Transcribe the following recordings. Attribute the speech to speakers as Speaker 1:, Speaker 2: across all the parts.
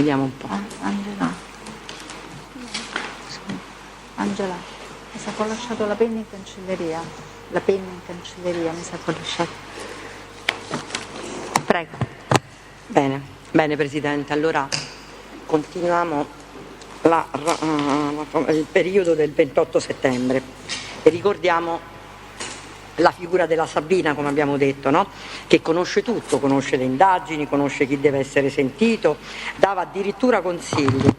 Speaker 1: Vediamo un po'.
Speaker 2: Angela, mi sa che ho lasciato la penna in cancelleria. La penna in cancelleria, mi sa che ho lasciato. Prego.
Speaker 1: Bene Presidente, allora continuiamo il periodo del 28 settembre e ricordiamo la figura della Sabina, come abbiamo detto, no? Che conosce tutto, conosce le indagini, conosce chi deve essere sentito, dava addirittura consigli.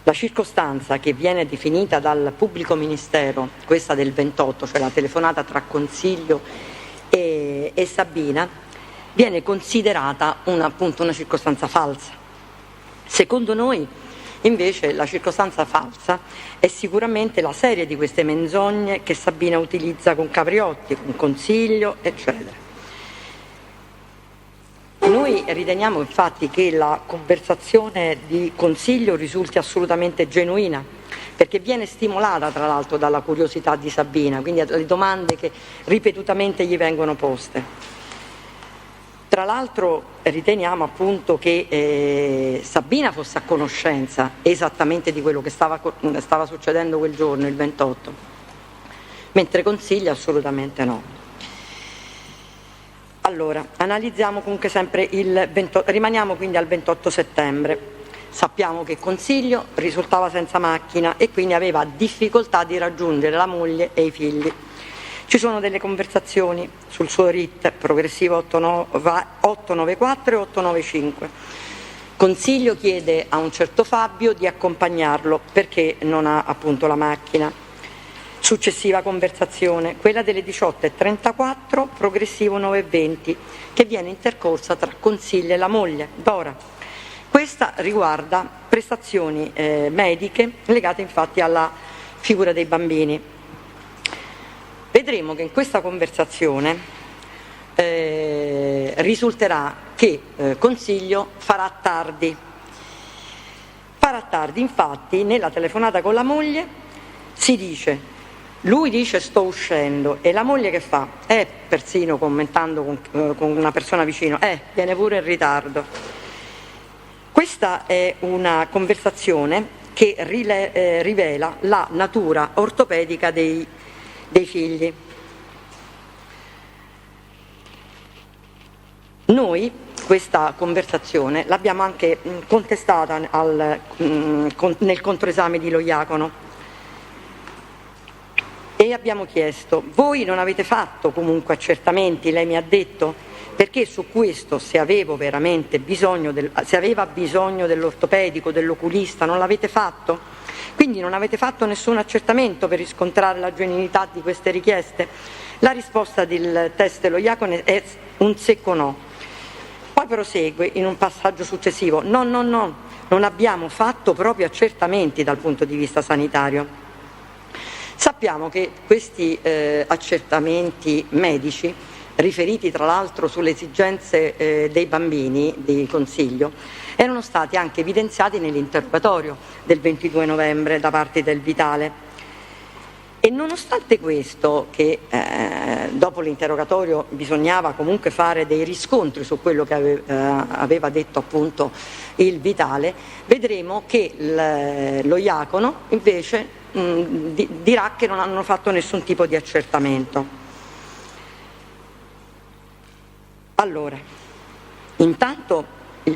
Speaker 1: La circostanza che viene definita dal pubblico ministero, questa del 28, cioè la telefonata tra Consiglio e Sabina, viene considerata appunto una circostanza falsa. Secondo noi invece la circostanza falsa è sicuramente la serie di queste menzogne che Sabina utilizza con Capriotti, con Consiglio, eccetera. Noi riteniamo infatti che la conversazione di Consiglio risulti assolutamente genuina, perché viene stimolata tra l'altro dalla curiosità di Sabina, quindi alle domande che ripetutamente gli vengono poste. Tra l'altro riteniamo appunto che Sabina fosse a conoscenza esattamente di quello che stava succedendo quel giorno, il 28, mentre Consiglio assolutamente no. Allora, analizziamo comunque sempre rimaniamo quindi al 28 settembre. Sappiamo che Consiglio risultava senza macchina e quindi aveva difficoltà di raggiungere la moglie e i figli. Ci sono delle conversazioni sul suo RIT progressivo 894 e 895. Consiglio chiede a un certo Fabio di accompagnarlo perché non ha appunto la macchina. Successiva conversazione, quella delle 18:34, progressivo 9:20, che viene intercorsa tra Consiglio e la moglie, Dora. Questa riguarda prestazioni mediche legate infatti alla figura dei bambini. Vedremo che in questa conversazione risulterà che Consiglio farà tardi. Farà tardi, infatti, nella telefonata con la moglie si dice... Lui dice sto uscendo e la moglie che fa? Persino commentando con una persona vicino, viene pure in ritardo. Questa è una conversazione che rivela la natura ortopedica dei figli. Noi questa conversazione l'abbiamo anche contestata nel controesame di Loiacono. E abbiamo chiesto, voi non avete fatto comunque accertamenti, lei mi ha detto, perché su questo se aveva bisogno dell'ortopedico, dell'oculista, non l'avete fatto? Quindi non avete fatto nessun accertamento per riscontrare la genuinità di queste richieste? La risposta del test Loiacono è un secco no. Poi prosegue in un passaggio successivo, no, non abbiamo fatto proprio accertamenti dal punto di vista sanitario. Sappiamo che questi accertamenti medici, riferiti tra l'altro sulle esigenze dei bambini di Consiglio, erano stati anche evidenziati nell'interrogatorio del 22 novembre da parte del Vitale. E nonostante questo, che dopo l'interrogatorio bisognava comunque fare dei riscontri su quello che aveva detto appunto il Vitale, vedremo che Loiacono invece dirà che non hanno fatto nessun tipo di accertamento. Allora, intanto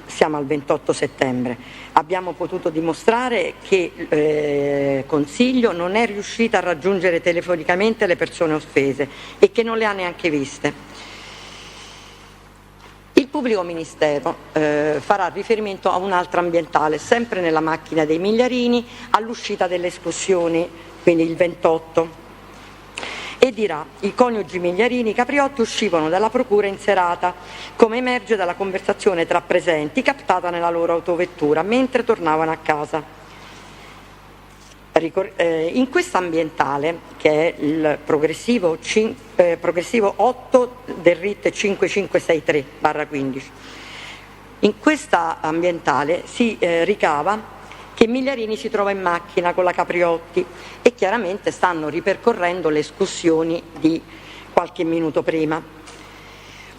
Speaker 1: siamo al 28 settembre, abbiamo potuto dimostrare che Consiglio non è riuscita a raggiungere telefonicamente le persone offese e che non le ha neanche viste. Il pubblico ministero farà riferimento a un'altra ambientale, sempre nella macchina dei Migliarini, all'uscita delle escursioni, quindi il 28, e dirà i coniugi Migliarini Capriotti uscivano dalla procura in serata, come emerge dalla conversazione tra presenti captata nella loro autovettura mentre tornavano a casa. In questa ambientale, che è il progressivo 8 del RIT 5563/15, in questa ambientale si ricava che Migliarini si trova in macchina con la Capriotti e chiaramente stanno ripercorrendo le escursioni di qualche minuto prima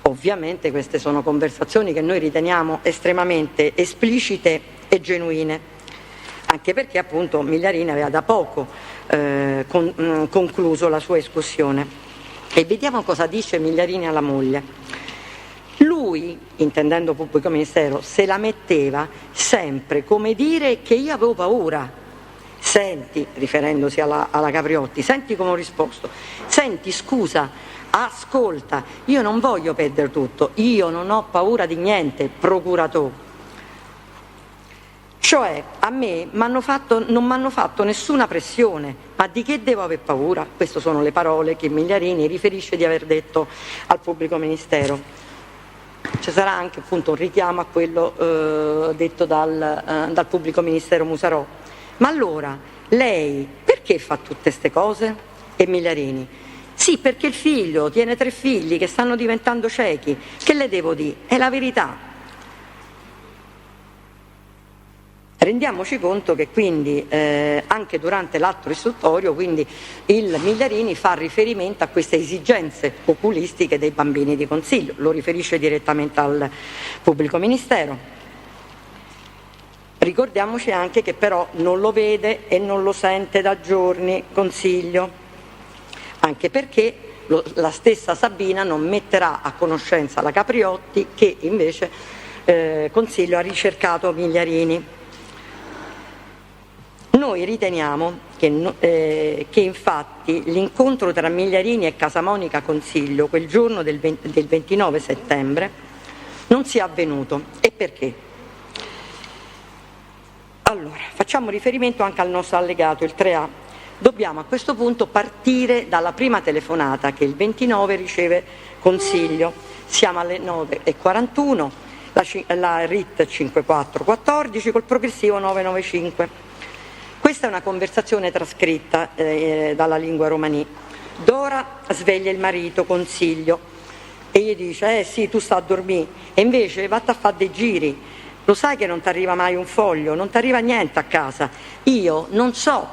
Speaker 1: o Ovviamente queste sono conversazioni che noi riteniamo estremamente esplicite e genuine, anche perché appunto Migliarini aveva da poco concluso la sua escursione. E vediamo cosa dice Migliarini alla moglie. Lui, intendendo pubblico ministero, se la metteva sempre come dire che io avevo paura. Senti, riferendosi alla Capriotti, senti come ho risposto, senti, scusa, ascolta, io non voglio perdere tutto, io non ho paura di niente, procuratore. Cioè, a me non mi hanno fatto nessuna pressione, ma di che devo aver paura? Queste sono le parole che Migliarini riferisce di aver detto al pubblico ministero. Ci sarà anche appunto un richiamo a quello detto dal pubblico ministero Musarò. Ma allora, lei perché fa tutte queste cose? E Migliarini: sì, perché il figlio tiene 3 figli che stanno diventando ciechi. Che le devo dire? È la verità. Rendiamoci conto che quindi anche durante l'atto istruttorio quindi il Migliarini fa riferimento a queste esigenze oculistiche dei bambini di Consiglio, lo riferisce direttamente al pubblico ministero. Ricordiamoci anche che però non lo vede e non lo sente da giorni Consiglio, anche perché la stessa Sabina non metterà a conoscenza la Capriotti che invece Consiglio ha ricercato Migliarini. Noi riteniamo che infatti l'incontro tra Migliarini e Casamonica Consiglio quel giorno del 29 settembre non sia avvenuto. E perché? Allora, facciamo riferimento anche al nostro allegato, il 3A. Dobbiamo a questo punto partire dalla prima telefonata che il 29 riceve Consiglio. Siamo alle 9:41, la RIT 5414 col progressivo 995. Questa è una conversazione trascritta dalla lingua romani. Dora sveglia il marito, Consiglio, e gli dice: sì, tu sta a dormire, e invece vatti a fare dei giri. Lo sai che non ti arriva mai un foglio, non ti arriva niente a casa. Io non so,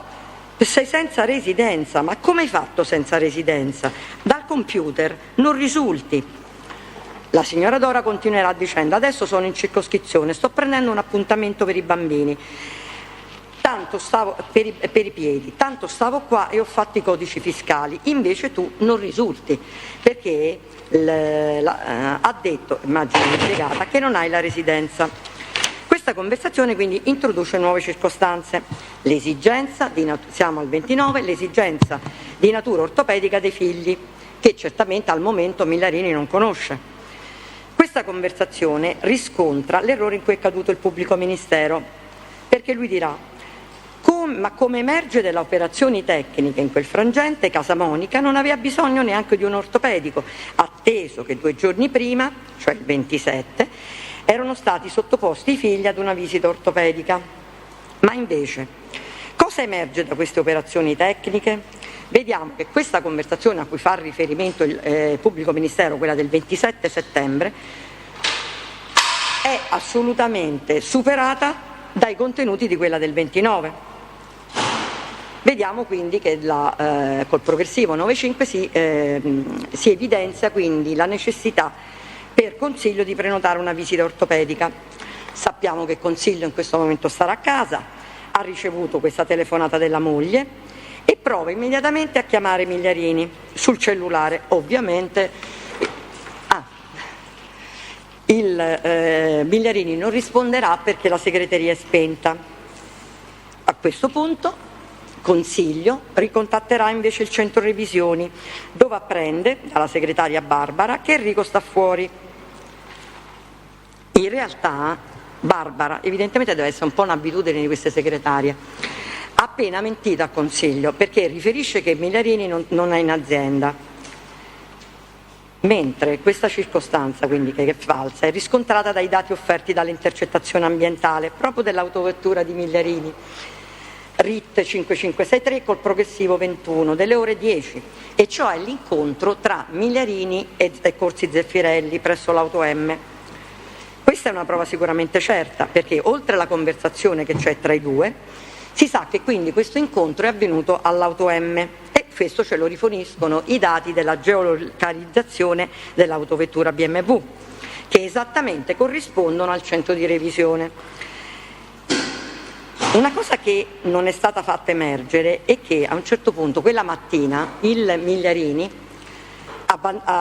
Speaker 1: sei senza residenza, ma come hai fatto senza residenza? Dal computer non risulti. La signora Dora continuerà dicendo: adesso sono in circoscrizione, sto prendendo un appuntamento per i bambini. Tanto stavo per i piedi, tanto stavo qua e ho fatto i codici fiscali, invece tu non risulti, perché ha detto, immagino impiegata, che non hai la residenza. Questa conversazione quindi introduce nuove circostanze, siamo al 29, l'esigenza di natura ortopedica dei figli, che certamente al momento Migliarini non conosce. Questa conversazione riscontra l'errore in cui è caduto il pubblico ministero, perché lui dirà: ma come emerge dalle operazioni tecniche in quel frangente, Casamonica non aveva bisogno neanche di un ortopedico, atteso che 2 giorni prima, cioè il 27, erano stati sottoposti i figli ad una visita ortopedica. Ma invece, cosa emerge da queste operazioni tecniche? Vediamo che questa conversazione a cui fa riferimento il pubblico ministero, quella del 27 settembre, è assolutamente superata dai contenuti di quella del 29. Vediamo quindi che col progressivo 9.5 si evidenzia quindi la necessità per Consiglio di prenotare una visita ortopedica. Sappiamo che Consiglio in questo momento starà a casa, ha ricevuto questa telefonata della moglie e prova immediatamente a chiamare Migliarini sul cellulare. Ovviamente Migliarini non risponderà perché la segreteria è spenta. A questo punto Consiglio ricontatterà invece il centro revisioni, dove apprende dalla segretaria Barbara che Enrico sta fuori. In realtà Barbara, evidentemente deve essere un po' un'abitudine di queste segretarie, ha appena mentito a Consiglio perché riferisce che Migliarini non è in azienda, mentre questa circostanza, quindi che è falsa, è riscontrata dai dati offerti dall'intercettazione ambientale proprio dell'autovettura di Migliarini, RIT 5563 col progressivo 21 delle ore 10, e cioè l'incontro tra Migliarini e Corsi Zeffirelli presso l'auto M. Questa è una prova sicuramente certa, perché oltre alla conversazione che c'è tra i due, si sa che quindi questo incontro è avvenuto all'auto M e questo ce lo riforniscono i dati della geolocalizzazione dell'autovettura BMW, che esattamente corrispondono al centro di revisione. Una cosa che non è stata fatta emergere è che a un certo punto quella mattina il Migliarini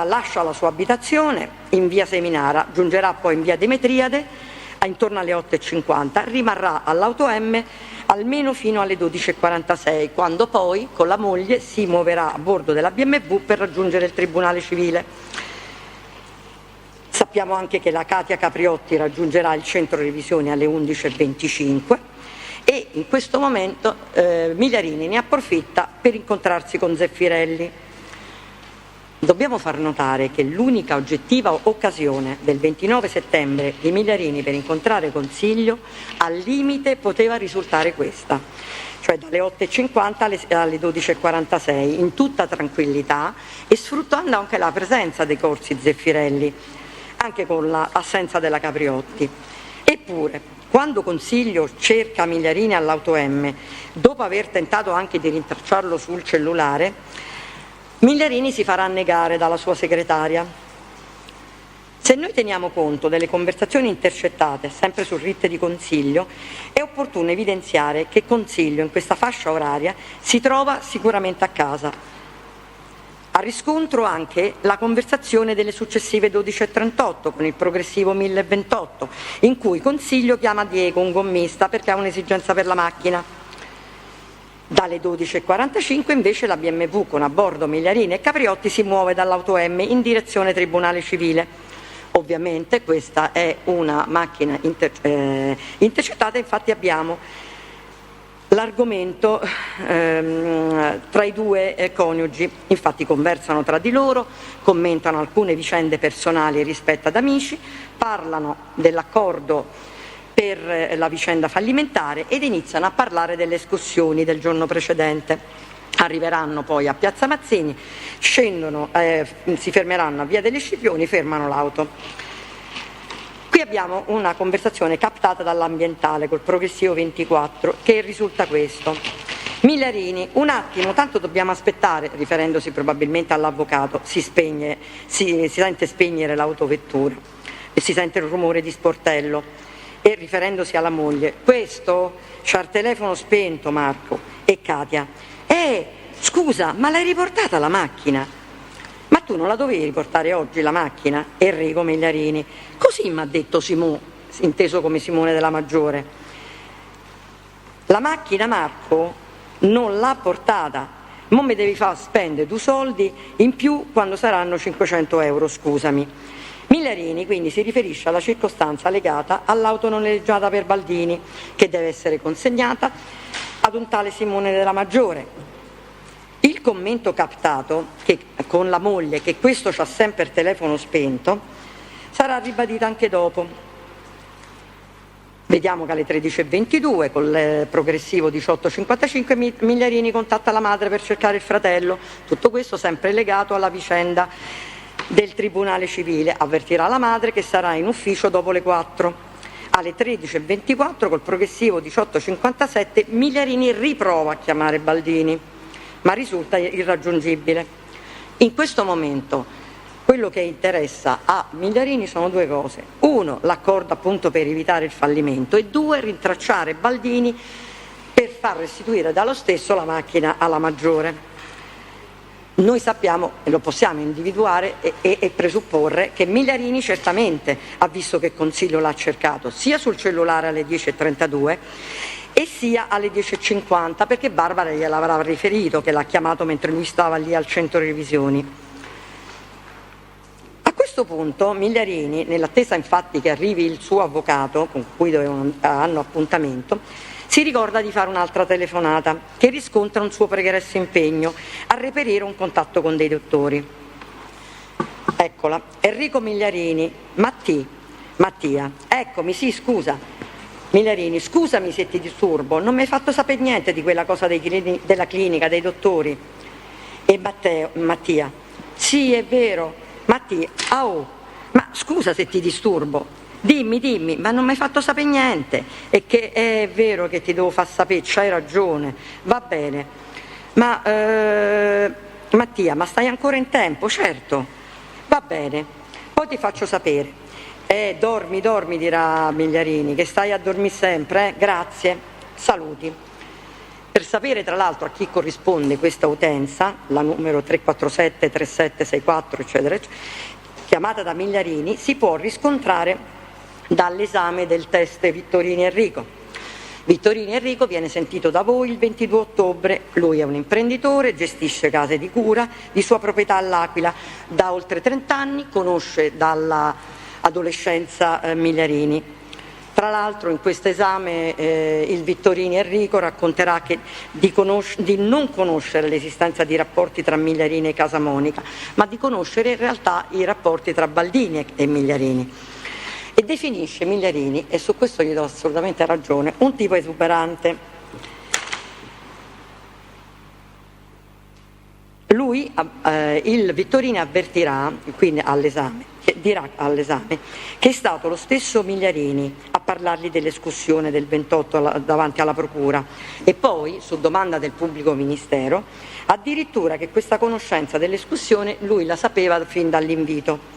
Speaker 1: lascia la sua abitazione in via Seminara, giungerà poi in via Demetriade intorno alle 8:50, rimarrà all'auto M almeno fino alle 12:46, quando poi con la moglie si muoverà a bordo della BMW per raggiungere il Tribunale Civile. Sappiamo anche che la Katia Capriotti raggiungerà il centro revisione alle 11:25 e in questo momento Migliarini ne approfitta per incontrarsi con Zeffirelli. Dobbiamo far notare che l'unica oggettiva occasione del 29 settembre di Migliarini per incontrare Consiglio al limite poteva risultare questa, cioè dalle 8:50 alle 12:46, in tutta tranquillità e sfruttando anche la presenza dei corsi Zeffirelli, anche con l'assenza della Capriotti. Eppure, quando Consiglio cerca Migliarini all'auto M, dopo aver tentato anche di rintracciarlo sul cellulare, Migliarini si farà negare dalla sua segretaria. Se noi teniamo conto delle conversazioni intercettate, sempre sul RIT di Consiglio, è opportuno evidenziare che Consiglio in questa fascia oraria si trova sicuramente a casa. A riscontro anche la conversazione delle successive 12:38 con il progressivo 1028, in cui Consiglio chiama Diego, un gommista, perché ha un'esigenza per la macchina. Dalle 12:45 invece la BMW con a bordo Migliarini e Capriotti si muove dall'auto M in direzione Tribunale Civile. Ovviamente questa è una macchina intercettata, infatti abbiamo l'argomento tra i due coniugi, infatti conversano tra di loro, commentano alcune vicende personali rispetto ad amici, parlano dell'accordo per la vicenda fallimentare ed iniziano a parlare delle escursioni del giorno precedente. Arriveranno poi a Piazza Mazzini, scendono, si fermeranno a Via delle Scipioni, fermano l'auto. Qui abbiamo una conversazione captata dall'ambientale col progressivo 24 che risulta questo. Migliarini, un attimo, tanto dobbiamo aspettare, riferendosi probabilmente all'avvocato, si sente spegnere l'autovettura e si sente il rumore di sportello. E riferendosi alla moglie, questo c'ha il telefono spento, Marco. E Katia, scusa, ma l'hai riportata la macchina? Ma tu non la dovevi riportare oggi la macchina? Enrico Migliarini, così mi ha detto Simone, inteso come Simone della Maggiore. La macchina, Marco, non l'ha portata, mo mi devi far spendere 2 soldi in più quando saranno 500 euro, scusami. Migliarini quindi si riferisce alla circostanza legata all'auto noleggiata per Baldini, che deve essere consegnata ad un tale Simone della Maggiore. Il commento captato con la moglie, che questo c'ha sempre il telefono spento, sarà ribadito anche dopo. Vediamo che alle 13:22 col progressivo 18:55 Migliarini contatta la madre per cercare il fratello, tutto questo sempre legato alla vicenda del Tribunale Civile. Avvertirà la madre che sarà in ufficio dopo le 4. Alle 13:24 col progressivo 18:57 Migliarini riprova a chiamare Baldini, ma risulta irraggiungibile. In questo momento quello che interessa a Migliarini sono 2 cose: 1, l'accordo appunto per evitare il fallimento, e 2, rintracciare Baldini per far restituire dallo stesso la macchina alla Maggiore. Noi sappiamo e lo possiamo individuare e presupporre che Migliarini certamente ha visto che Consiglio l'ha cercato sia sul cellulare alle 10:32 e sia alle 10:50, perché Barbara gliel'avrà riferito che l'ha chiamato mentre lui stava lì al centro revisioni. A questo punto Migliarini, nell'attesa infatti che arrivi il suo avvocato con cui hanno appuntamento, si ricorda di fare un'altra telefonata che riscontra un suo pregresso impegno a reperire un contatto con dei dottori. Eccola, Enrico Migliarini, Mattia, eccomi, sì, scusa. Migliarini, scusami se ti disturbo, non mi hai fatto sapere niente di quella cosa della clinica, dei dottori. E Mattia, sì, è vero. Mattia, ma scusa se ti disturbo. Dimmi, ma non mi hai fatto sapere niente. E che è vero che ti devo far sapere, c'hai ragione. Va bene, Ma Mattia, ma stai ancora in tempo? Certo, va bene, poi ti faccio sapere. Dormi, dirà Migliarini, che stai a dormire sempre, Grazie, saluti. Per sapere tra l'altro a chi corrisponde questa utenza, la numero 347 3764 eccetera, chiamata da Migliarini, si può riscontrare dall'esame del test Vittorini Enrico. Vittorini Enrico viene sentito da voi il 22 ottobre, lui è un imprenditore, gestisce case di cura di sua proprietà all'Aquila da oltre 30 anni, conosce dall'adolescenza Migliarini. Tra l'altro in questo esame il Vittorini Enrico racconterà di non conoscere l'esistenza di rapporti tra Migliarini e Casamonica, ma di conoscere in realtà i rapporti tra Baldini e Migliarini. E definisce Migliarini, e su questo gli do assolutamente ragione, un tipo esuberante. Lui, il Vittorini avvertirà, quindi dirà all'esame, che è stato lo stesso Migliarini a parlargli dell'escussione del 28 davanti alla procura e poi, su domanda del pubblico ministero, addirittura che questa conoscenza dell'escussione lui la sapeva fin dall'invito.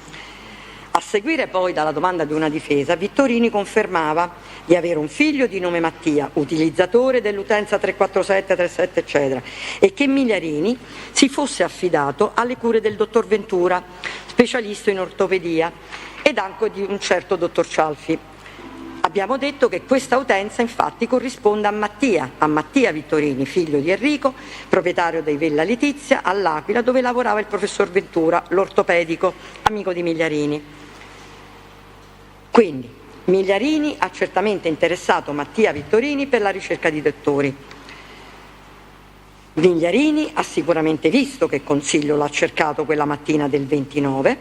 Speaker 1: A seguire poi dalla domanda di una difesa, Vittorini confermava di avere un figlio di nome Mattia, utilizzatore dell'utenza 347, 37 eccetera, e che Migliarini si fosse affidato alle cure del dottor Ventura, specialista in ortopedia, ed anche di un certo dottor Cialfi. Abbiamo detto che questa utenza infatti corrisponde a Mattia Vittorini, figlio di Enrico, proprietario dei Villa Letizia all'Aquila, dove lavorava il professor Ventura, l'ortopedico, amico di Migliarini. Quindi Migliarini ha certamente interessato Mattia Vittorini per la ricerca di dottori. Migliarini ha sicuramente visto che Consiglio l'ha cercato quella mattina del 29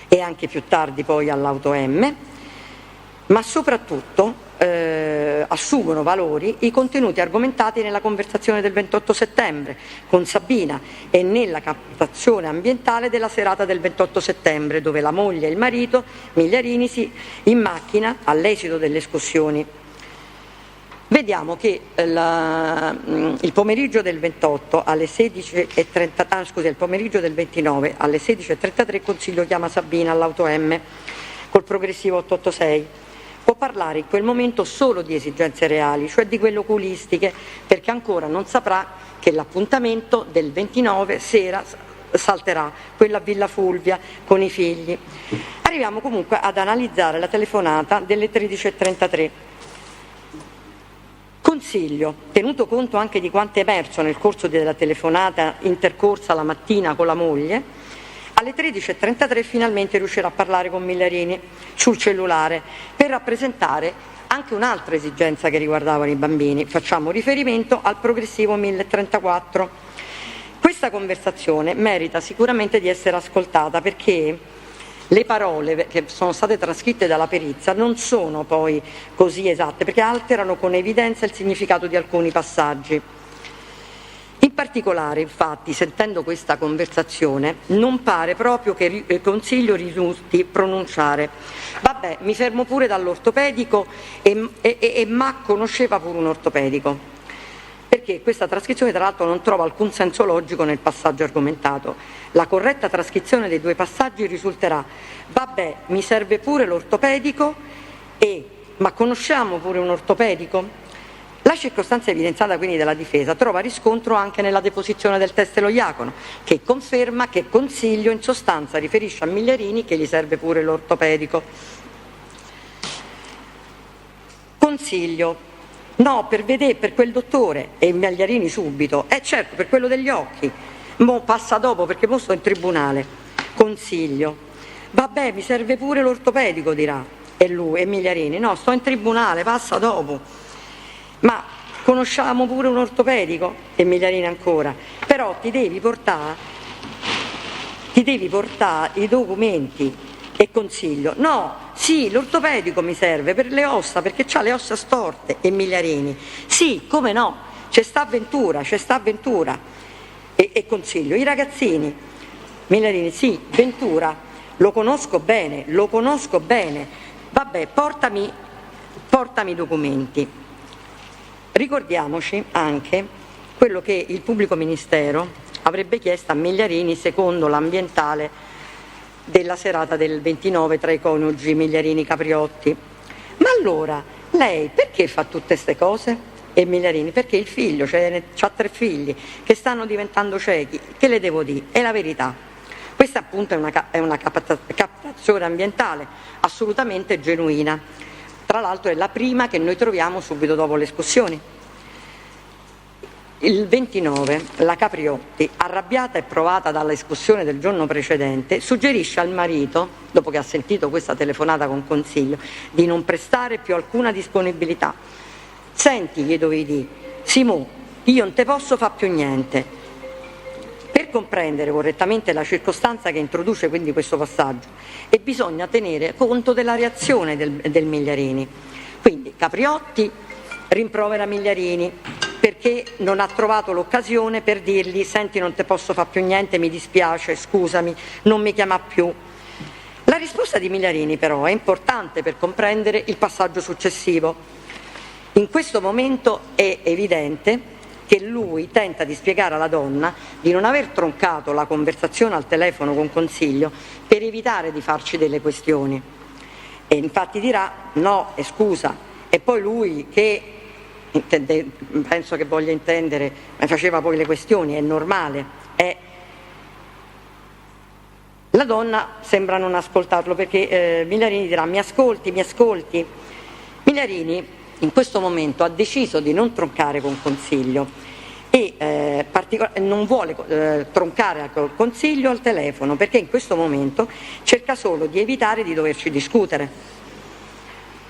Speaker 1: e anche più tardi poi all'Auto M, ma soprattutto assumono valori i contenuti argomentati nella conversazione del 28 settembre con Sabina e nella captazione ambientale della serata del 28 settembre, dove la moglie e il marito Migliarini in macchina all'esito delle escursioni. Vediamo che il pomeriggio del 28 alle 16:30, il pomeriggio del 29 alle 16:33 Consiglio chiama Sabina all'Auto M col progressivo 886. Può parlare in quel momento solo di esigenze reali, cioè di quelle oculistiche, perché ancora non saprà che l'appuntamento del 29 sera salterà, quella a Villa Fulvia con i figli. Arriviamo comunque ad analizzare la telefonata delle 13:33. Consiglio, tenuto conto anche di quanto è emerso nel corso della telefonata intercorsa la mattina con la moglie, alle 13:33 finalmente riuscirà a parlare con Migliarini sul cellulare per rappresentare anche un'altra esigenza che riguardavano i bambini. Facciamo riferimento al progressivo 1034. Questa conversazione merita sicuramente di essere ascoltata perché le parole che sono state trascritte dalla perizia non sono poi così esatte, perché alterano con evidenza il significato di alcuni passaggi. In particolare, infatti, sentendo questa conversazione, non pare proprio che il Consiglio risulti pronunciare «Vabbè, mi fermo pure dall'ortopedico ma conosceva pure un ortopedico». Perché questa trascrizione tra l'altro non trova alcun senso logico nel passaggio argomentato. La corretta trascrizione dei due passaggi risulterà «Vabbè, mi serve pure l'ortopedico ma conosciamo pure un ortopedico?». La circostanza evidenziata quindi dalla difesa trova riscontro anche nella deposizione del teste Diacono, che conferma che Consiglio in sostanza riferisce a Migliarini che gli serve pure l'ortopedico. Consiglio: no, per quel dottore, e Migliarini subito, certo, per quello degli occhi, mo passa dopo perché mo sto in tribunale. Consiglio: vabbè, mi serve pure l'ortopedico, dirà, e Migliarini, no, sto in tribunale, passa dopo. Ma conosciamo pure un ortopedico? E Migliarini ancora, però ti devi portare i documenti. E Consiglio: no, sì, l'ortopedico mi serve per le ossa, perché c'ha le ossa storte. E Migliarini: sì, come no, c'è sta Ventura. E Consiglio: i ragazzini. Migliarini: sì, Ventura, lo conosco bene. Vabbè, portami i documenti. Ricordiamoci anche quello che il pubblico ministero avrebbe chiesto a Migliarini secondo l'ambientale della serata del 29 tra i coniugi Migliarini Capriotti. Ma allora, lei perché fa tutte queste cose? E Migliarini, perché il figlio, c'ha 3 figli che stanno diventando ciechi, che le devo dire? È la verità. Questa appunto è una captazione ambientale assolutamente genuina. Tra l'altro è la prima che noi troviamo subito dopo le escussioni. Il 29 la Capriotti, arrabbiata e provata dalla escussione del giorno precedente, suggerisce al marito, dopo che ha sentito questa telefonata con consiglio, di non prestare più alcuna disponibilità. Senti, gli dovevi dire, Simò, io non te posso fare più niente. Per comprendere correttamente la circostanza che introduce quindi questo passaggio, e bisogna tenere conto della reazione del Migliarini. Quindi Capriotti rimprovera Migliarini perché non ha trovato l'occasione per dirgli senti non te posso fare più niente, mi dispiace, scusami, non mi chiama più. La risposta di Migliarini però è importante per comprendere il passaggio successivo. In questo momento è evidente che lui tenta di spiegare alla donna di non aver troncato la conversazione al telefono con consiglio per evitare di farci delle questioni. E infatti dirà no, scusa. E poi lui che penso che voglia intendere, faceva poi le questioni, è normale, la donna sembra non ascoltarlo perché Migliarini dirà mi ascolti. Migliarini in questo momento ha deciso di non troncare con consiglio e non vuole troncare col consiglio al telefono perché in questo momento cerca solo di evitare di doverci discutere.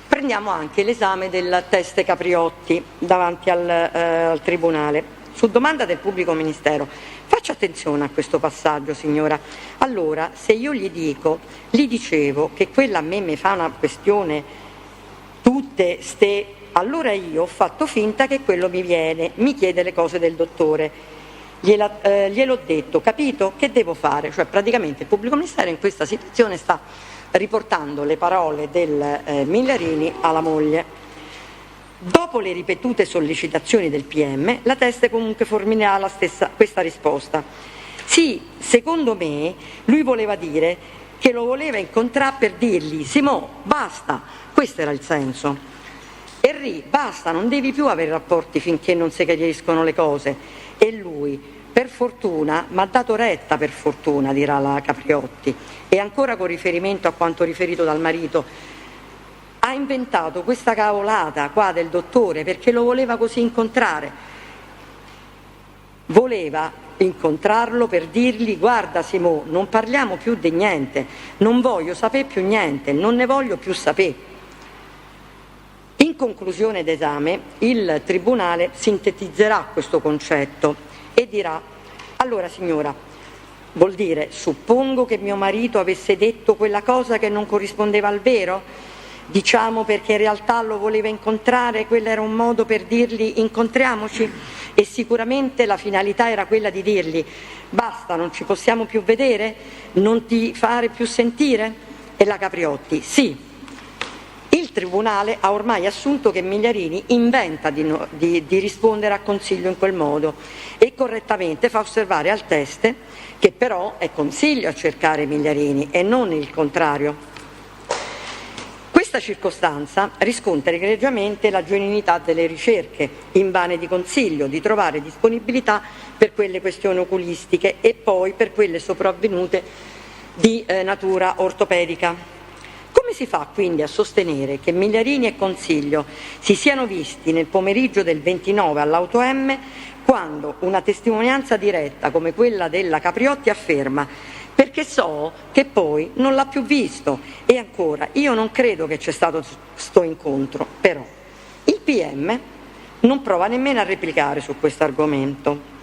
Speaker 1: Prendiamo anche l'esame del test Capriotti davanti al Tribunale. Su domanda del pubblico ministero, faccia attenzione a questo passaggio signora, allora se io gli dicevo che quella a me mi fa una questione allora io ho fatto finta che quello mi chiede le cose del dottore, gliel'ho detto, capito? Che devo fare? Cioè praticamente il pubblico ministero in questa situazione sta riportando le parole del Migliarini alla moglie. Dopo le ripetute sollecitazioni del PM, la teste comunque formulerà questa risposta. Sì, secondo me lui voleva dire che lo voleva incontrare per dirgli Simò, basta, questo era il senso. Henry, basta, non devi più avere rapporti finché non si chiariscono le cose. E lui, per fortuna, mi ha dato retta per fortuna, dirà la Capriotti. E ancora con riferimento a quanto riferito dal marito, ha inventato questa cavolata qua del dottore perché lo voleva così incontrare. Voleva incontrarlo per dirgli guarda Simò, non parliamo più di niente, non voglio sapere più niente, non ne voglio più sapere. In conclusione d'esame il Tribunale sintetizzerà questo concetto e dirà allora signora, vuol dire suppongo che mio marito avesse detto quella cosa che non corrispondeva al vero? Diciamo perché in realtà lo voleva incontrare, quello era un modo per dirgli incontriamoci e sicuramente la finalità era quella di dirgli basta, non ci possiamo più vedere, non ti fare più sentire? E la Capriotti sì. Il Tribunale ha ormai assunto che Migliarini inventa di rispondere a consiglio in quel modo e correttamente fa osservare al teste che però è consiglio a cercare Migliarini e non il contrario. Questa circostanza riscontra egregiamente la genuinità delle ricerche invane di consiglio di trovare disponibilità per quelle questioni oculistiche e poi per quelle sopravvenute di natura ortopedica. Come si fa quindi a sostenere che Migliarini e Consiglio si siano visti nel pomeriggio del 29 all'Auto M quando una testimonianza diretta come quella della Capriotti afferma perché so che poi non l'ha più visto e ancora io non credo che c'è stato sto incontro, però il PM non prova nemmeno a replicare su questo argomento.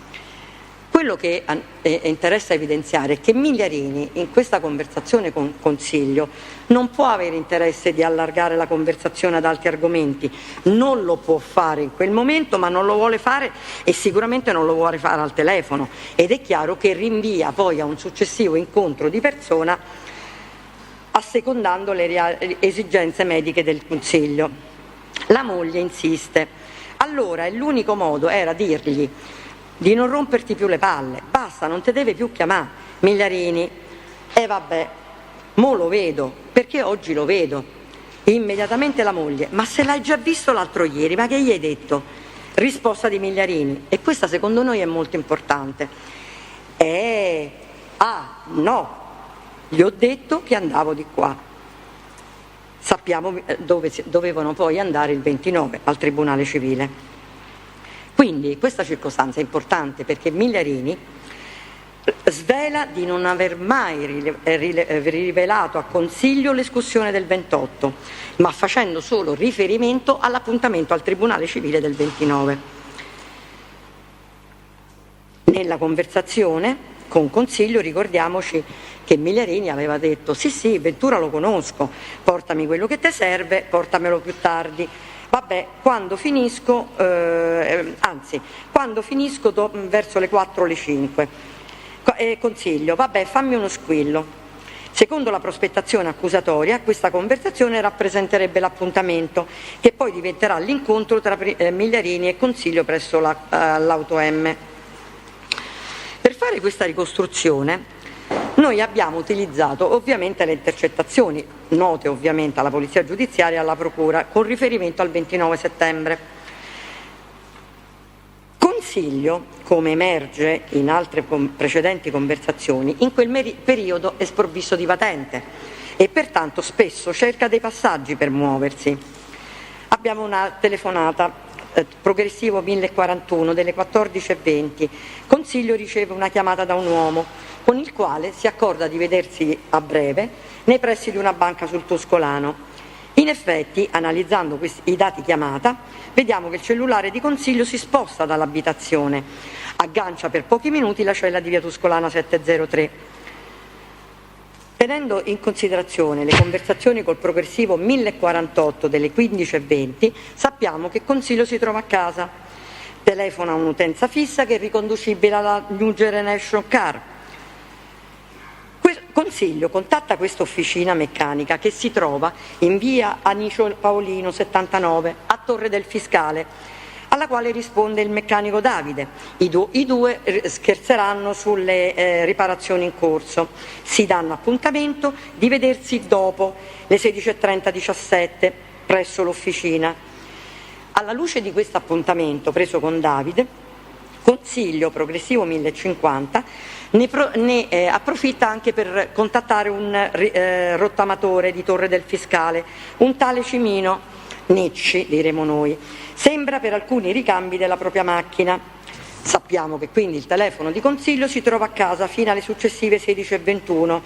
Speaker 1: Quello che interessa evidenziare è che Migliarini in questa conversazione con Consiglio non può avere interesse di allargare la conversazione ad altri argomenti, non lo può fare in quel momento ma non lo vuole fare e sicuramente non lo vuole fare al telefono ed è chiaro che rinvia poi a un successivo incontro di persona assecondando le esigenze mediche del Consiglio. La moglie insiste, allora l'unico modo era dirgli di non romperti più le palle, basta, non te deve più chiamare Migliarini. E vabbè, mo lo vedo, perché oggi lo vedo. Immediatamente la moglie: ma se l'hai già visto l'altro ieri, ma che gli hai detto? Risposta di Migliarini, e questa secondo noi è molto importante: no, gli ho detto che andavo di qua. Sappiamo dove dovevano poi andare il 29, al Tribunale Civile. Quindi questa circostanza è importante, perché Migliarini svela di non aver mai rivelato a Consiglio l'escussione del 28, ma facendo solo riferimento all'appuntamento al Tribunale Civile del 29. Nella conversazione con Consiglio ricordiamoci che Migliarini aveva detto: sì, Ventura lo conosco, portami quello che ti serve, portamelo più tardi. Vabbè, quando finisco verso le 4 o le 5. Consiglio: vabbè, fammi uno squillo. Secondo la prospettazione accusatoria, questa conversazione rappresenterebbe l'appuntamento che poi diventerà l'incontro tra Migliarini e Consiglio presso l'Auto M. Per fare questa ricostruzione noi abbiamo utilizzato ovviamente le intercettazioni, note ovviamente alla Polizia Giudiziaria e alla Procura, con riferimento al 29 settembre. Consiglio, come emerge in altre precedenti conversazioni, in quel periodo è sprovvisto di patente e pertanto spesso cerca dei passaggi per muoversi. Abbiamo una telefonata, progressivo 1041 delle 14:20. Consiglio riceve una chiamata da un uomo con il quale si accorda di vedersi a breve nei pressi di una banca sul Tuscolano. In effetti, analizzando i dati chiamata, vediamo che il cellulare di Consiglio si sposta dall'abitazione, aggancia per pochi minuti la cella di via Tuscolana 703. Tenendo in considerazione le conversazioni col progressivo 1048 delle 15:20, sappiamo che Consiglio si trova a casa, telefona a un'utenza fissa che è riconducibile alla New Generation Car. Consiglio contatta questa officina meccanica che si trova in via Anicio Paolino 79 a Torre del Fiscale, alla quale risponde il meccanico Davide. I due scherzeranno sulle riparazioni in corso. Si danno appuntamento di vedersi dopo le 16:30-17 presso l'officina. Alla luce di questo appuntamento preso con Davide, Consiglio progressivo 1050 ne approfitta anche per contattare un rottamatore di Torre del Fiscale, un tale Cimino Necci, diremo noi. Sembra per alcuni ricambi della propria macchina. Sappiamo che quindi il telefono di Consiglio si trova a casa fino alle successive 16:21,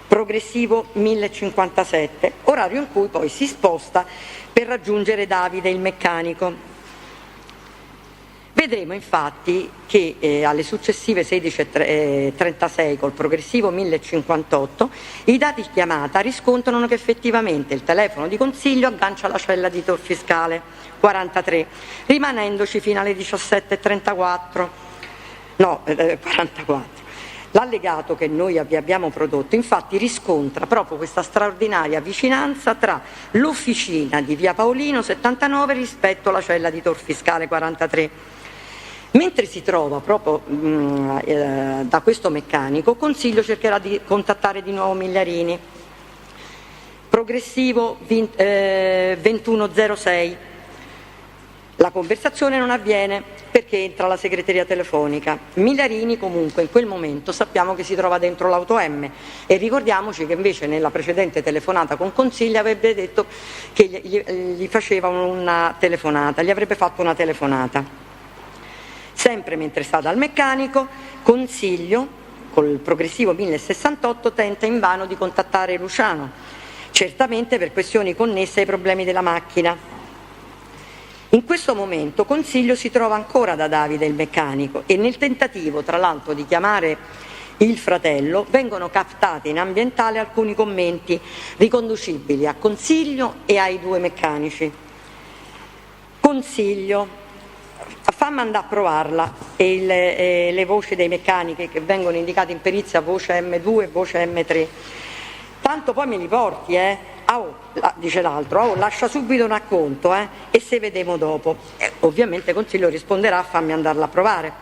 Speaker 1: progressivo 1057, orario in cui poi si sposta per raggiungere Davide il meccanico. Vedremo infatti che alle successive 16:36 col progressivo 1058 i dati chiamata riscontrano che effettivamente il telefono di Consiglio aggancia alla cella di Tor Fiscale 43, rimanendoci fino alle 17:44. 44. L'allegato che noi vi abbiamo prodotto infatti riscontra proprio questa straordinaria vicinanza tra l'officina di via Paolino 79 rispetto alla cella di Tor Fiscale 43. Mentre si trova proprio da questo meccanico, Consiglio cercherà di contattare di nuovo Migliarini. Progressivo 2106. La conversazione non avviene perché entra la segreteria telefonica. Migliarini comunque in quel momento sappiamo che si trova dentro l'Auto M e ricordiamoci che invece nella precedente telefonata con Consiglio avrebbe detto che gli faceva una telefonata, gli avrebbe fatto una telefonata. Sempre mentre sta dal meccanico, Consiglio, col progressivo 1068, tenta invano di contattare Luciano, certamente per questioni connesse ai problemi della macchina. In questo momento Consiglio si trova ancora da Davide il meccanico e nel tentativo, tra l'altro, di chiamare il fratello, vengono captati in ambientale alcuni commenti riconducibili a Consiglio e ai due meccanici. Consiglio: fammi andare a provarla, e le voci dei meccanici che vengono indicate in perizia, voce M2 e voce M3. Tanto poi me li porti, dice l'altro, lascia subito un acconto, e se vediamo dopo. Ovviamente Consiglio risponderà: fammi andarla a provare.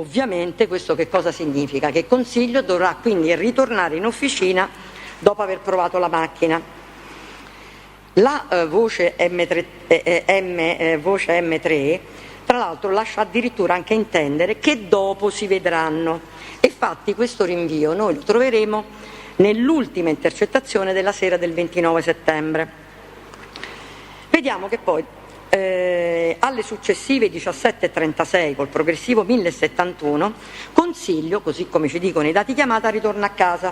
Speaker 1: ovviamente questo che cosa significa? Che Consiglio dovrà quindi ritornare in officina dopo aver provato la macchina. La voce M3 tra l'altro lascia addirittura anche intendere che dopo si vedranno. Infatti questo rinvio noi lo troveremo nell'ultima intercettazione della sera del 29 settembre. Vediamo che poi alle successive 17.36 col progressivo 1071 Consiglio, così come ci dicono i dati chiamata, ritorna a casa.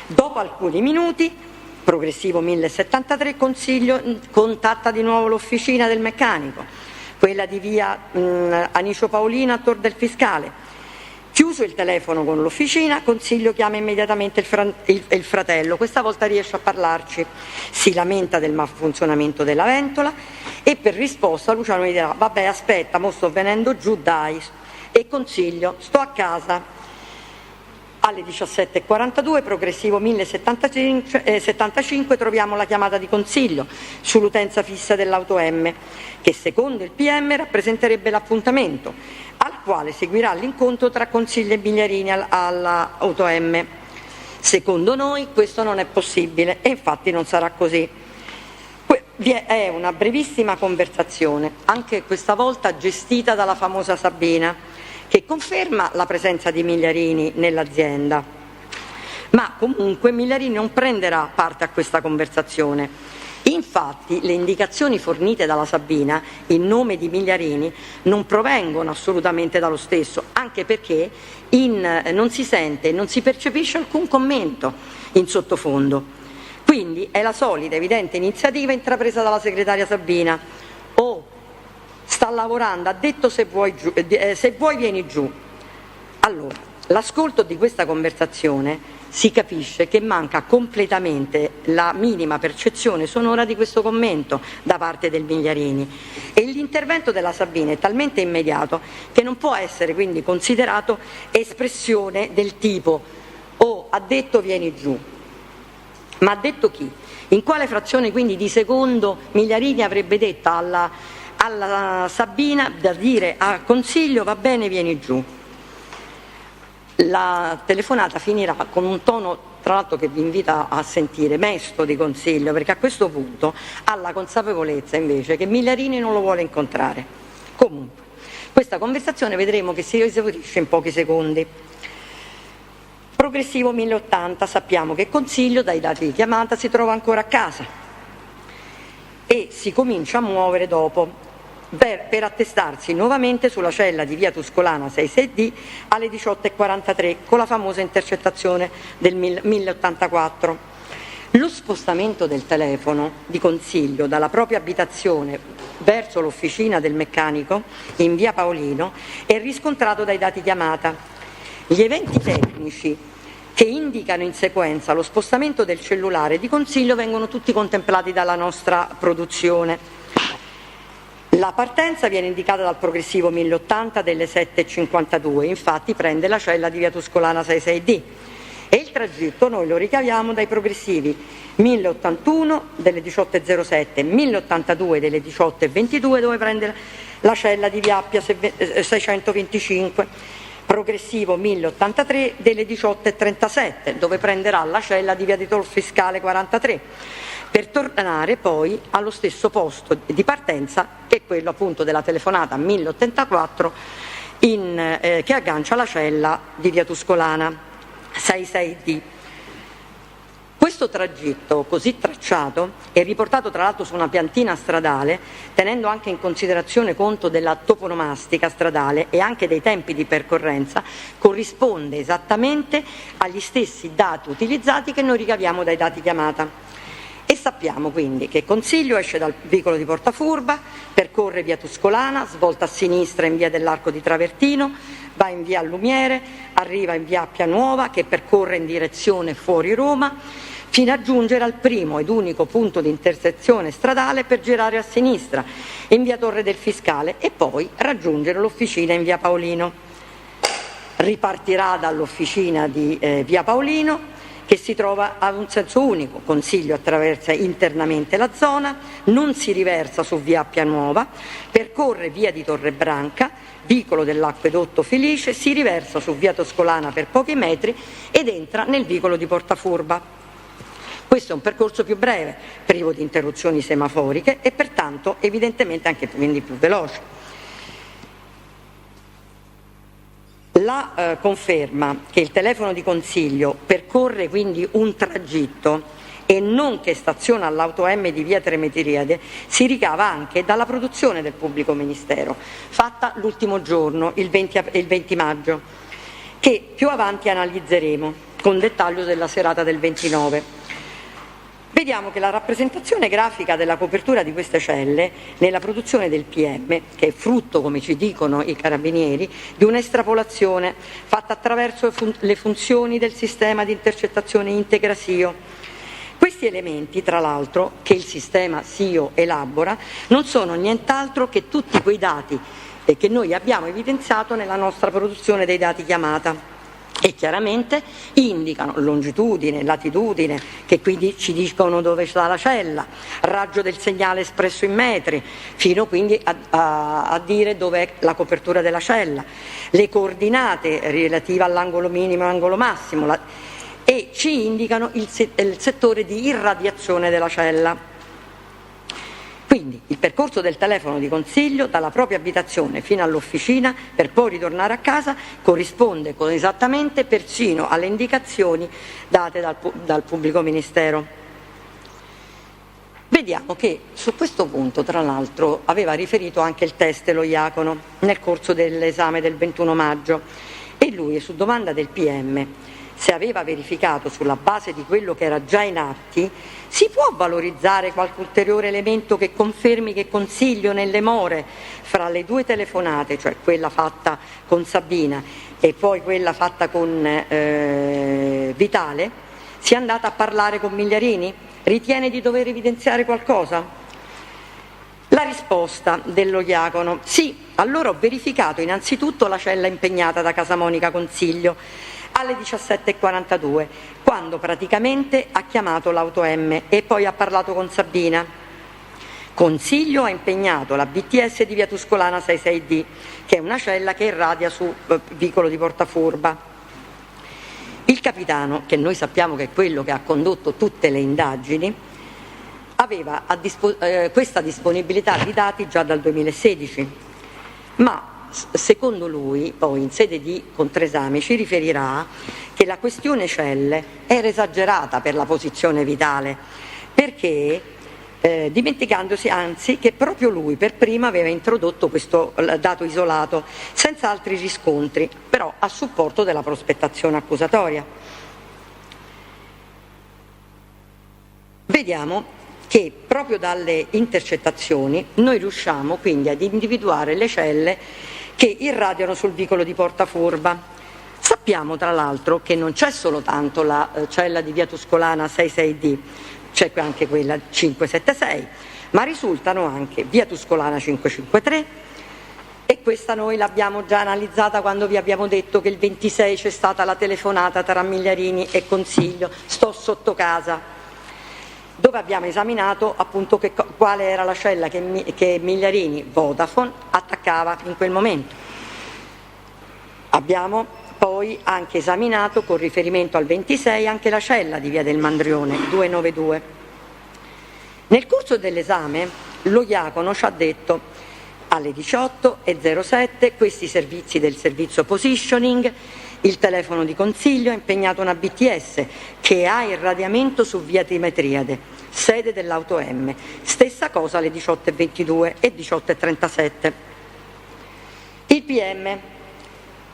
Speaker 1: Dopo alcuni minuti, progressivo 1073, Consiglio contatta di nuovo l'officina del meccanico, quella di via Anicio Paolino a Tor del Fiscale. Chiuso il telefono con l'officina, Consiglio chiama immediatamente il fratello, questa volta riesce a parlarci, si lamenta del malfunzionamento della ventola e per risposta Luciano gli dirà: vabbè, aspetta, mo sto venendo giù, dai. E Consiglio: sto a casa. Alle 17.42, progressivo 1075, troviamo la chiamata di Consiglio sull'utenza fissa dell'auto M, che secondo il PM rappresenterebbe l'appuntamento, al quale seguirà l'incontro tra Consiglio e Migliarini all'auto M. Secondo noi questo non è possibile e infatti non sarà così. È una brevissima conversazione, anche questa volta gestita dalla famosa Sabina, che conferma la presenza di Migliarini nell'azienda, ma comunque Migliarini non prenderà parte a questa conversazione. Infatti le indicazioni fornite dalla Sabina in nome di Migliarini non provengono assolutamente dallo stesso, anche perché non si sente, non si percepisce alcun commento in sottofondo. Quindi è la solita evidente iniziativa intrapresa dalla segretaria Sabina: sta lavorando, ha detto se vuoi vieni giù. Allora, l'ascolto di questa conversazione si capisce che manca completamente la minima percezione sonora di questo commento da parte del Migliarini e l'intervento della Sabina è talmente immediato che non può essere quindi considerato espressione del tipo ha detto vieni giù. Ma ha detto chi? In quale frazione quindi di secondo Migliarini avrebbe detto alla Sabina da dire a Consiglio va bene, vieni giù? La telefonata finirà con un tono, tra l'altro, che vi invita a sentire, mesto di Consiglio, perché a questo punto ha la consapevolezza invece che Migliarini non lo vuole incontrare. Comunque, questa conversazione vedremo che si esaurisce in pochi secondi. Progressivo 1080, sappiamo che Consiglio dai dati di chiamata si trova ancora a casa e si comincia a muovere dopo per attestarsi nuovamente sulla cella di via Tuscolana 66D alle 18.43 con la famosa intercettazione del 1084. Lo spostamento del telefono di Consiglio dalla propria abitazione verso l'officina del meccanico in via Paolino è riscontrato dai dati chiamata. Gli eventi tecnici che indicano in sequenza lo spostamento del cellulare di Consiglio vengono tutti contemplati dalla nostra produzione. La partenza viene indicata dal progressivo 1080 delle 7.52, infatti prende la cella di via Tuscolana 66D e il tragitto noi lo ricaviamo dai progressivi 1081 delle 18.07, 1082 delle 18.22 dove prende la cella di via Appia 625, progressivo 1083 delle 18.37 dove prenderà la cella di via di Tor Fiscale 43 per tornare poi allo stesso posto di partenza che è quello appunto della telefonata 1084 che aggancia la cella di via Tuscolana 66D. Questo tragitto così tracciato è riportato tra l'altro su una piantina stradale, tenendo anche in considerazione conto della toponomastica stradale e anche dei tempi di percorrenza, corrisponde esattamente agli stessi dati utilizzati che noi ricaviamo dai dati chiamata. E sappiamo quindi che Consiglio esce dal vicolo di Portafurba, percorre via Tuscolana, svolta a sinistra in via dell'Arco di Travertino, va in via Lumiere, arriva in via Appia Nuova che percorre in direzione fuori Roma, fino a giungere al primo ed unico punto di intersezione stradale per girare a sinistra in via Torre del Fiscale e poi raggiungere l'officina in via Paolino. Ripartirà dall'officina di via Paolino che si trova ad un senso unico. Consiglio attraversa internamente la zona, non si riversa su via Appia Nuova, percorre via di Torrebranca, vicolo dell'Acquedotto Felice, si riversa su via Toscolana per pochi metri ed entra nel vicolo di Portafurba. Questo è un percorso più breve, privo di interruzioni semaforiche e pertanto evidentemente anche quindi più veloce. La conferma che il telefono di consiglio percorre quindi un tragitto e non che staziona all'auto M di via Tremetiriade si ricava anche dalla produzione del pubblico ministero, fatta l'ultimo giorno, il 20 maggio, che più avanti analizzeremo con dettaglio della serata del 29. Vediamo che la rappresentazione grafica della copertura di queste celle nella produzione del PM, che è frutto, come ci dicono i carabinieri, di un'estrapolazione fatta attraverso le funzioni del sistema di intercettazione integra SIO. Questi elementi, tra l'altro, che il sistema SIO elabora, non sono nient'altro che tutti quei dati che noi abbiamo evidenziato nella nostra produzione dei dati chiamata. E chiaramente indicano longitudine, latitudine, che quindi ci dicono dove sta la cella, raggio del segnale espresso in metri, fino quindi a dire dov'è la copertura della cella, le coordinate relative all'angolo minimo e all'angolo massimo, e ci indicano il settore di irradiazione della cella. Quindi il percorso del telefono di consiglio dalla propria abitazione fino all'officina per poi ritornare a casa corrisponde esattamente persino alle indicazioni date dal pubblico ministero. Vediamo che su questo punto, tra l'altro, aveva riferito anche il teste Lo Iacono nel corso dell'esame del 21 maggio e lui, su domanda del PM, se aveva verificato sulla base di quello che era già in atti, si può valorizzare qualche ulteriore elemento che confermi che Consiglio nelle more fra le due telefonate, cioè quella fatta con Sabina e poi quella fatta con Vitale, sia andata a parlare con Migliarini? Ritiene di dover evidenziare qualcosa? La risposta dello Iacono: sì, allora ho verificato innanzitutto la cella impegnata da Casamonica Consiglio alle 17:42, quando praticamente ha chiamato l'auto M e poi ha parlato con Sabina. Consiglio ha impegnato la BTS di via Tuscolana 66D, che è una cella che irradia su vicolo di Portafurba. Il capitano, che noi sappiamo che è quello che ha condotto tutte le indagini, aveva questa disponibilità di dati già dal 2016, ma secondo lui, poi in sede di contraesame, ci riferirà che la questione celle era esagerata per la posizione Vitale, perché dimenticandosi anzi che proprio lui per prima aveva introdotto questo dato isolato, senza altri riscontri, però a supporto della prospettazione accusatoria. Vediamo che proprio dalle intercettazioni noi riusciamo quindi ad individuare le celle che irradiano sul vicolo di Portafurba. Sappiamo tra l'altro che non c'è solo tanto la cella di via Tuscolana 66D, c'è anche quella 576, ma risultano anche via Tuscolana 553, e questa noi l'abbiamo già analizzata quando vi abbiamo detto che il 26 c'è stata la telefonata tra Migliarini e Consiglio, sto sotto casa, dove abbiamo esaminato appunto quale era la cella che Migliarini Vodafone attaccava in quel momento. Abbiamo poi anche esaminato con riferimento al 26 anche la cella di via del Mandrione 292. Nel corso dell'esame lo Iacono ci ha detto alle 18:07 questi servizi del servizio positioning, il telefono di consiglio ha impegnato una BTS che ha irradiamento su via Trimetriade, sede dell'auto M, stessa cosa alle 18:22 e 18:37. Il PM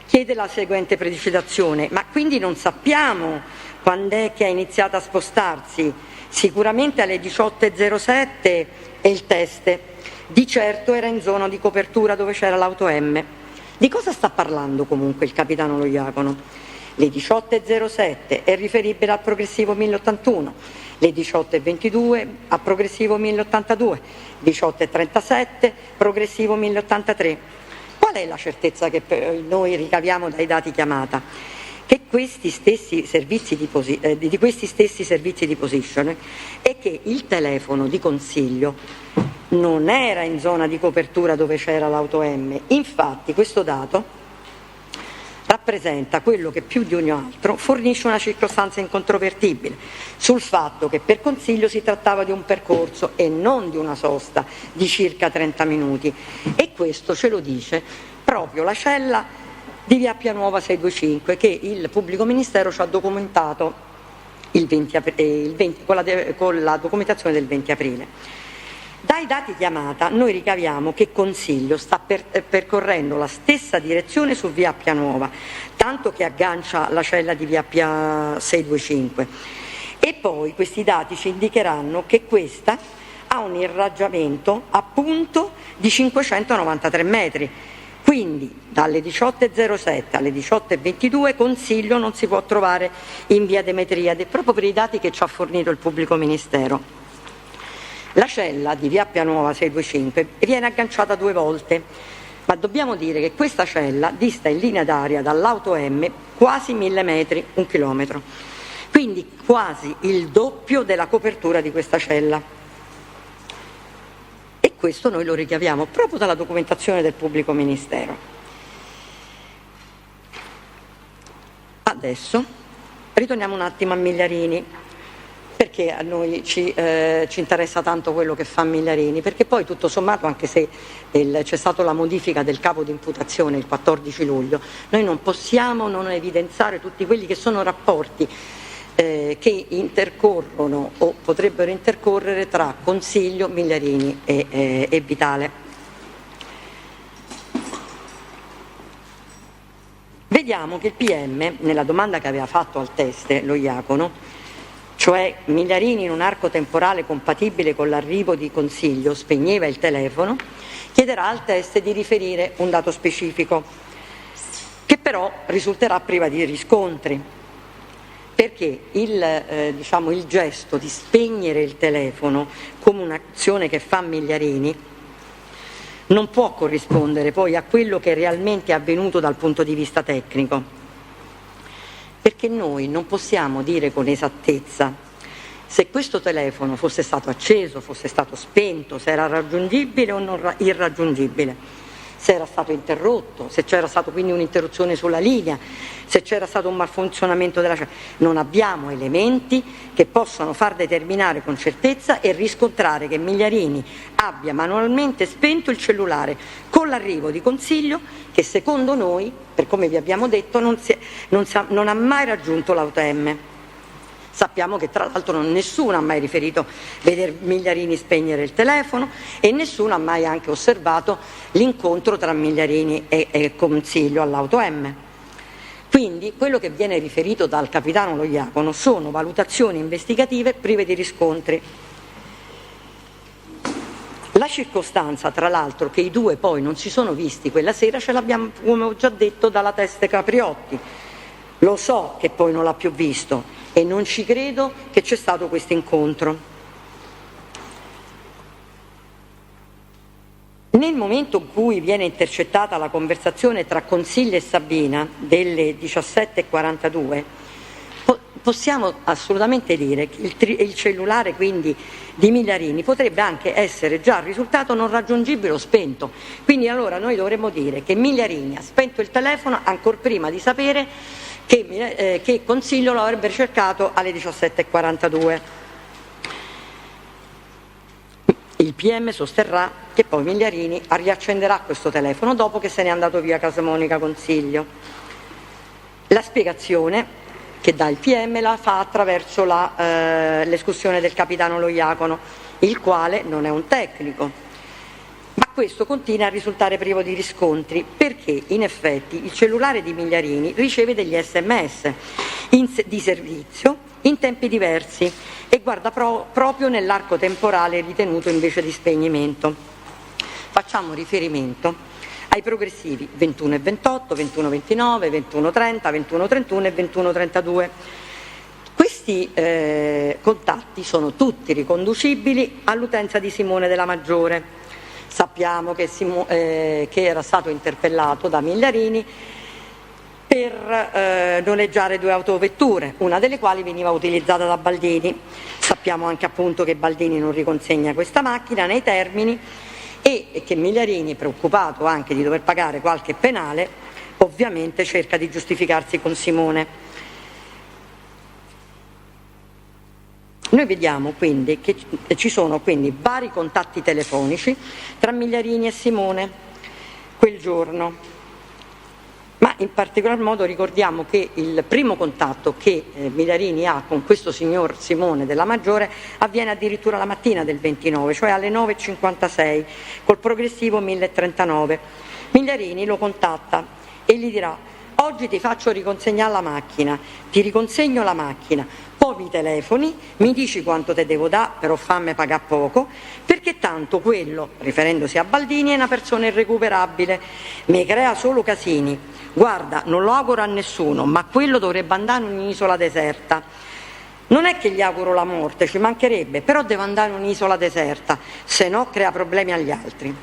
Speaker 1: chiede la seguente precisazione: ma quindi non sappiamo quando è che ha iniziato a spostarsi? Sicuramente alle 18:07 e il teste, di certo era in zona di copertura dove c'era l'auto M. Di cosa sta parlando comunque il capitano Lo Iacono? Le 18:07 è riferibile al progressivo 1081, le 18:22 a progressivo 1082, 18:37 progressivo 1083. Qual è la certezza che noi ricaviamo dai dati chiamata? che questi stessi servizi di positioning è che il telefono di consiglio non era in zona di copertura dove c'era l'auto M. Infatti questo dato rappresenta quello che più di ogni altro fornisce una circostanza incontrovertibile sul fatto che per consiglio si trattava di un percorso e non di una sosta di circa 30 minuti, e questo ce lo dice proprio la cella di via Appianuova 625 che il pubblico ministero ci ha documentato con la documentazione del 20 aprile. Dai dati chiamata noi ricaviamo che Consiglio sta percorrendo la stessa direzione su via Appianuova, tanto che aggancia la cella di via Appia 625, e poi questi dati ci indicheranno che questa ha un irraggiamento appunto di 593 metri, quindi dalle 18.07 alle 18.22 Consiglio non si può trovare in via Demetriade, proprio per i dati che ci ha fornito il pubblico ministero. La cella di via Appianuova 625 viene agganciata 2 volte, ma dobbiamo dire che questa cella dista in linea d'aria dall'auto M quasi 1000 metri, 1 chilometro, quindi quasi il doppio della copertura di questa cella. E questo noi lo ricaviamo proprio dalla documentazione del pubblico ministero. Adesso ritorniamo un attimo a Migliarini. Perché a noi ci interessa tanto quello che fa Migliarini? Perché poi tutto sommato, anche se c'è stata la modifica del capo di imputazione il 14 luglio, noi non possiamo non evidenziare tutti quelli che sono rapporti che intercorrono o potrebbero intercorrere tra Consiglio, Migliarini e Vitale. Vediamo che il PM, nella domanda che aveva fatto al teste lo Iacono, cioè Migliarini in un arco temporale compatibile con l'arrivo di Consiglio spegneva il telefono, chiederà al teste di riferire un dato specifico, che però risulterà priva di riscontri, perché il gesto di spegnere il telefono come un'azione che fa Migliarini non può corrispondere poi a quello che realmente è avvenuto dal punto di vista tecnico. Perché noi non possiamo dire con esattezza se questo telefono fosse stato acceso, fosse stato spento, se era raggiungibile o non irraggiungibile, se era stato interrotto, se c'era stata quindi un'interruzione sulla linea, se c'era stato un malfunzionamento della cella. Non abbiamo elementi che possano far determinare con certezza e riscontrare che Migliarini abbia manualmente spento il cellulare con l'arrivo di Consiglio, che secondo noi, per come vi abbiamo detto, non ha mai raggiunto l'auto M. Sappiamo che tra l'altro nessuno ha mai riferito vedere Migliarini spegnere il telefono e nessuno ha mai anche osservato l'incontro tra Migliarini e Consiglio all'auto M. Quindi quello che viene riferito dal capitano Lo Iacono sono valutazioni investigative prive di riscontri. La circostanza, tra l'altro, che i due poi non si sono visti quella sera ce l'abbiamo, come ho già detto, dalla teste Capriotti. Lo so che poi non l'ha più visto e non ci credo che c'è stato questo incontro. Nel momento in cui viene intercettata la conversazione tra Consiglio e Sabina delle 17.42, possiamo assolutamente dire che il cellulare quindi di Migliarini potrebbe anche essere già risultato non raggiungibile o spento. Quindi allora noi dovremmo dire che Migliarini ha spento il telefono ancor prima di sapere che Consiglio lo avrebbe cercato alle 17.42. Il PM sosterrà che poi Migliarini riaccenderà questo telefono dopo che se n'è andato via Casamonica Consiglio. La spiegazione che dà il PM la fa attraverso l'escussione del capitano Lo Iacono, il quale non è un tecnico, ma questo continua a risultare privo di riscontri perché in effetti il cellulare di Migliarini riceve degli SMS di servizio in tempi diversi e guarda proprio nell'arco temporale ritenuto invece di spegnimento. Facciamo riferimento ai progressivi 21:28, 21:29, 21:30, 21:31 e 21:32. Questi contatti sono tutti riconducibili all'utenza di Simone Della Maggiore. Sappiamo che era stato interpellato da Migliarini per noleggiare 2 autovetture, una delle quali veniva utilizzata da Baldini. Sappiamo anche appunto che Baldini non riconsegna questa macchina nei termini e che Migliarini, preoccupato anche di dover pagare qualche penale, ovviamente cerca di giustificarsi con Simone. Noi vediamo quindi che ci sono quindi vari contatti telefonici tra Migliarini e Simone quel giorno, ma in particolar modo ricordiamo che il primo contatto che Migliarini ha con questo signor Simone della Maggiore avviene addirittura la mattina del 29, cioè alle 9:56, col progressivo 1039. Migliarini lo contatta e gli dirà: oggi ti faccio riconsegnare la macchina, ti riconsegno la macchina, poi mi telefoni, mi dici quanto te devo dare, però fammi pagare poco, perché tanto quello, riferendosi a Baldini, è una persona irrecuperabile, mi crea solo casini, guarda, non lo auguro a nessuno, ma quello dovrebbe andare in un'isola deserta. Non è che gli auguro la morte, ci mancherebbe, però deve andare in un'isola deserta, se no crea problemi agli altri.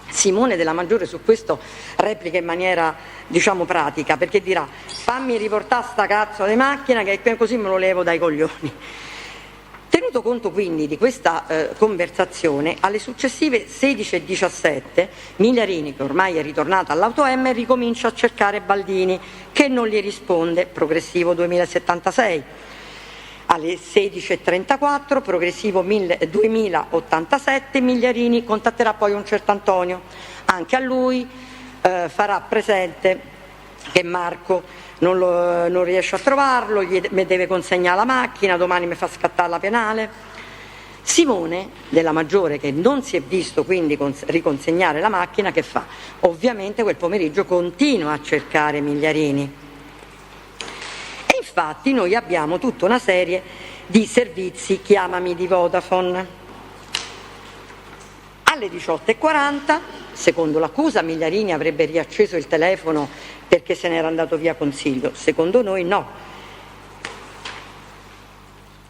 Speaker 1: Simone della Maggiore su questo replica in maniera, diciamo, pratica, perché dirà: fammi riportare sta cazzo di macchina che così me lo levo dai coglioni. Tenuto conto quindi di questa conversazione, alle successive 16:17 Migliarini, che ormai è ritornato all'Auto M, ricomincia a cercare Baldini, che non gli risponde, progressivo 2076. Alle 16:34, progressivo 2087, Migliarini contatterà poi un certo Antonio. Anche a lui farà presente che Marco non riesce a trovarlo, mi deve consegnare la macchina, domani mi fa scattare la penale. Simone della Maggiore, che non si è visto quindi riconsegnare la macchina, che fa? Ovviamente quel pomeriggio continua a cercare Migliarini. Infatti noi abbiamo tutta una serie di servizi chiamami di Vodafone. Alle 18:40, secondo l'accusa, Migliarini avrebbe riacceso il telefono perché se n'era andato via Consiglio. Secondo noi no.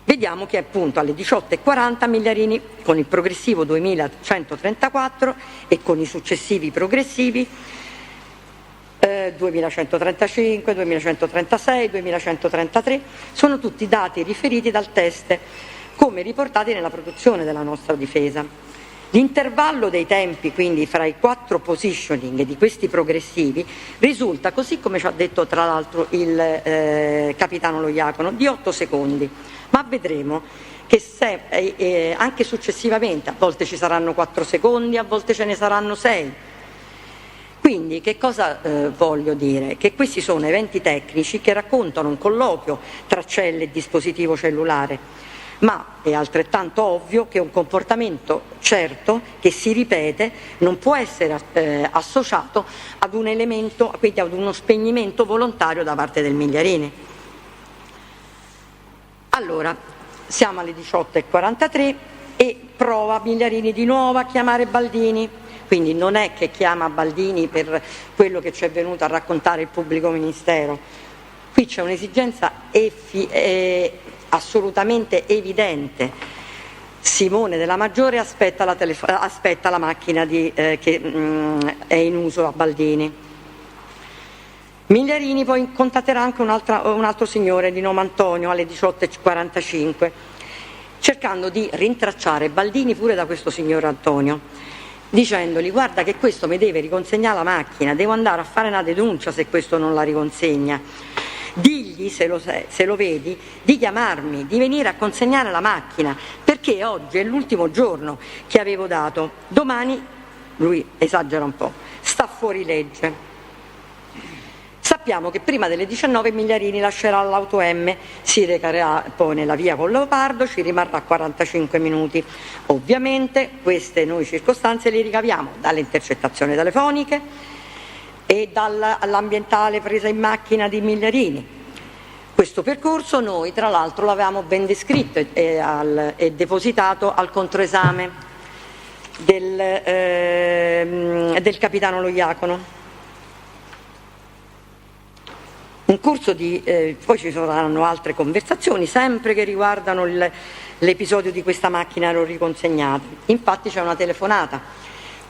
Speaker 1: Vediamo che appunto alle 18:40 Migliarini, con il progressivo 2134 e con i successivi progressivi 2135, 2136, 2133, sono tutti dati riferiti dal test come riportati nella produzione della nostra difesa. L'intervallo dei tempi quindi fra i 4 positioning di questi progressivi risulta, così come ci ha detto tra l'altro il capitano Loiacono, di 8 secondi, ma vedremo che anche successivamente a volte ci saranno 4 secondi, a volte ce ne saranno 6. Quindi che cosa voglio dire? Che questi sono eventi tecnici che raccontano un colloquio tra celle e dispositivo cellulare, ma è altrettanto ovvio che un comportamento certo che si ripete non può essere associato ad un elemento, quindi ad uno spegnimento volontario da parte del Migliarini. Allora, siamo alle 18:43 e prova Migliarini di nuovo a chiamare Baldini. Quindi non è che chiama Baldini per quello che ci è venuto a raccontare il pubblico ministero. Qui c'è un'esigenza assolutamente evidente. Simone della Maggiore aspetta la macchina che è in uso a Baldini. Migliarini poi contatterà anche un altro signore di nome Antonio alle 18:45, cercando di rintracciare Baldini pure da questo signor Antonio, dicendogli: guarda che questo mi deve riconsegnare la macchina, devo andare a fare una denuncia se questo non la riconsegna. Digli, se lo vedi, di chiamarmi, di venire a consegnare la macchina, perché oggi è l'ultimo giorno che avevo dato, domani, lui esagera un po', sta fuori legge. Sappiamo che prima delle 19 Migliarini lascerà l'Auto M, si recherà poi nella via con Leopardo, ci rimarrà 45 minuti. Ovviamente queste noi circostanze le ricaviamo dalle intercettazioni telefoniche e dall'ambientale presa in macchina di Migliarini. Questo percorso noi tra l'altro l'avevamo ben descritto e depositato al controesame del capitano Loiacono. In corso poi ci saranno altre conversazioni, sempre che riguardano l'episodio di questa macchina non riconsegnata. Infatti c'è una telefonata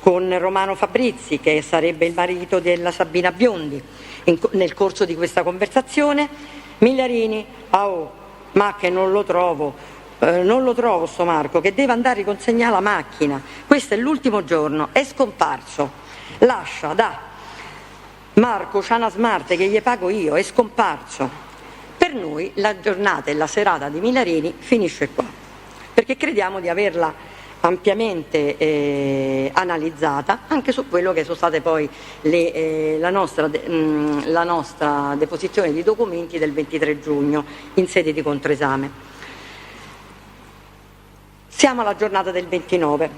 Speaker 1: con Romano Fabrizi, che sarebbe il marito della Sabina Biondi. Nel corso di questa conversazione Migliarini: ma che non lo trovo sto Marco, che deve andare a riconsegnare la macchina, questo è l'ultimo giorno, è scomparso, lascia, da Marco c'ha una smart che gli pago io, è scomparso. Per noi la giornata e la serata di Migliarini finisce qua, perché crediamo di averla ampiamente analizzata anche su quello che sono state poi la nostra deposizione di documenti del 23 giugno in sede di controesame. Siamo alla giornata del 29,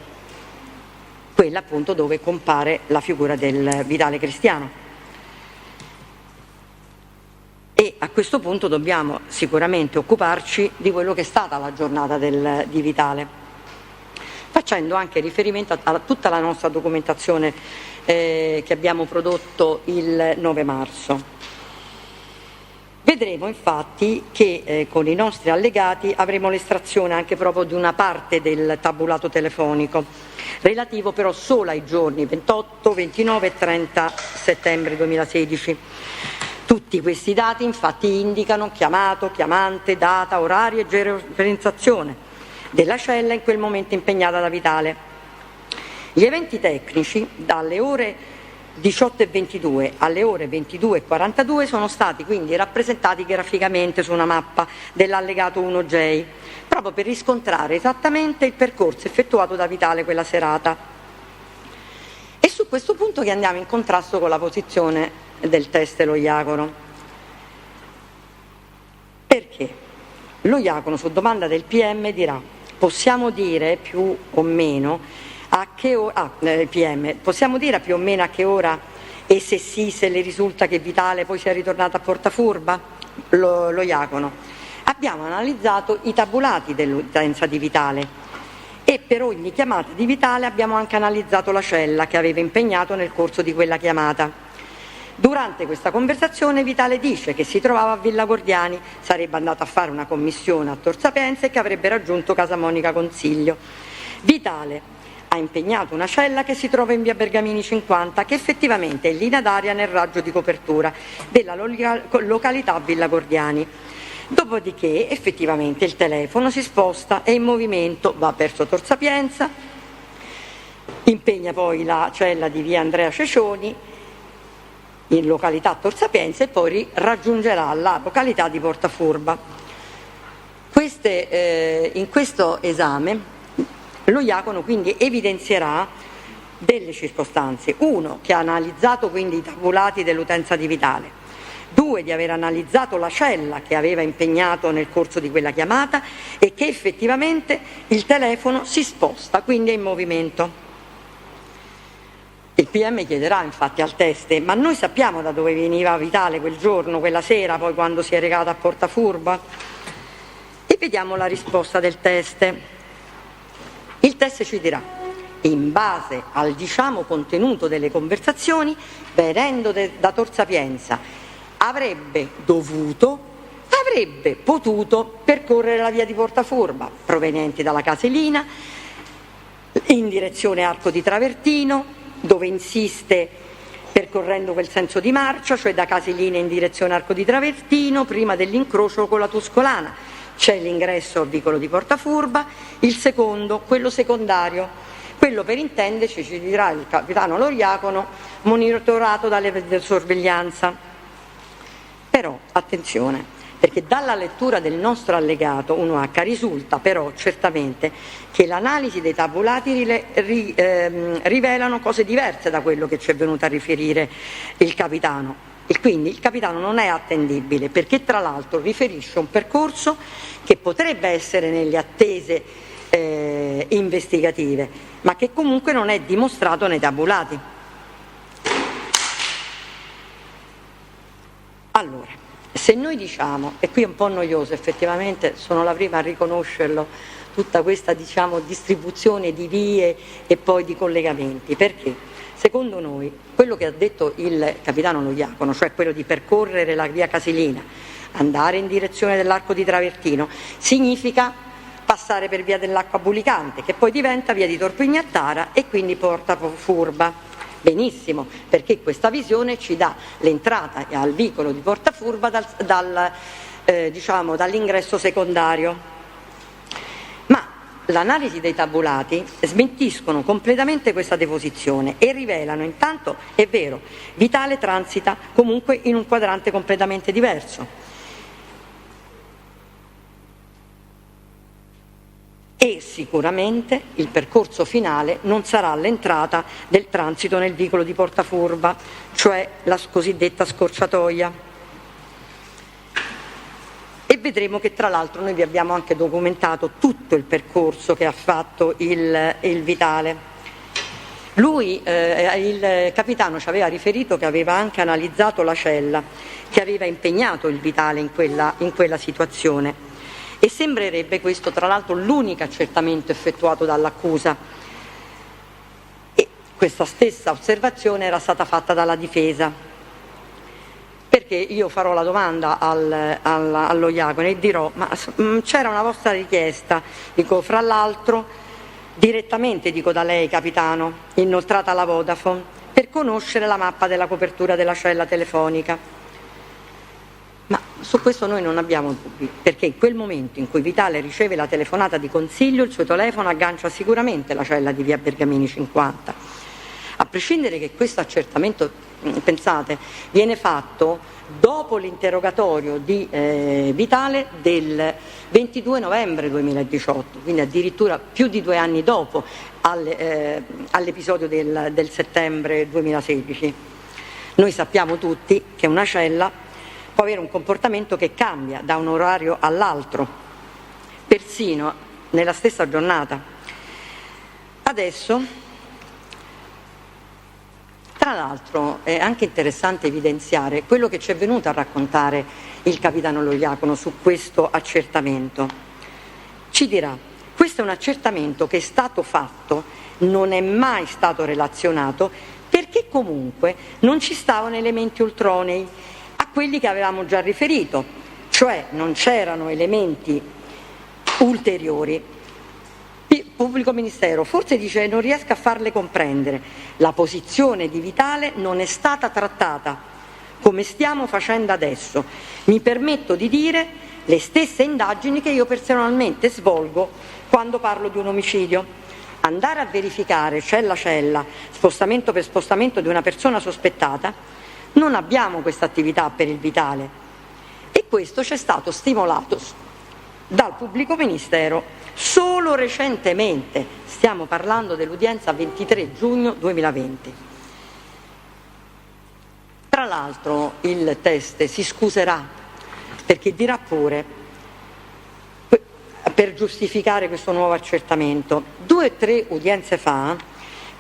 Speaker 1: quella appunto dove compare la figura del Vitale Cristiano, e a questo punto dobbiamo sicuramente occuparci di quello che è stata la giornata di Vitale, facendo anche riferimento a tutta la nostra documentazione che abbiamo prodotto il 9 marzo. Vedremo infatti che con i nostri allegati avremo l'estrazione anche proprio di una parte del tabulato telefonico, relativo però solo ai giorni 28, 29 e 30 settembre 2016. Tutti questi dati infatti indicano chiamato, chiamante, data, orario e geolocalizzazione della cella in quel momento impegnata da Vitale. Gli eventi tecnici dalle ore 18:22 alle ore 22:42 sono stati quindi rappresentati graficamente su una mappa dell'allegato 1J, proprio per riscontrare esattamente il percorso effettuato da Vitale quella serata. E su questo punto che andiamo in contrasto con la posizione del test Lo Iacono. Perché? Lo Iacono su domanda del PM dirà: possiamo dire più o meno a che ora, possiamo dire più o meno a che ora, e se sì, se le risulta che Vitale poi sia ritornato a Portafurba? Lo Iacono: abbiamo analizzato i tabulati dell'utenza di Vitale e per ogni chiamata di Vitale abbiamo anche analizzato la cella che aveva impegnato nel corso di quella chiamata. Durante questa conversazione Vitale dice che si trovava a Villa Gordiani, sarebbe andato a fare una commissione a Tor Sapienza e che avrebbe raggiunto Casa Monica Consiglio. Vitale ha impegnato una cella che si trova in via Bergamini 50, che effettivamente è in linea d'aria nel raggio di copertura della località Villa Gordiani. Dopodiché effettivamente il telefono si sposta, è in movimento, va verso Tor Sapienza, impegna poi la cella di via Andrea Cecioni in località Tor Sapienza e poi raggiungerà la località di Portafurba. In questo esame Lo Iacono quindi evidenzierà delle circostanze: 1, che ha analizzato quindi i tabulati dell'utenza di Vitale; 2, di aver analizzato la cella che aveva impegnato nel corso di quella chiamata e che effettivamente il telefono si sposta, quindi è in movimento. Il PM chiederà infatti al teste: ma noi sappiamo da dove veniva Vitale quel giorno, quella sera, poi quando si è recato a Portafurba? E vediamo la risposta del teste. Il test ci dirà: in base al contenuto delle conversazioni, venendo da Tor Sapienza, avrebbe potuto percorrere la via di Portafurba, provenienti dalla Casilina, in direzione Arco di Travertino, dove insiste percorrendo quel senso di marcia, cioè da Casilina in direzione Arco di Travertino, prima dell'incrocio con la Tuscolana. C'è l'ingresso al vicolo di Portafurba, il secondo, quello secondario, quello per intenderci, ci dirà il capitano Lo Iacono, monitorato dalle sorveglianza. Però, attenzione, perché dalla lettura del nostro allegato 1H risulta però certamente che l'analisi dei tabulati rivelano cose diverse da quello che ci è venuto a riferire il capitano. E quindi il capitano non è attendibile, perché tra l'altro riferisce un percorso che potrebbe essere nelle attese investigative, ma che comunque non è dimostrato nei tabulati. Allora, se noi diciamo, e qui è un po' noioso effettivamente, sono la prima a riconoscerlo, tutta questa distribuzione di vie e poi di collegamenti, perché? Secondo noi, quello che ha detto il capitano Lo Iacono, cioè quello di percorrere la via Casilina, andare in direzione dell'Arco di Travertino, significa passare per via dell'acqua bulicante, che poi diventa via di Torpignattara e quindi Porta Furba. Benissimo, perché questa visione ci dà l'entrata al vicolo di Porta Furba dall'ingresso secondario. Ma l'analisi dei tabulati smentiscono completamente questa deposizione e rivelano intanto, è vero, Vitale transita comunque in un quadrante completamente diverso. E sicuramente il percorso finale non sarà l'entrata del transito nel vicolo di Porta Furba, cioè la cosiddetta scorciatoia. E vedremo che tra l'altro noi vi abbiamo anche documentato tutto il percorso che ha fatto il Vitale. Lui, il capitano, ci aveva riferito che aveva anche analizzato la cella, che aveva impegnato il Vitale in quella situazione. E sembrerebbe questo, tra l'altro, l'unico accertamento effettuato dall'accusa. E questa stessa osservazione era stata fatta dalla difesa. Perché io farò la domanda allo Iacone e dirò, ma c'era una vostra richiesta, dico, fra l'altro, direttamente, dico da lei, capitano, inoltrata alla Vodafone, per conoscere la mappa della copertura della cella telefonica. Ma su questo noi non abbiamo dubbi, perché in quel momento in cui Vitale riceve la telefonata di consiglio, il suo telefono aggancia sicuramente la cella di via Bergamini 50. A prescindere che questo accertamento, pensate, viene fatto dopo l'interrogatorio di Vitale del 22 novembre 2018, quindi addirittura più di 2 anni dopo all'episodio del settembre 2016. Noi sappiamo tutti che una cella può avere un comportamento che cambia da un orario all'altro, persino nella stessa giornata. Adesso, tra l'altro, è anche interessante evidenziare quello che ci è venuto a raccontare il capitano Lo Iacone su questo accertamento. Ci dirà, questo è un accertamento che è stato fatto, non è mai stato relazionato, perché comunque non ci stavano elementi ultronei, quelli che avevamo già riferito, cioè non c'erano elementi ulteriori. Pubblico Ministero forse dice non riesco a farle comprendere, la posizione di Vitale non è stata trattata come stiamo facendo adesso, mi permetto di dire le stesse indagini che io personalmente svolgo quando parlo di un omicidio. Andare a verificare cella a cella, spostamento per spostamento di una persona sospettata, non abbiamo questa attività per il Vitale e questo ci è stato stimolato dal Pubblico Ministero solo recentemente, stiamo parlando dell'udienza 23 giugno 2020. Tra l'altro il teste si scuserà perché dirà pure, per giustificare questo nuovo accertamento, 2 o 3 udienze fa,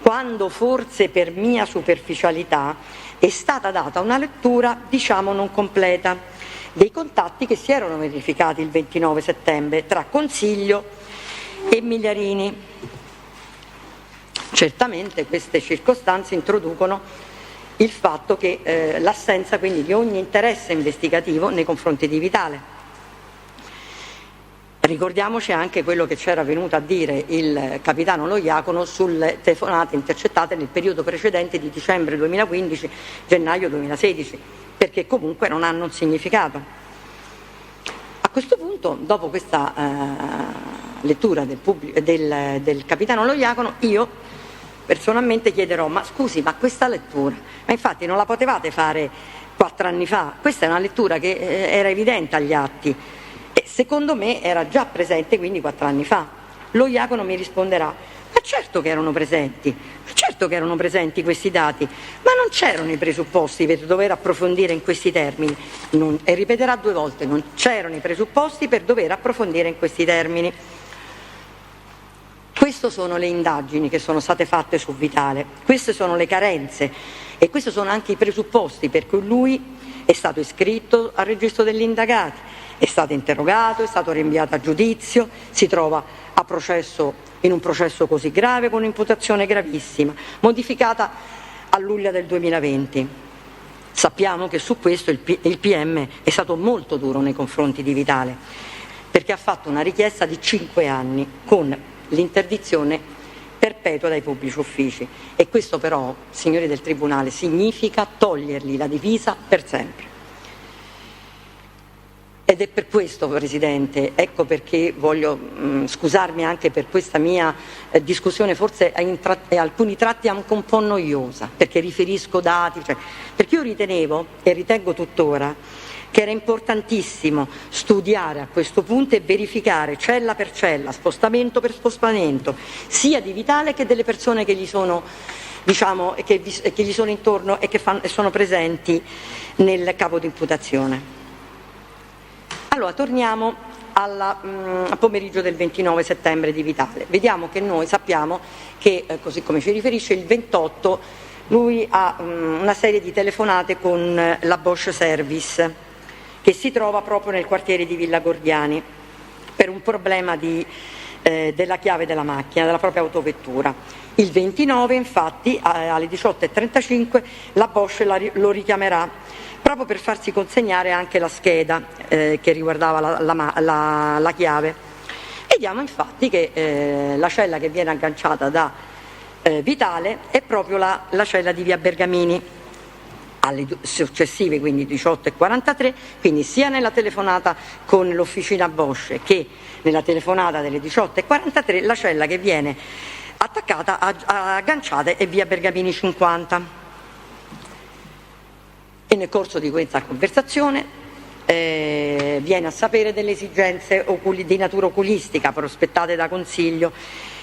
Speaker 1: quando forse per mia superficialità è stata data una lettura, diciamo, non completa dei contatti che si erano verificati il 29 settembre tra Consiglio e Migliarini. Certamente queste circostanze introducono il fatto che l'assenza quindi di ogni interesse investigativo nei confronti di Vitale. Ricordiamoci anche quello che c'era venuto a dire il capitano Lo Iacone sulle telefonate intercettate nel periodo precedente di dicembre 2015, gennaio 2016, perché comunque non hanno un significato. A questo punto, dopo questa lettura del capitano Lo Iacone, io personalmente chiederò, ma scusi, ma questa lettura, ma infatti non la potevate fare 4 anni fa? Questa è una lettura che era evidente agli atti. E secondo me era già presente quindi 4 anni fa. Lo Iacone mi risponderà, ma certo che erano presenti questi dati, ma non c'erano i presupposti per dover approfondire in questi termini. E ripeterà 2 volte, non c'erano i presupposti per dover approfondire in questi termini. Queste sono le indagini che sono state fatte su Vitale, queste sono le carenze e questi sono anche i presupposti per cui lui è stato iscritto al registro degli indagati, è stato interrogato, è stato rinviato a giudizio, si trova a processo in un processo così grave con un'imputazione gravissima, modificata a luglio del 2020. Sappiamo che su questo il PM è stato molto duro nei confronti di Vitale. perché ha fatto una richiesta di 5 anni con l'interdizione perpetua dai pubblici uffici, e questo però, signori del Tribunale, significa togliergli la divisa per sempre. Ed è per questo, Presidente, ecco perché voglio scusarmi anche per questa mia discussione, forse a alcuni tratti anche un po' noiosa, perché riferisco dati, perché io ritenevo e ritengo tuttora che era importantissimo studiare a questo punto e verificare cella per cella, spostamento per spostamento, sia di Vitale che delle persone che gli sono, che gli sono intorno e che sono presenti nel capo di imputazione. Allora, torniamo al pomeriggio del 29 settembre di Vitale. Vediamo che noi sappiamo che, così come ci riferisce, il 28 lui ha una serie di telefonate con la Bosch Service, che si trova proprio nel quartiere di Villa Gordiani, per un problema della chiave della macchina, della propria autovettura. Il 29, infatti, alle 18:35 la Bosch lo richiamerà proprio per farsi consegnare anche la scheda che riguardava la chiave. Vediamo infatti che la cella che viene agganciata da Vitale è proprio la cella di via Bergamini. Alle successive, quindi 18:43, quindi sia nella telefonata con l'officina Bosch che nella telefonata delle 18:43, la cella che viene attaccata, agganciata, è via Bergamini 50. E nel corso di questa conversazione viene a sapere delle esigenze di natura oculistica prospettate da Consiglio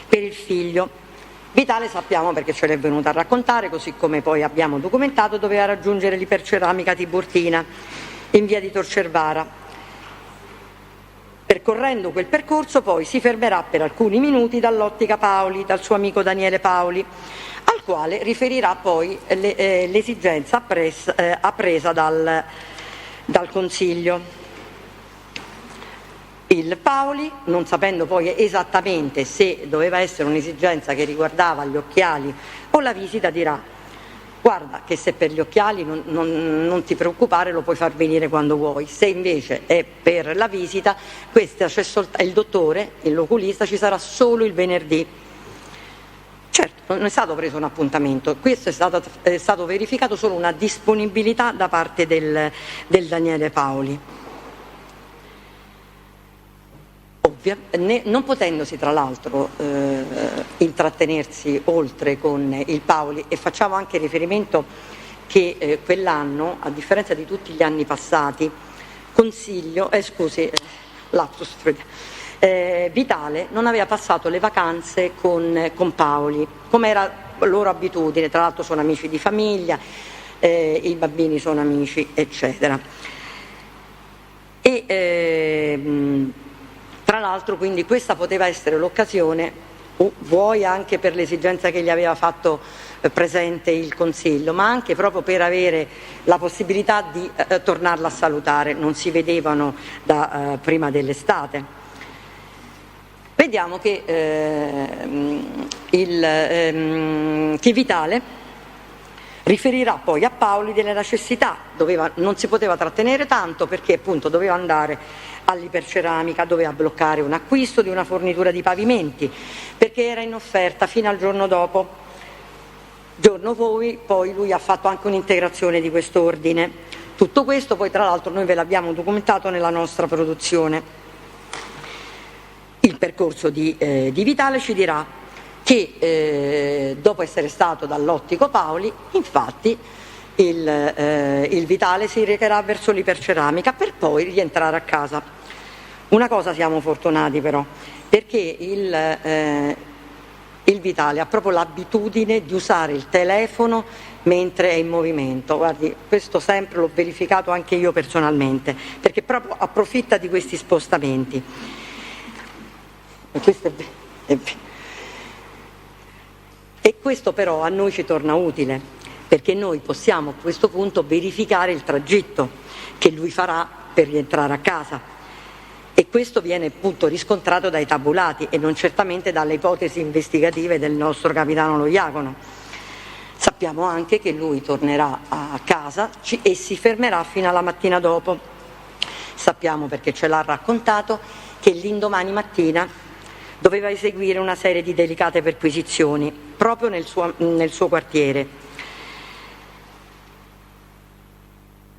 Speaker 1: per il figlio. Vitale, sappiamo perché ce l'è venuta a raccontare, così come poi abbiamo documentato, doveva raggiungere l'Iperceramica Tiburtina in via di Tor Cervara. Percorrendo quel percorso poi si fermerà per alcuni minuti dall'Ottica Paoli, dal suo amico Daniele Paoli, al quale riferirà poi l'esigenza appresa dal Consiglio. Il Paoli, non sapendo poi esattamente se doveva essere un'esigenza che riguardava gli occhiali o la visita, dirà: guarda che se per gli occhiali non ti preoccupare, lo puoi far venire quando vuoi, se invece è per la visita, il dottore, l'oculista, ci sarà solo il venerdì. Certo, non è stato preso un appuntamento, questo è stato verificato solo una disponibilità da parte del Daniele Paoli. Non potendosi tra l'altro intrattenersi oltre con il Paoli, e facciamo anche riferimento che quell'anno, a differenza di tutti gli anni passati, Vitale non aveva passato le vacanze con Paoli, come era loro abitudine. Tra l'altro sono amici di famiglia, i bambini sono amici, eccetera. Tra l'altro, quindi, questa poteva essere l'occasione, vuoi anche per l'esigenza che gli aveva fatto presente il Consiglio, ma anche proprio per avere la possibilità di tornarla a salutare. Non si vedevano da prima dell'estate. Vediamo che Vitale riferirà poi a Paoli delle necessità, non si poteva trattenere tanto perché appunto doveva andare all'Iperceramica, doveva bloccare un acquisto di una fornitura di pavimenti perché era in offerta fino al giorno dopo. Giorno poi lui ha fatto anche un'integrazione di quest'ordine. Tutto questo poi tra l'altro noi ve l'abbiamo documentato nella nostra produzione. Il percorso di Vitale ci dirà che dopo essere stato dall'ottico Paoli, infatti il Vitale si recherà verso l'Iperceramica per poi rientrare a casa. Una cosa siamo fortunati però, perché il Vitale ha proprio l'abitudine di usare il telefono mentre è in movimento. Guardi, questo sempre l'ho verificato anche io personalmente, perché proprio approfitta di questi spostamenti. E questo però a noi ci torna utile, perché noi possiamo a questo punto verificare il tragitto che lui farà per rientrare a casa, e questo viene appunto riscontrato dai tabulati e non certamente dalle ipotesi investigative del nostro capitano Lo Iacono. Sappiamo anche che lui tornerà a casa e si fermerà fino alla mattina dopo. Sappiamo, perché ce l'ha raccontato, che l'indomani mattina doveva eseguire una serie di delicate perquisizioni proprio nel suo quartiere,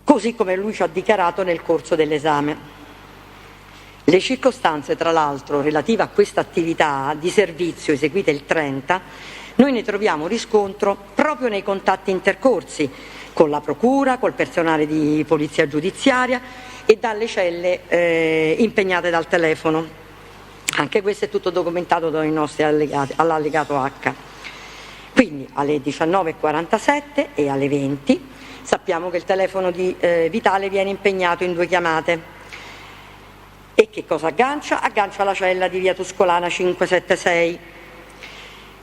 Speaker 1: così come lui ci ha dichiarato nel corso dell'esame. Le circostanze, tra l'altro, relative a questa attività di servizio eseguita il 30, noi ne troviamo riscontro proprio nei contatti intercorsi con la procura, col personale di polizia giudiziaria e dalle celle impegnate dal telefono. Anche questo è tutto documentato dai nostri allegati, all'allegato H. Quindi alle 19:47 e alle 20 sappiamo che il telefono di Vitale viene impegnato in 2 chiamate. E che cosa aggancia? Aggancia la cella di via Tuscolana 576.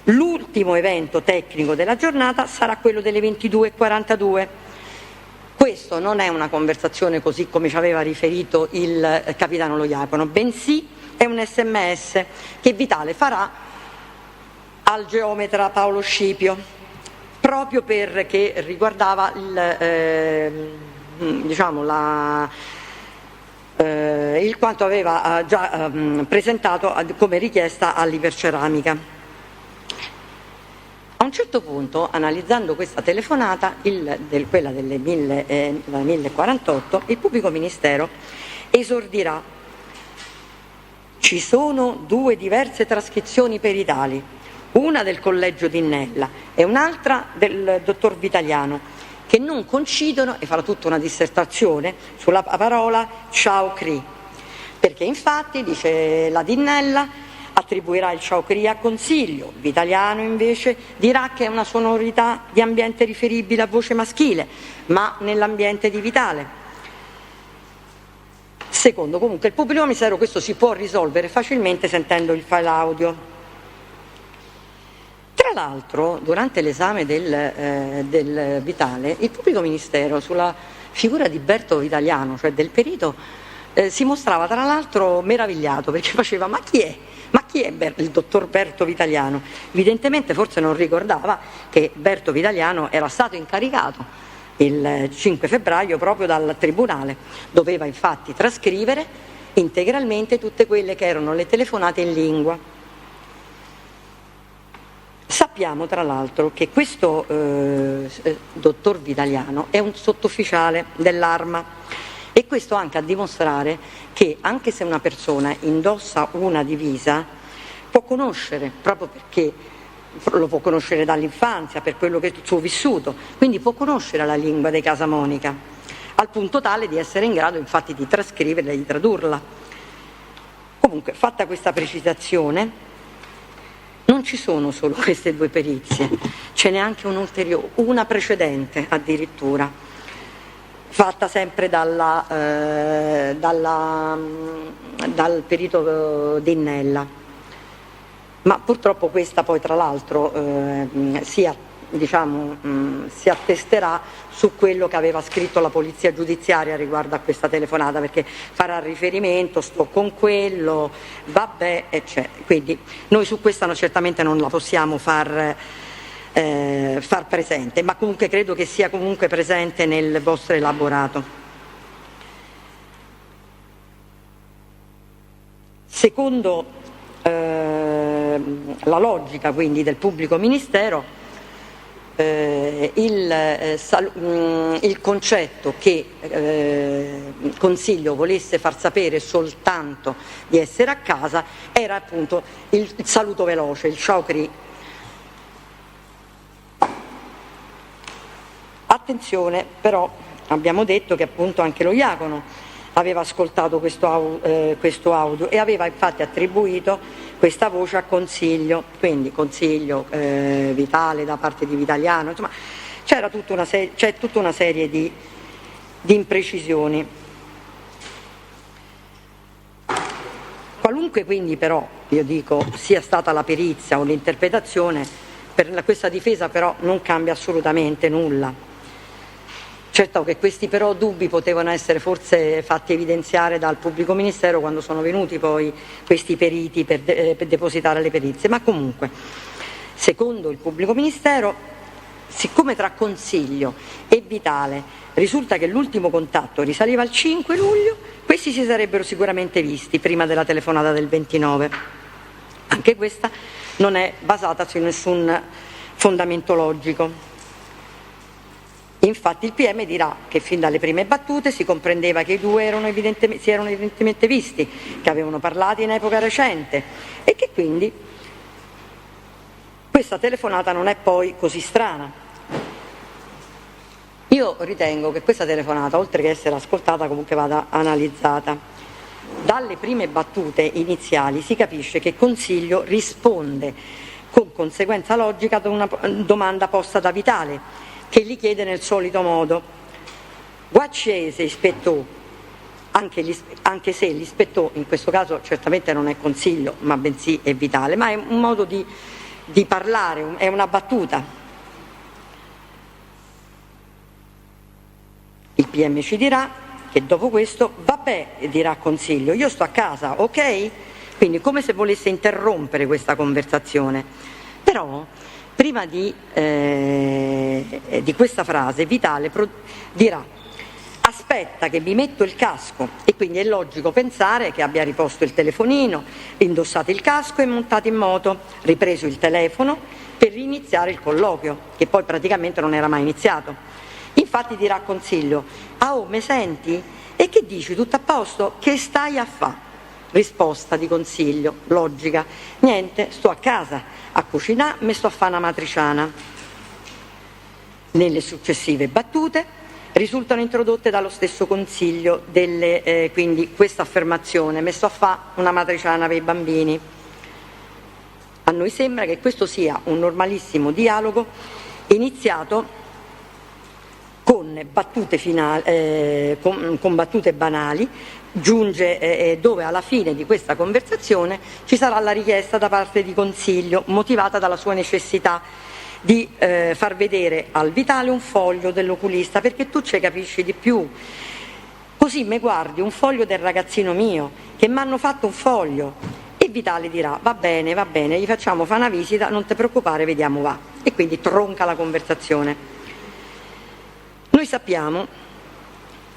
Speaker 1: L'ultimo evento tecnico della giornata sarà quello delle 22:42. Questo non è una conversazione così come ci aveva riferito il capitano Lo Iacono, bensì è un SMS che Vitale farà al geometra Paolo Scipio, proprio perché riguardava il quanto aveva già presentato come richiesta all'Iperceramica. A un certo punto, analizzando questa telefonata, quella delle 1048, il pubblico ministero esordirà: ci sono 2 diverse trascrizioni peritali, una del collegio Dinnella e un'altra del dottor Vitaliano, che non coincidono, e farà tutta una dissertazione sulla parola Ciao-Cri, perché infatti, dice la Dinnella, attribuirà il Ciao-Cri a Consiglio, Vitaliano invece dirà che è una sonorità di ambiente riferibile a voce maschile, ma nell'ambiente di Vitale. Secondo comunque il pubblico ministero questo si può risolvere facilmente sentendo il file audio. Tra l'altro, durante l'esame del Vitale, il pubblico ministero sulla figura di Berto Vitaliano, cioè del perito, si mostrava tra l'altro meravigliato, perché faceva: ma chi è? Ma chi è il dottor Berto Vitaliano? Evidentemente forse non ricordava che Berto Vitaliano era stato incaricato il 5 febbraio proprio dal Tribunale. Doveva infatti trascrivere integralmente tutte quelle che erano le telefonate in lingua. Sappiamo tra l'altro che questo dottor Vitaliano è un sottufficiale dell'Arma, e questo anche a dimostrare che anche se una persona indossa una divisa può conoscere, proprio perché lo può conoscere dall'infanzia per quello che è il suo vissuto, quindi può conoscere la lingua dei Casamonica, al punto tale di essere in grado infatti di trascriverla e di tradurla. Comunque, fatta questa precisazione, non ci sono solo queste 2 perizie, ce n'è anche un'ulteriore, una precedente addirittura, fatta sempre dal perito Dinnella, ma purtroppo questa poi tra l'altro si attesterà su quello che aveva scritto la polizia giudiziaria riguardo a questa telefonata, perché farà riferimento, sto con quello, vabbè, eccetera. Quindi noi su questa certamente non la possiamo far presente, ma comunque credo che sia comunque presente nel vostro elaborato. Secondo la logica quindi del pubblico ministero, il concetto che il Consiglio volesse far sapere soltanto di essere a casa era appunto il saluto veloce, il Ciao-Cri. Attenzione, però abbiamo detto che appunto anche Lo Iacono aveva ascoltato questo audio e aveva infatti attribuito questa voce a Consiglio, quindi Consiglio Vitale da parte di Vitaliano, insomma c'è tutta una serie di imprecisioni. Qualunque quindi però, io dico, sia stata la perizia o l'interpretazione, per questa difesa però non cambia assolutamente nulla. Certo che questi però dubbi potevano essere forse fatti evidenziare dal pubblico ministero quando sono venuti poi questi periti per depositare le perizie, ma comunque, secondo il pubblico ministero, siccome tra Consiglio e Vitale risulta che l'ultimo contatto risaliva al 5 luglio, questi si sarebbero sicuramente visti prima della telefonata del 29. Anche questa non è basata su nessun fondamento logico. Infatti il PM dirà che fin dalle prime battute si comprendeva che i due si erano evidentemente visti, che avevano parlato in epoca recente e che quindi questa telefonata non è poi così strana. Io ritengo che questa telefonata, oltre che essere ascoltata, comunque vada analizzata. Dalle prime battute iniziali si capisce che Consiglio risponde con conseguenza logica ad una domanda posta da Vitale, che gli chiede nel solito modo: Guaccese ispettò, anche se l'ispettò in questo caso certamente non è Consiglio, ma bensì è Vitale, ma è un modo di parlare, è una battuta. Il PM ci dirà che dopo questo, vabbè, dirà Consiglio, io sto a casa, ok? Quindi come se volesse interrompere questa conversazione. Però prima di questa frase Vitale dirà: aspetta che mi metto il casco, e quindi è logico pensare che abbia riposto il telefonino, indossato il casco e montato in moto, ripreso il telefono per riniziare il colloquio, che poi praticamente non era mai iniziato. Infatti dirà a Consiglio: ah, oh, me senti? E che dici, tutto a posto? Che stai a fa'? Risposta di Consiglio, logica: niente, sto a casa a cucinare, mi sto a fare una matriciana. Nelle successive battute risultano introdotte dallo stesso Consiglio quindi questa affermazione: mi sto a fare una matriciana per i bambini. A noi sembra che questo sia un normalissimo dialogo iniziato con battute con battute banali, giunge dove alla fine di questa conversazione ci sarà la richiesta da parte di Consiglio, motivata dalla sua necessità di far vedere al Vitale un foglio dell'oculista, perché tu ci capisci di più. Così mi guardi un foglio del ragazzino mio, che mi hanno fatto un foglio. E Vitale dirà: va bene, gli facciamo fare una visita, non ti preoccupare, vediamo va. E quindi tronca la conversazione. Noi sappiamo,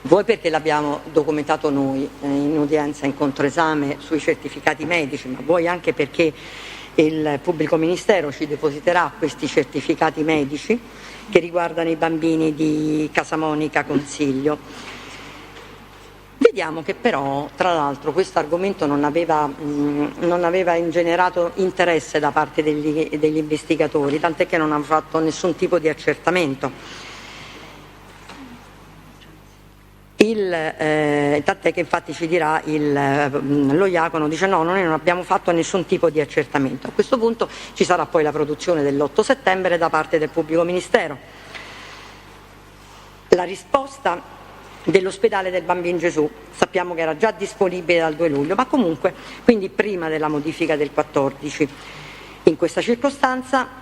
Speaker 1: vuoi perché l'abbiamo documentato noi in udienza in controesame sui certificati medici, ma vuoi anche perché il pubblico ministero ci depositerà questi certificati medici che riguardano i bambini di Casamonica Consiglio. Vediamo che però, tra l'altro, questo argomento non aveva ingenerato interesse da parte degli investigatori, tant'è che non hanno fatto nessun tipo di accertamento. Tant'è che infatti ci dirà lo Iacono, dice no, noi non abbiamo fatto nessun tipo di accertamento. A questo punto ci sarà poi la produzione dell'8 settembre da parte del pubblico ministero. La risposta dell'ospedale del Bambino Gesù sappiamo che era già disponibile dal 2 luglio, ma comunque quindi prima della modifica del 14. In questa circostanza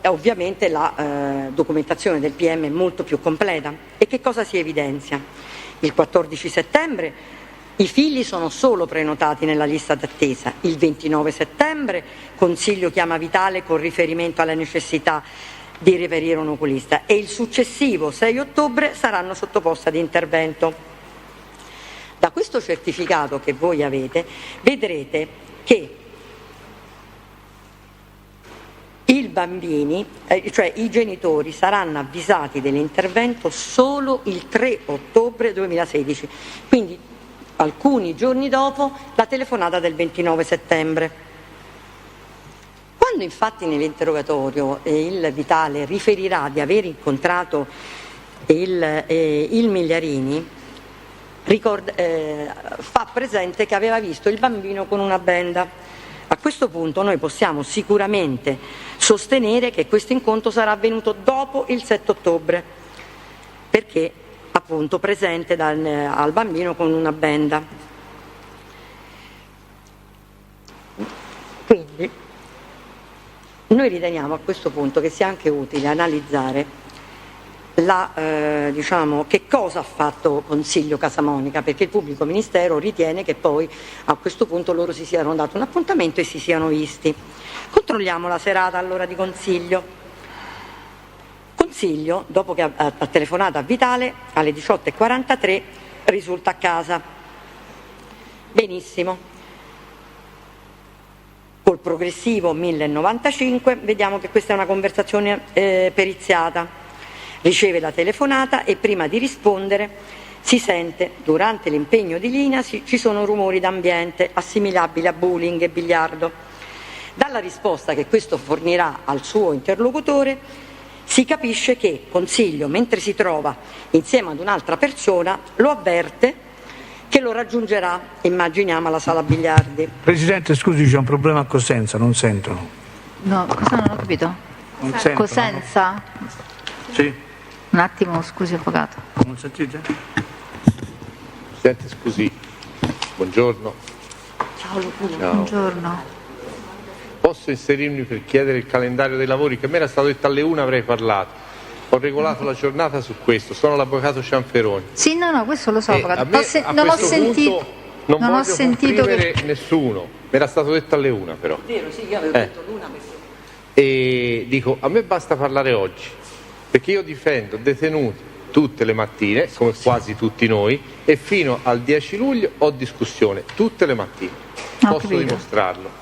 Speaker 1: ovviamente la documentazione del PM è molto più completa. E che cosa si evidenzia? Il 14 settembre i figli sono solo prenotati nella lista d'attesa. Il 29 settembre Consiglio chiama Vitale con riferimento alla necessità di reperire un oculista, e il successivo 6 ottobre saranno sottoposti ad intervento. Da questo certificato che voi avete vedrete che i bambini, cioè i genitori, saranno avvisati dell'intervento solo il 3 ottobre 2016, quindi alcuni giorni dopo la telefonata del 29 settembre. Quando infatti nell'interrogatorio il Vitale riferirà di aver incontrato il Migliarini, fa presente che aveva visto il bambino con una benda. A questo punto noi possiamo sicuramente sostenere che questo incontro sarà avvenuto dopo il 7 ottobre, perché appunto presente al bambino con una benda. Quindi noi riteniamo a questo punto che sia anche utile analizzare che cosa ha fatto Consiglio Casamonica, perché il pubblico ministero ritiene che poi a questo punto loro si siano dato un appuntamento e si siano visti. Controlliamo la serata allora di Consiglio. Consiglio, dopo che ha telefonato a Vitale, alle 18:43 risulta a casa. Benissimo. Col progressivo 1095 vediamo che questa è una conversazione periziata. Riceve la telefonata e prima di rispondere si sente, durante l'impegno di linea ci sono rumori d'ambiente assimilabili a bowling e biliardo. Dalla risposta che questo fornirà al suo interlocutore si capisce che Consiglio, mentre si trova insieme ad un'altra persona, lo avverte che lo raggiungerà, immaginiamo, alla sala biliardi.
Speaker 3: Presidente, scusi, c'è un problema a Cosenza, non sentono.
Speaker 2: No, cosa non ho capito?
Speaker 3: Non sentono.
Speaker 2: Cosenza?
Speaker 3: Sì.
Speaker 2: Un attimo, scusi avvocato.
Speaker 3: Non sentite?
Speaker 4: Presidente, scusi, buongiorno.
Speaker 1: Ciao Lucuno.
Speaker 4: Ciao.
Speaker 2: Buongiorno.
Speaker 4: Posso inserirmi per chiedere il calendario dei lavori? Che a me era stato detto alle 1 avrei parlato. Ho regolato la giornata su questo, sono l'avvocato Cianferoni.
Speaker 2: Sì, no, questo lo so, avvocato.
Speaker 4: A me,
Speaker 2: Non ho
Speaker 4: questo
Speaker 2: sentito,
Speaker 4: punto non
Speaker 2: non ho
Speaker 4: voglio
Speaker 2: sentito
Speaker 4: scrivere
Speaker 2: che...
Speaker 4: nessuno, mi era stato detto alle 1 però.
Speaker 1: Vero, sì, io avevo detto l'una perché...
Speaker 4: E dico, a me basta parlare oggi, perché io difendo detenuti tutte le mattine, come quasi tutti noi, e fino al 10 luglio ho discussione tutte le mattine.
Speaker 2: Ho
Speaker 4: Posso
Speaker 2: capito.
Speaker 4: dimostrarlo.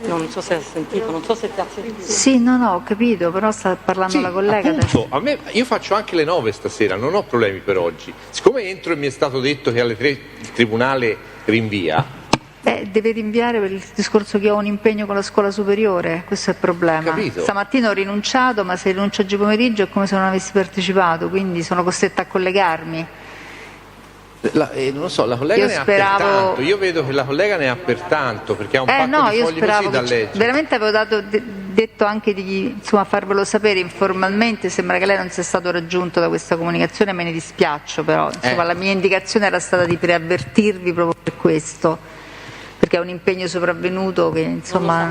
Speaker 1: Non so se ha sentito, non so se ti ha sentito.
Speaker 2: Sì, no, ho capito, però sta parlando
Speaker 4: Sì,
Speaker 2: la collega adesso.
Speaker 4: appunto, io faccio anche le 9 stasera, non ho problemi per oggi. Siccome entro e mi è stato detto che alle 3 il tribunale rinvia,
Speaker 2: Deve rinviare per il discorso che ho un impegno con la scuola superiore, questo è il problema.
Speaker 4: Capito.
Speaker 2: Stamattina ho rinunciato, ma se rinuncio oggi pomeriggio è come se non avessi partecipato, quindi sono costretta a collegarmi.
Speaker 4: non lo so, la collega
Speaker 2: Io
Speaker 4: ne
Speaker 2: speravo-
Speaker 4: ha per tanto, io vedo che la collega ne ha per tanto, perché ha un pacco
Speaker 2: No,
Speaker 4: di
Speaker 2: io
Speaker 4: fogli
Speaker 2: speravo
Speaker 4: così da
Speaker 2: che
Speaker 4: leggere.
Speaker 2: veramente avevo detto anche di farvelo sapere informalmente, sembra che lei non sia stato raggiunto da questa comunicazione, me ne dispiaccio, però insomma, la mia indicazione era stata di preavvertirvi proprio per questo, perché è un impegno sopravvenuto che insomma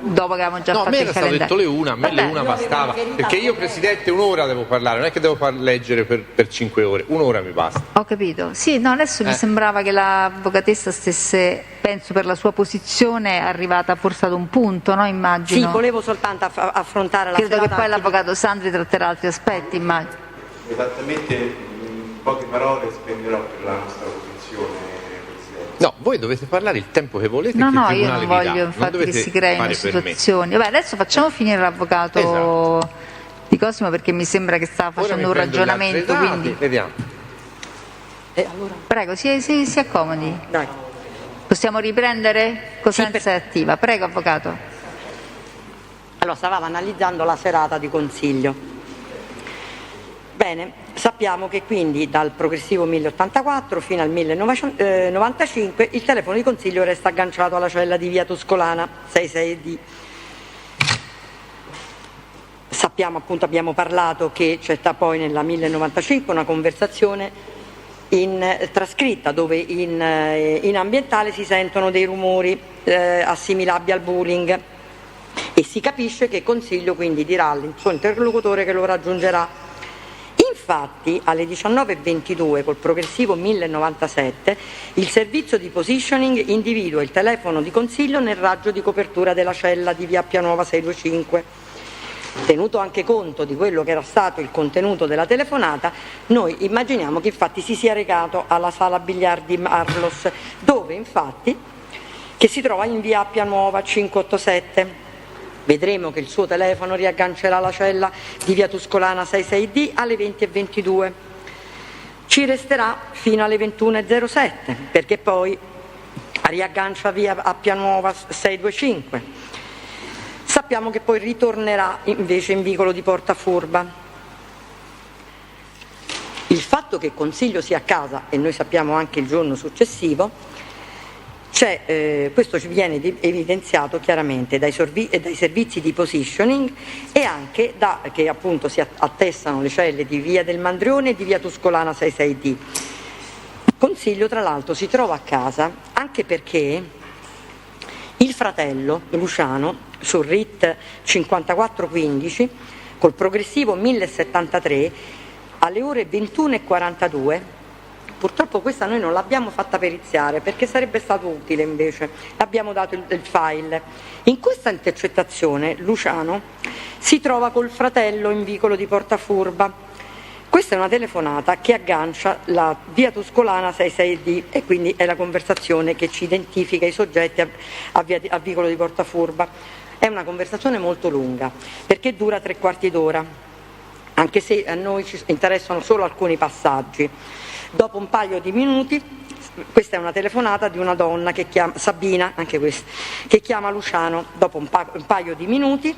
Speaker 2: dopo che avevamo già
Speaker 4: No, a
Speaker 2: fatto
Speaker 4: me
Speaker 2: il
Speaker 4: era stato
Speaker 2: calendario.
Speaker 4: detto le 1, a me le 1 bastava, perché io Presidente un'ora devo parlare, non è che devo leggere per 5 ore, un'ora mi basta.
Speaker 2: Ho capito. Sì, no, adesso mi sembrava che l'avvocatessa stesse, penso per la sua posizione, arrivata forse ad un punto, no?
Speaker 1: Sì,
Speaker 2: Immagino.
Speaker 1: volevo soltanto affrontare la
Speaker 2: Credo che
Speaker 1: serata
Speaker 2: poi
Speaker 1: anche di-
Speaker 2: l'avvocato Sandri tratterà altri aspetti, immagino.
Speaker 5: Esattamente in poche parole spenderò per la nostra posizione, Presidente.
Speaker 4: No, voi dovete parlare il tempo che volete,
Speaker 2: No,
Speaker 4: che il
Speaker 2: no, io
Speaker 4: tribunale
Speaker 2: non
Speaker 4: vi dà.
Speaker 2: voglio infatti che
Speaker 4: dovete
Speaker 2: si creino
Speaker 4: fare per me.
Speaker 2: situazioni. Vabbè, adesso facciamo finire l'avvocato
Speaker 4: Esatto.
Speaker 2: di Cosimo, perché mi sembra che sta
Speaker 4: Ora
Speaker 2: facendo
Speaker 4: mi
Speaker 2: un
Speaker 4: prendo le altre
Speaker 2: ragionamento,
Speaker 4: date,
Speaker 2: quindi
Speaker 4: vediamo.
Speaker 1: allora,
Speaker 2: prego, si accomodi.
Speaker 1: dai.
Speaker 2: Possiamo riprendere? Cosenza
Speaker 1: Sì,
Speaker 2: è attiva. Prego, avvocato.
Speaker 1: Allora, stavamo analizzando la serata di Consiglio. Bene, sappiamo che quindi dal progressivo 1084 fino al 1095 il telefono di Consiglio resta agganciato alla cella di via Tuscolana 66D. Sappiamo, appunto, abbiamo parlato che c'è poi nella 1095 una conversazione trascritta dove in ambientale si sentono dei rumori assimilabili al bullying e si capisce che Consiglio quindi dirà al suo interlocutore che lo raggiungerà. Infatti alle 19:22 col progressivo 1097 il servizio di positioning individua il telefono di Consiglio nel raggio di copertura della cella di via Appianuova 625. Tenuto anche conto di quello che era stato il contenuto della telefonata, noi immaginiamo che infatti si sia recato alla sala biliardi Marlos, dove infatti che si trova in via Appianuova 587. Vedremo che il suo telefono riaggancerà la cella di via Tuscolana 66D alle 20:22. Ci resterà fino alle 21:07 perché poi riaggancia via Appianuova 625. Sappiamo che poi ritornerà invece in vicolo di Portafurba. Il fatto che Consiglio sia a casa, e noi sappiamo anche il giorno successivo, questo ci viene evidenziato chiaramente dai servizi di positioning e anche da che appunto si attestano le celle di via del Mandrione e di via Tuscolana 66D. Consiglio tra l'altro si trova a casa anche perché il fratello Luciano sul RIT 5415 col progressivo 1073 alle ore 21:42 Purtroppo questa noi non l'abbiamo fatta periziare perché sarebbe stato utile invece, abbiamo dato il file. In questa intercettazione Luciano si trova col fratello in vicolo di Portafurba. Questa è una telefonata che aggancia la via Tuscolana 66D e quindi è la conversazione che ci identifica i soggetti a vicolo di Portafurba. È una conversazione molto lunga perché dura 3/4 d'ora, anche se a noi ci interessano solo alcuni passaggi. Dopo un paio di minuti, questa è una telefonata di una donna che chiama Sabina, anche questa, che chiama Luciano. Dopo un paio di minuti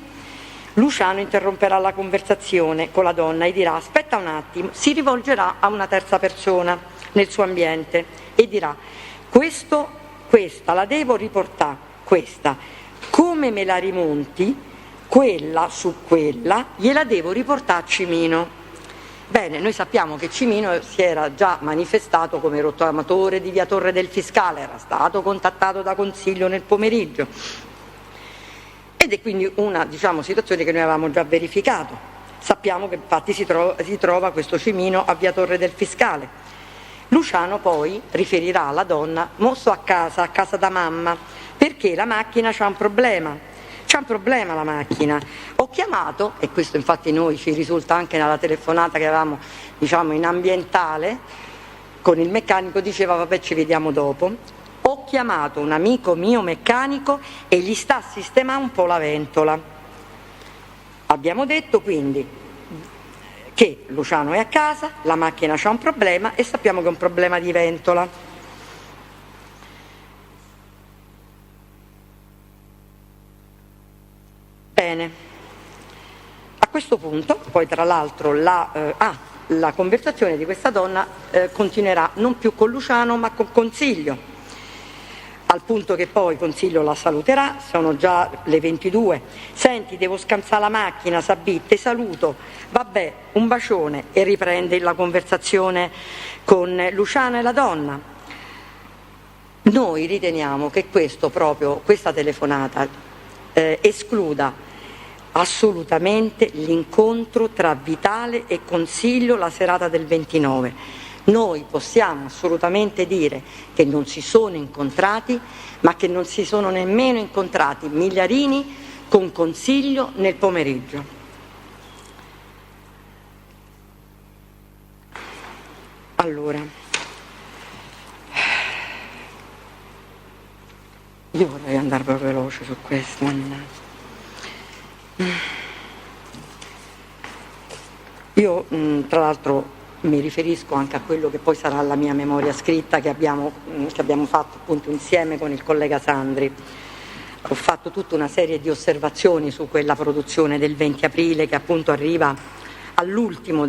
Speaker 1: Luciano interromperà la conversazione con la donna e dirà: aspetta un attimo, si rivolgerà a una terza persona nel suo ambiente e dirà: questa la devo riportare, questa, come me la rimonti, quella su quella, gliela devo riportare a Cimino. Bene, noi sappiamo che Cimino si era già manifestato come rottamatore di via Torre del Fiscale, era stato contattato da Consiglio nel pomeriggio ed è quindi una situazione che noi avevamo già verificato. Sappiamo che infatti si trova questo Cimino a via Torre del Fiscale. Luciano poi riferirà alla donna: mo sto a casa da mamma, perché la macchina c'ha un problema. C'è un problema la macchina. Ho chiamato, e questo infatti noi ci risulta anche nella telefonata che avevamo in ambientale con il meccanico, diceva vabbè ci vediamo dopo. Ho chiamato un amico mio meccanico e gli sta sistemando un po' la ventola. Abbiamo detto quindi che Luciano è a casa, la macchina c'ha un problema e sappiamo che è un problema di ventola. Bene, a questo punto poi tra l'altro la conversazione di questa donna continuerà non più con Luciano ma con Consiglio, al punto che poi Consiglio la saluterà, sono già le 22, senti devo scansare la macchina Sabì, te saluto, vabbè un bacione, e riprende la conversazione con Luciano e la donna. Noi riteniamo che questa telefonata escluda assolutamente l'incontro tra Vitale e Consiglio la serata del 29. Noi possiamo assolutamente dire che non si sono incontrati, ma che non si sono nemmeno incontrati Migliarini con Consiglio nel pomeriggio. Allora, io vorrei andare proprio veloce su questo, mannaggia. Io tra l'altro mi riferisco anche a quello che poi sarà la mia memoria scritta che abbiamo fatto appunto insieme con il collega Sandri. Ho fatto tutta una serie di osservazioni su quella produzione del 20 aprile che appunto arriva all'ultimo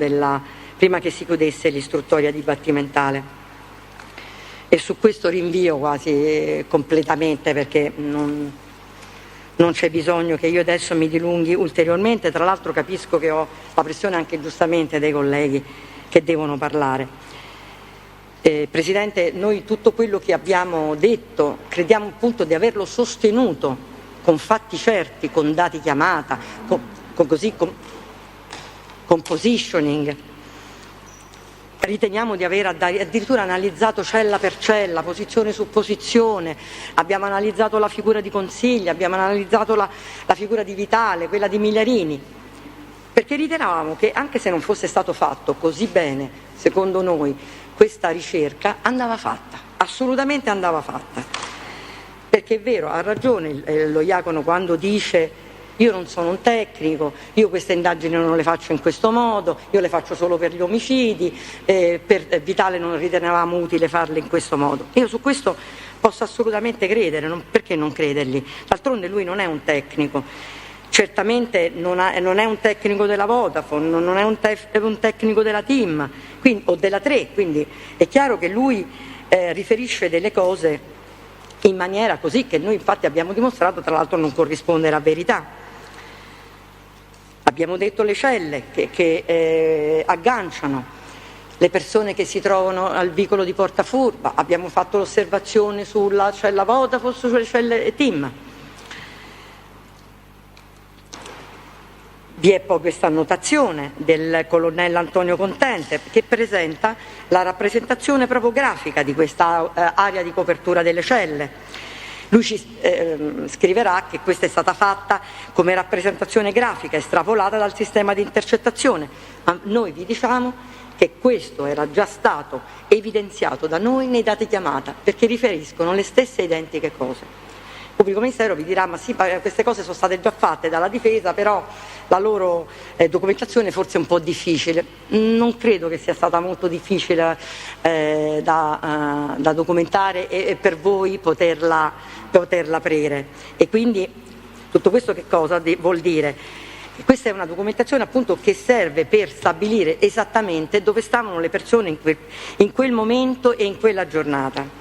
Speaker 1: prima che si chiudesse l'istruttoria dibattimentale, e su questo rinvio quasi completamente perché non c'è bisogno che io adesso mi dilunghi ulteriormente. Tra l'altro capisco che ho la pressione anche giustamente dei colleghi che devono parlare. Presidente, noi tutto quello che abbiamo detto crediamo appunto di averlo sostenuto con fatti certi, con dati chiamata, con positioning. Riteniamo di aver addirittura analizzato cella per cella, posizione su posizione, abbiamo analizzato la figura di Consiglio, abbiamo analizzato la figura di Vitale, quella di Migliarini, perché ritenevamo che anche se non fosse stato fatto così bene, secondo noi, questa ricerca andava fatta, assolutamente andava fatta. Perché è vero, ha ragione lo Iacono quando dice: io non sono un tecnico, io queste indagini non le faccio in questo modo, io le faccio solo per gli omicidi, per Vitale non ritenevamo utile farle in questo modo. Io su questo posso assolutamente credere, perché non credergli? D'altronde lui non è un tecnico, certamente non è un tecnico della Vodafone, non è un tecnico della TIM o della 3, quindi è chiaro che lui riferisce delle cose in maniera così che noi infatti abbiamo dimostrato tra l'altro non corrispondere a verità. Abbiamo detto le celle che agganciano le persone che si trovano al vicolo di Portafurba, abbiamo fatto l'osservazione sulla cella Vodafone, sulle celle TIM. Vi è poi questa annotazione del colonnello Antonio Contente che presenta la rappresentazione proprio grafica di questa area di copertura delle celle. Lui ci scriverà che questa è stata fatta come rappresentazione grafica estrapolata dal sistema di intercettazione, ma noi vi diciamo che questo era già stato evidenziato da noi nei dati chiamata, perché riferiscono le stesse identiche cose. Il pubblico ministero vi dirà: ma sì, queste cose sono state già fatte dalla difesa, però la loro documentazione forse è un po' difficile. Non credo che sia stata molto difficile da documentare e per voi poterla aprire. E quindi tutto questo che cosa vuol dire? Questa è una documentazione appunto che serve per stabilire esattamente dove stavano le persone in quel momento e in quella giornata.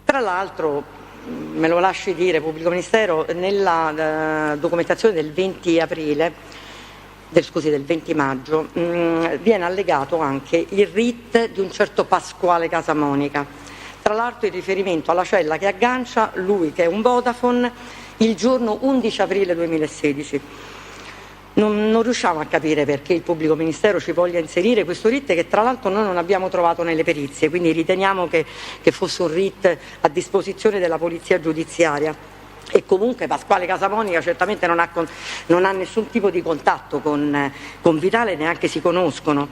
Speaker 1: Tra l'altro, me lo lasci dire, Pubblico Ministero, nella documentazione del 20 maggio viene allegato anche il RIT di un certo Pasquale Casamonica. Tra l'altro il riferimento alla cella che aggancia lui, che è un Vodafone, il giorno 11 aprile 2016. Non riusciamo a capire perché il Pubblico Ministero ci voglia inserire questo RIT, che tra l'altro noi non abbiamo trovato nelle perizie, quindi riteniamo che fosse un RIT a disposizione della Polizia Giudiziaria. E comunque Pasquale Casamonica certamente non ha nessun tipo di contatto con Vitale, neanche si conoscono.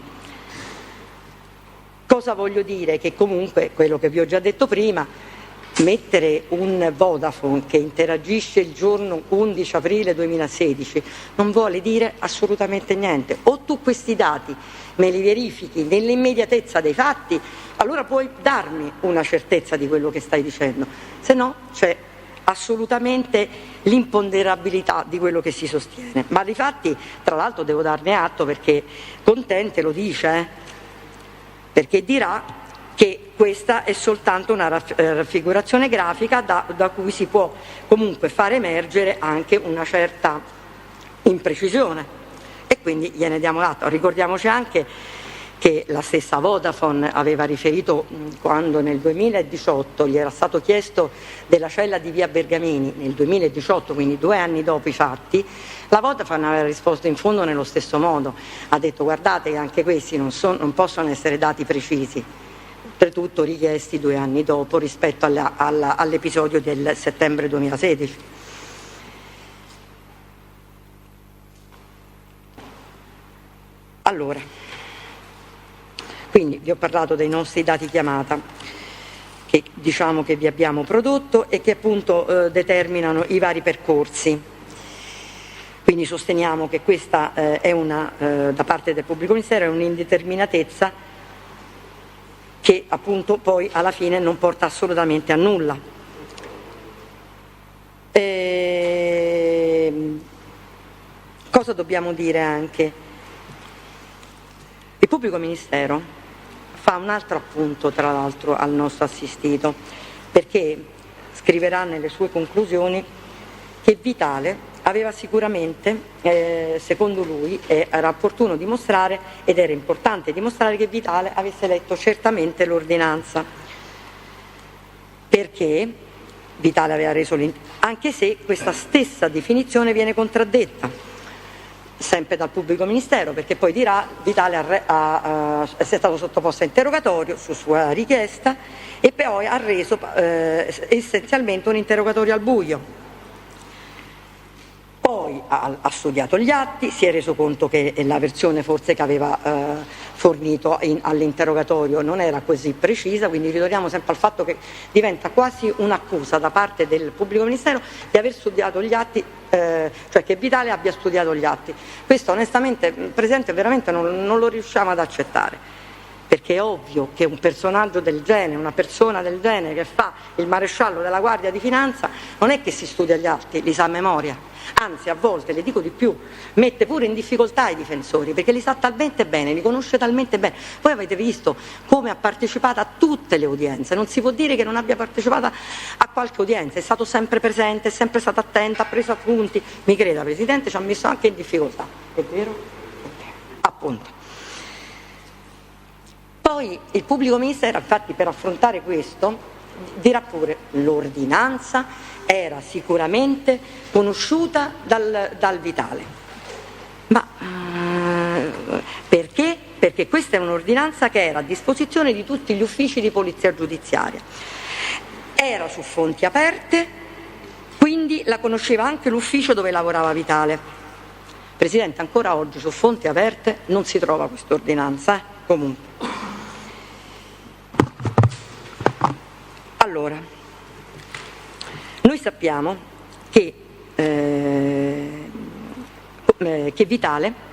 Speaker 1: Cosa voglio dire? Che comunque, quello che vi ho già detto prima, mettere un Vodafone che interagisce il giorno 11 aprile 2016 non vuole dire assolutamente niente. O tu questi dati me li verifichi nell'immediatezza dei fatti, allora puoi darmi una certezza di quello che stai dicendo, se no c'è assolutamente l'imponderabilità di quello che si sostiene. Ma di fatti, tra l'altro, devo darne atto, perché Contente lo dice, perché dirà che questa è soltanto una raffigurazione grafica da cui si può comunque far emergere anche una certa imprecisione, e quindi gliene diamo atto. Ricordiamoci anche che la stessa Vodafone aveva riferito, quando nel 2018 gli era stato chiesto della cella di via Bergamini, nel 2018, quindi 2 anni dopo i fatti, la Vodafone aveva risposto in fondo nello stesso modo, ha detto: guardate che anche questi non possono essere dati precisi, oltretutto richiesti 2 anni dopo rispetto all'episodio del settembre 2016. Allora, quindi vi ho parlato dei nostri dati chiamata, che diciamo che vi abbiamo prodotto e che appunto determinano i vari percorsi. Quindi sosteniamo che questa è da parte del Pubblico Ministero è un'indeterminatezza che appunto poi alla fine non porta assolutamente a nulla. Cosa dobbiamo dire anche? Il Pubblico Ministero fa un altro appunto, tra l'altro, al nostro assistito, perché scriverà nelle sue conclusioni che Vitale aveva sicuramente, secondo lui, era opportuno dimostrare ed era importante dimostrare che Vitale avesse letto certamente l'ordinanza, perché Vitale aveva reso anche se questa stessa definizione viene contraddetta sempre dal Pubblico Ministero, perché poi dirà: Vitale è stato sottoposto a interrogatorio su sua richiesta e poi ha reso essenzialmente un interrogatorio al buio. Poi ha studiato gli atti, si è reso conto che la versione forse che aveva fornito all'interrogatorio non era così precisa, quindi ritorniamo sempre al fatto che diventa quasi un'accusa da parte del Pubblico Ministero di aver studiato gli atti, cioè che Vitale abbia studiato gli atti. Questo onestamente, Presidente, veramente non lo riusciamo ad accettare, perché è ovvio che un personaggio del genere, una persona del genere che fa il maresciallo della Guardia di Finanza, non è che si studia gli atti, li sa a memoria. Anzi, a volte, le dico di più, mette pure in difficoltà i difensori, perché li sa talmente bene, li conosce talmente bene. Voi avete visto come ha partecipato a tutte le udienze, non si può dire che non abbia partecipato a qualche udienza, è stato sempre presente, è sempre stato attento, ha preso appunti. Mi creda, Presidente, ci ha messo anche in difficoltà, è vero? Appunto. Poi il Pubblico Ministero, infatti, per affrontare questo, dirà pure l'ordinanza era sicuramente conosciuta dal Vitale. Ma perché? Perché questa è un'ordinanza che era a disposizione di tutti gli uffici di polizia giudiziaria. Era su fonti aperte, quindi la conosceva anche l'ufficio dove lavorava Vitale. Presidente, ancora oggi su fonti aperte non si trova questa ordinanza, comunque. Allora, noi sappiamo che Vitale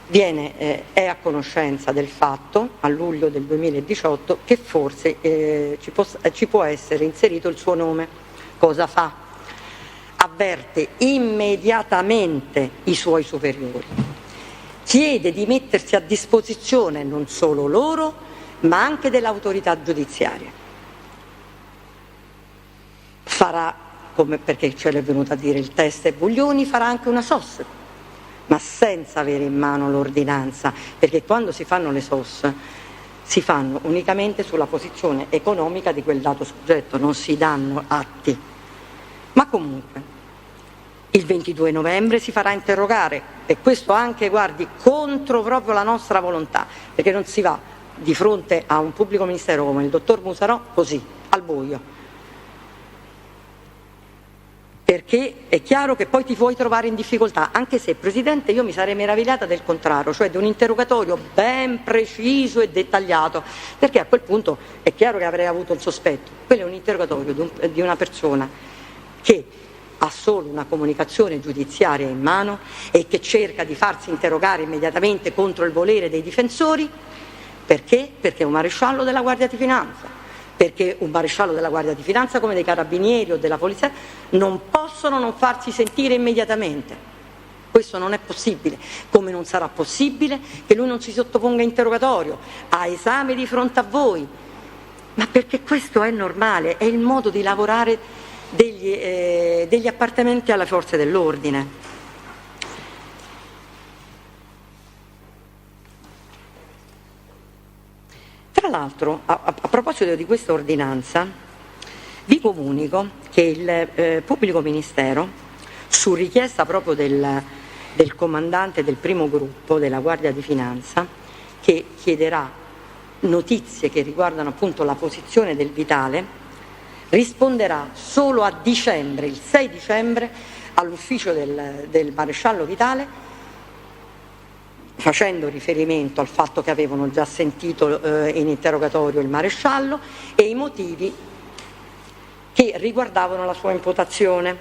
Speaker 1: è a conoscenza del fatto, a luglio del 2018, che forse ci può essere inserito il suo nome. Cosa fa? Avverte immediatamente i suoi superiori, chiede di mettersi a disposizione non solo loro, ma anche dell'autorità giudiziaria. Farà, come perché ce l'è venuto a dire il test Buglioni, farà anche una SOS, ma senza avere in mano l'ordinanza, perché quando si fanno le SOS si fanno unicamente sulla posizione economica di quel dato soggetto, non si danno atti. Ma comunque il 22 novembre si farà interrogare, e questo anche, guardi, contro proprio la nostra volontà, perché non si va di fronte a un pubblico ministero come il dottor Musarò così, al buio. Perché è chiaro che poi ti puoi trovare in difficoltà, anche se, Presidente, io mi sarei meravigliata del contrario, cioè di un interrogatorio ben preciso e dettagliato, perché a quel punto è chiaro che avrei avuto il sospetto. Quello è un interrogatorio di una persona che ha solo una comunicazione giudiziaria in mano e che cerca di farsi interrogare immediatamente contro il volere dei difensori. Perché? Perché è un maresciallo della Guardia di Finanza. Perché un maresciallo della Guardia di Finanza, come dei carabinieri o della polizia, non possono non farsi sentire immediatamente. Questo non è possibile, come non sarà possibile che lui non si sottoponga a interrogatorio, a esame di fronte a voi, ma perché questo è normale, è il modo di lavorare degli appartenenti alle forze dell'ordine. Tra l'altro, a proposito di questa ordinanza, vi comunico che il pubblico ministero, su richiesta proprio del comandante del primo gruppo della Guardia di Finanza, che chiederà notizie che riguardano appunto la posizione del Vitale, risponderà solo a dicembre, il 6 dicembre, all'ufficio del maresciallo Vitale, facendo riferimento al fatto che avevano già sentito in interrogatorio il maresciallo e i motivi che riguardavano la sua imputazione.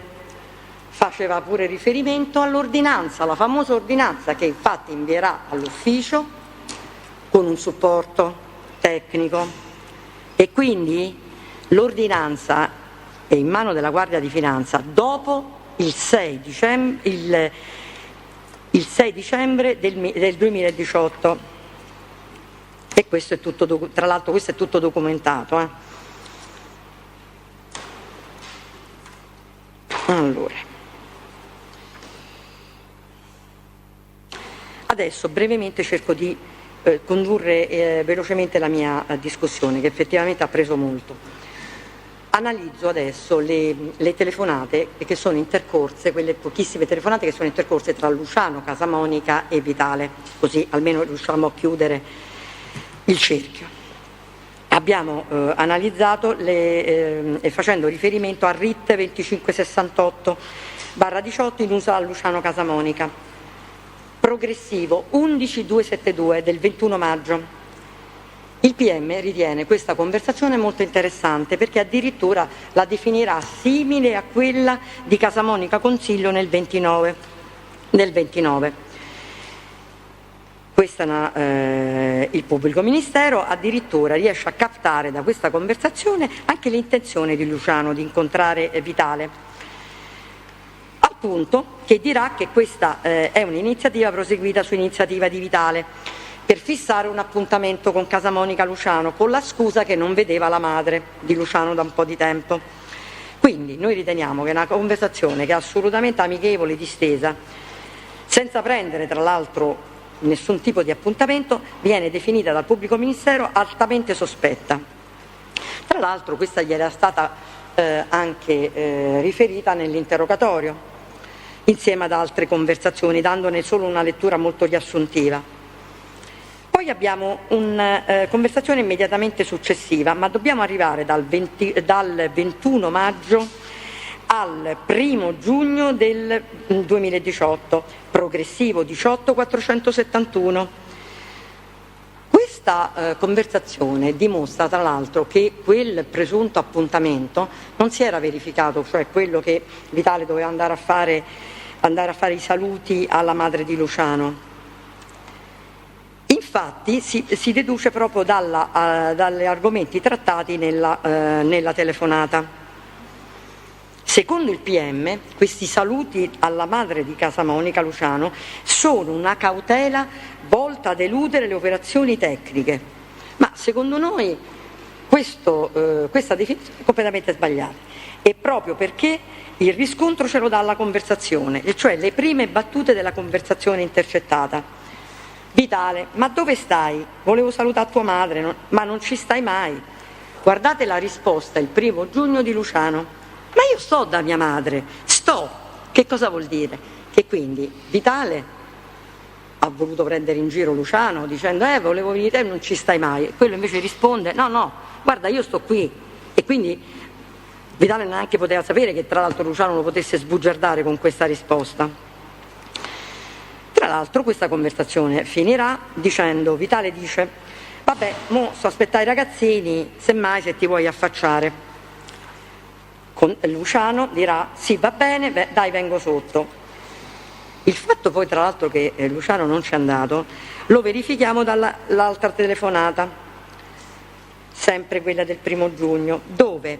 Speaker 1: Faceva pure riferimento all'ordinanza, la famosa ordinanza che infatti invierà all'ufficio con un supporto tecnico, e quindi l'ordinanza è in mano della Guardia di Finanza dopo il 6 dicembre del 2018, e questo è tutto, tra l'altro questo è tutto documentato. Allora, adesso brevemente cerco di condurre velocemente la mia discussione, che effettivamente ha preso molto. Analizzo adesso le telefonate che sono intercorse, quelle pochissime telefonate che sono intercorse tra Luciano, Casamonica e Vitale, così almeno riusciamo a chiudere il cerchio. Abbiamo analizzato facendo riferimento a RIT 2568/18 in uso a Luciano Casamonica, progressivo 11272 del 21 maggio. Il PM ritiene questa conversazione molto interessante perché addirittura la definirà simile a quella di Casamonica Consiglio nel 29. Il pubblico ministero addirittura riesce a captare da questa conversazione anche l'intenzione di Luciano di incontrare Vitale, al punto che dirà che questa è un'iniziativa proseguita su iniziativa di Vitale per fissare un appuntamento con Casamonica Luciano, con la scusa che non vedeva la madre di Luciano da un po' di tempo. Quindi noi riteniamo che è una conversazione che è assolutamente amichevole, distesa, senza prendere tra l'altro nessun tipo di appuntamento, viene definita dal pubblico ministero altamente sospetta. Tra l'altro questa gli era stata anche riferita nell'interrogatorio, insieme ad altre conversazioni, dandone solo una lettura molto riassuntiva. Poi abbiamo una conversazione immediatamente successiva, ma dobbiamo arrivare dal 21 maggio al 1 giugno del 2018, progressivo 18471. Questa conversazione dimostra tra l'altro che quel presunto appuntamento non si era verificato, cioè quello che Vitale doveva andare a fare i saluti alla madre di Luciano. Infatti si deduce proprio dagli argomenti trattati nella telefonata. Secondo il PM, questi saluti alla madre di Casa Monica, Luciano, sono una cautela volta ad eludere le operazioni tecniche. Ma secondo noi questa definizione è completamente sbagliata. E proprio perché il riscontro ce lo dà la conversazione, e cioè le prime battute della conversazione intercettata. Vitale, ma dove stai? Volevo salutare tua madre, ma non ci stai mai. Guardate la risposta il 1 giugno di Luciano. Ma io sto da mia madre, che cosa vuol dire? Che quindi Vitale ha voluto prendere in giro Luciano dicendo volevo venire te, non ci stai mai. Quello invece risponde no, guarda io sto qui. E quindi Vitale neanche poteva sapere che tra l'altro Luciano lo potesse sbugiardare con questa risposta. Tra l'altro questa conversazione finirà dicendo, Vitale dice, vabbè, mo sto aspettando i ragazzini, semmai se ti vuoi affacciare. Luciano dirà, sì va bene, dai vengo sotto. Il fatto poi tra l'altro che Luciano non c'è andato, lo verifichiamo dall'altra telefonata, sempre quella del 1 giugno, dove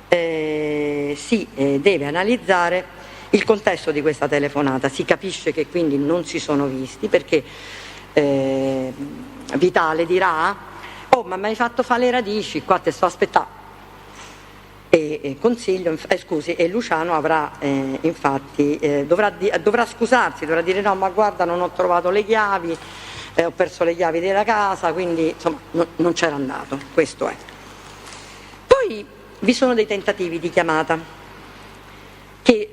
Speaker 1: si deve analizzare il contesto di questa telefonata. Si capisce che quindi non si sono visti perché Vitale dirà ma mi hai fatto fare le radici, qua te sto aspettando, e Luciano avrà infatti dovrà scusarsi, dovrà dire no ma guarda non ho trovato le chiavi, ho perso le chiavi della casa, quindi insomma non c'era andato, questo è. Poi vi sono dei tentativi di chiamata che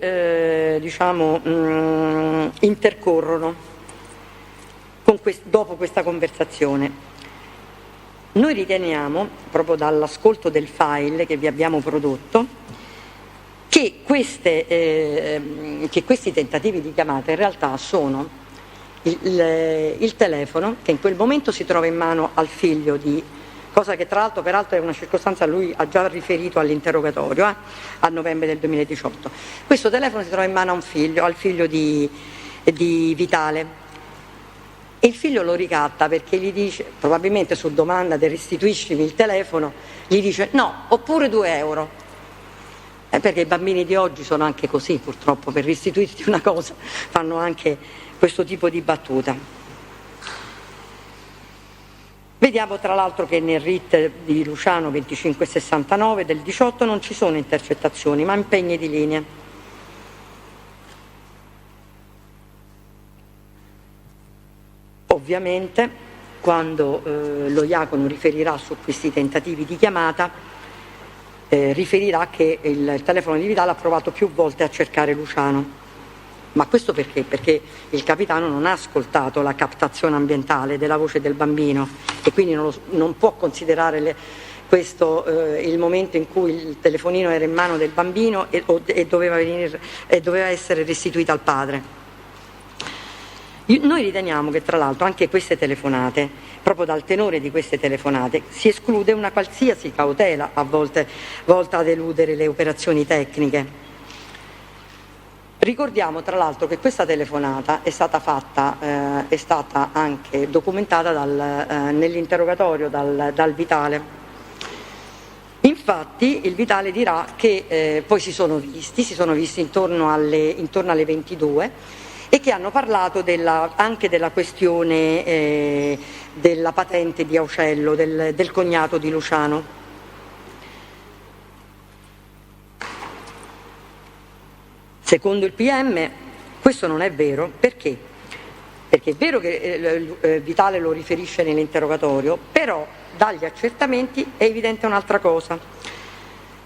Speaker 1: intercorrono dopo questa conversazione. Noi riteniamo, proprio dall'ascolto del file che vi abbiamo prodotto, che questi tentativi di chiamata in realtà sono il telefono che in quel momento si trova in mano al figlio cosa che tra l'altro peraltro è una circostanza lui ha già riferito all'interrogatorio a novembre del 2018. Questo telefono si trova in mano a al figlio di Vitale. E il figlio lo ricatta perché gli dice, probabilmente su domanda di restituiscimi il telefono, gli dice no, oppure 2 euro. Perché i bambini di oggi sono anche così, purtroppo, per restituirti una cosa fanno anche questo tipo di battuta. Vediamo tra l'altro che nel RIT di Luciano 2569 del 18 non ci sono intercettazioni, ma impegni di linea. Ovviamente quando lo Iacono riferirà su questi tentativi di chiamata riferirà che il telefono di Vitale ha provato più volte a cercare Luciano. Ma questo perché? Perché il capitano non ha ascoltato la captazione ambientale della voce del bambino e quindi non può considerare questo il momento in cui il telefonino era in mano del bambino e doveva essere restituito al padre. Noi riteniamo che tra l'altro anche queste telefonate, proprio dal tenore di queste telefonate, si esclude una qualsiasi cautela a volte volta ad eludere le operazioni tecniche. Ricordiamo tra l'altro che questa telefonata è stata anche documentata nell'interrogatorio dal Vitale. Infatti il Vitale dirà che poi si sono visti intorno alle 22 e che hanno parlato anche della questione della patente di Aucello, del cognato di Luciano. Secondo il PM questo non è vero, perché? Perché è vero che Vitale lo riferisce nell'interrogatorio, però dagli accertamenti è evidente un'altra cosa.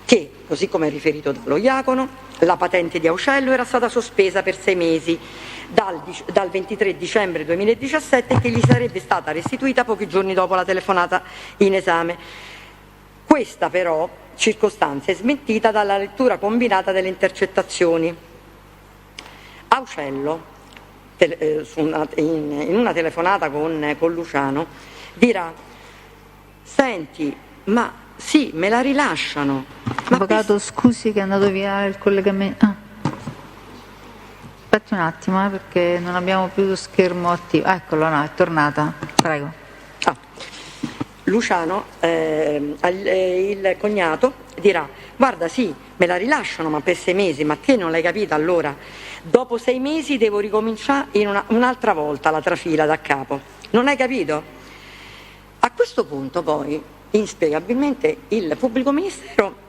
Speaker 1: che, così come riferito dallo Iacono, la patente di Aucello era stata sospesa per 6 mesi dal 23 dicembre 2017 e che gli sarebbe stata restituita pochi giorni dopo la telefonata in esame. Questa però circostanza è smentita dalla lettura combinata delle intercettazioni. Aucello, in una telefonata con Luciano, dirà: senti, ma sì, me la rilasciano.
Speaker 2: Avvocato, scusi che è andato via il collegamento. Aspetti un attimo, perché non abbiamo più lo schermo attivo. Eccolo, no, è tornata. Prego.
Speaker 1: Luciano, il cognato, dirà: guarda, sì, me la rilasciano, ma per 6 mesi, ma te non l'hai capita allora? Dopo 6 mesi devo ricominciare un'altra volta la trafila da capo. Non hai capito? A questo punto poi, inspiegabilmente, il pubblico ministero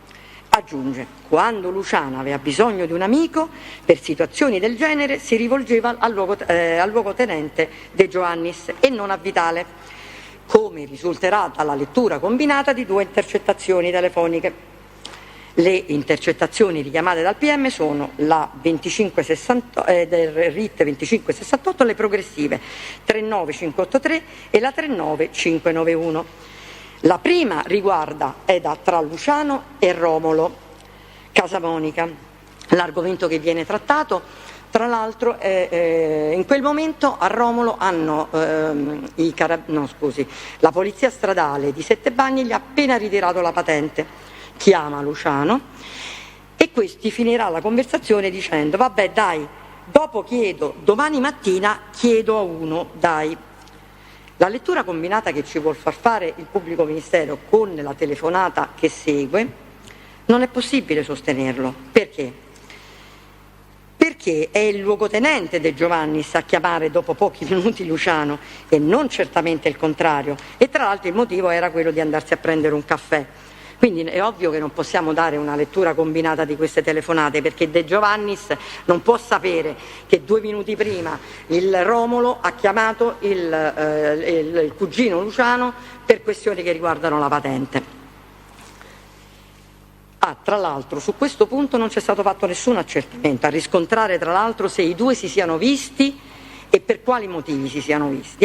Speaker 1: aggiunge: quando Luciano aveva bisogno di un amico per situazioni del genere si rivolgeva al luogotenente De Giovannis e non a Vitale, come risulterà dalla lettura combinata di 2 intercettazioni telefoniche. Le intercettazioni richiamate dal PM sono la 2568, del RIT 2568, le progressive 39583 e la 39591. La prima è tra Luciano e Romolo Casamonica. L'argomento che viene trattato, tra l'altro, in quel momento a Romolo la polizia stradale di Settebagni gli ha appena ritirato la patente. Chiama Luciano e questi finirà la conversazione dicendo: vabbè, dai, dopo domani mattina chiedo a uno, dai. La lettura combinata che ci vuol far fare il pubblico ministero con la telefonata che segue non è possibile sostenerlo. Perché? Perché è il luogotenente De Giovannis a chiamare dopo pochi minuti Luciano e non certamente il contrario, e tra l'altro il motivo era quello di andarsi a prendere un caffè. Quindi è ovvio che non possiamo dare una lettura combinata di queste telefonate, perché De Giovannis non può sapere che 2 minuti prima il Romolo ha chiamato il cugino Luciano per questioni che riguardano la patente. Tra l'altro su questo punto non c'è stato fatto nessun accertamento, a riscontrare tra l'altro se i 2 si siano visti e per quali motivi si siano visti.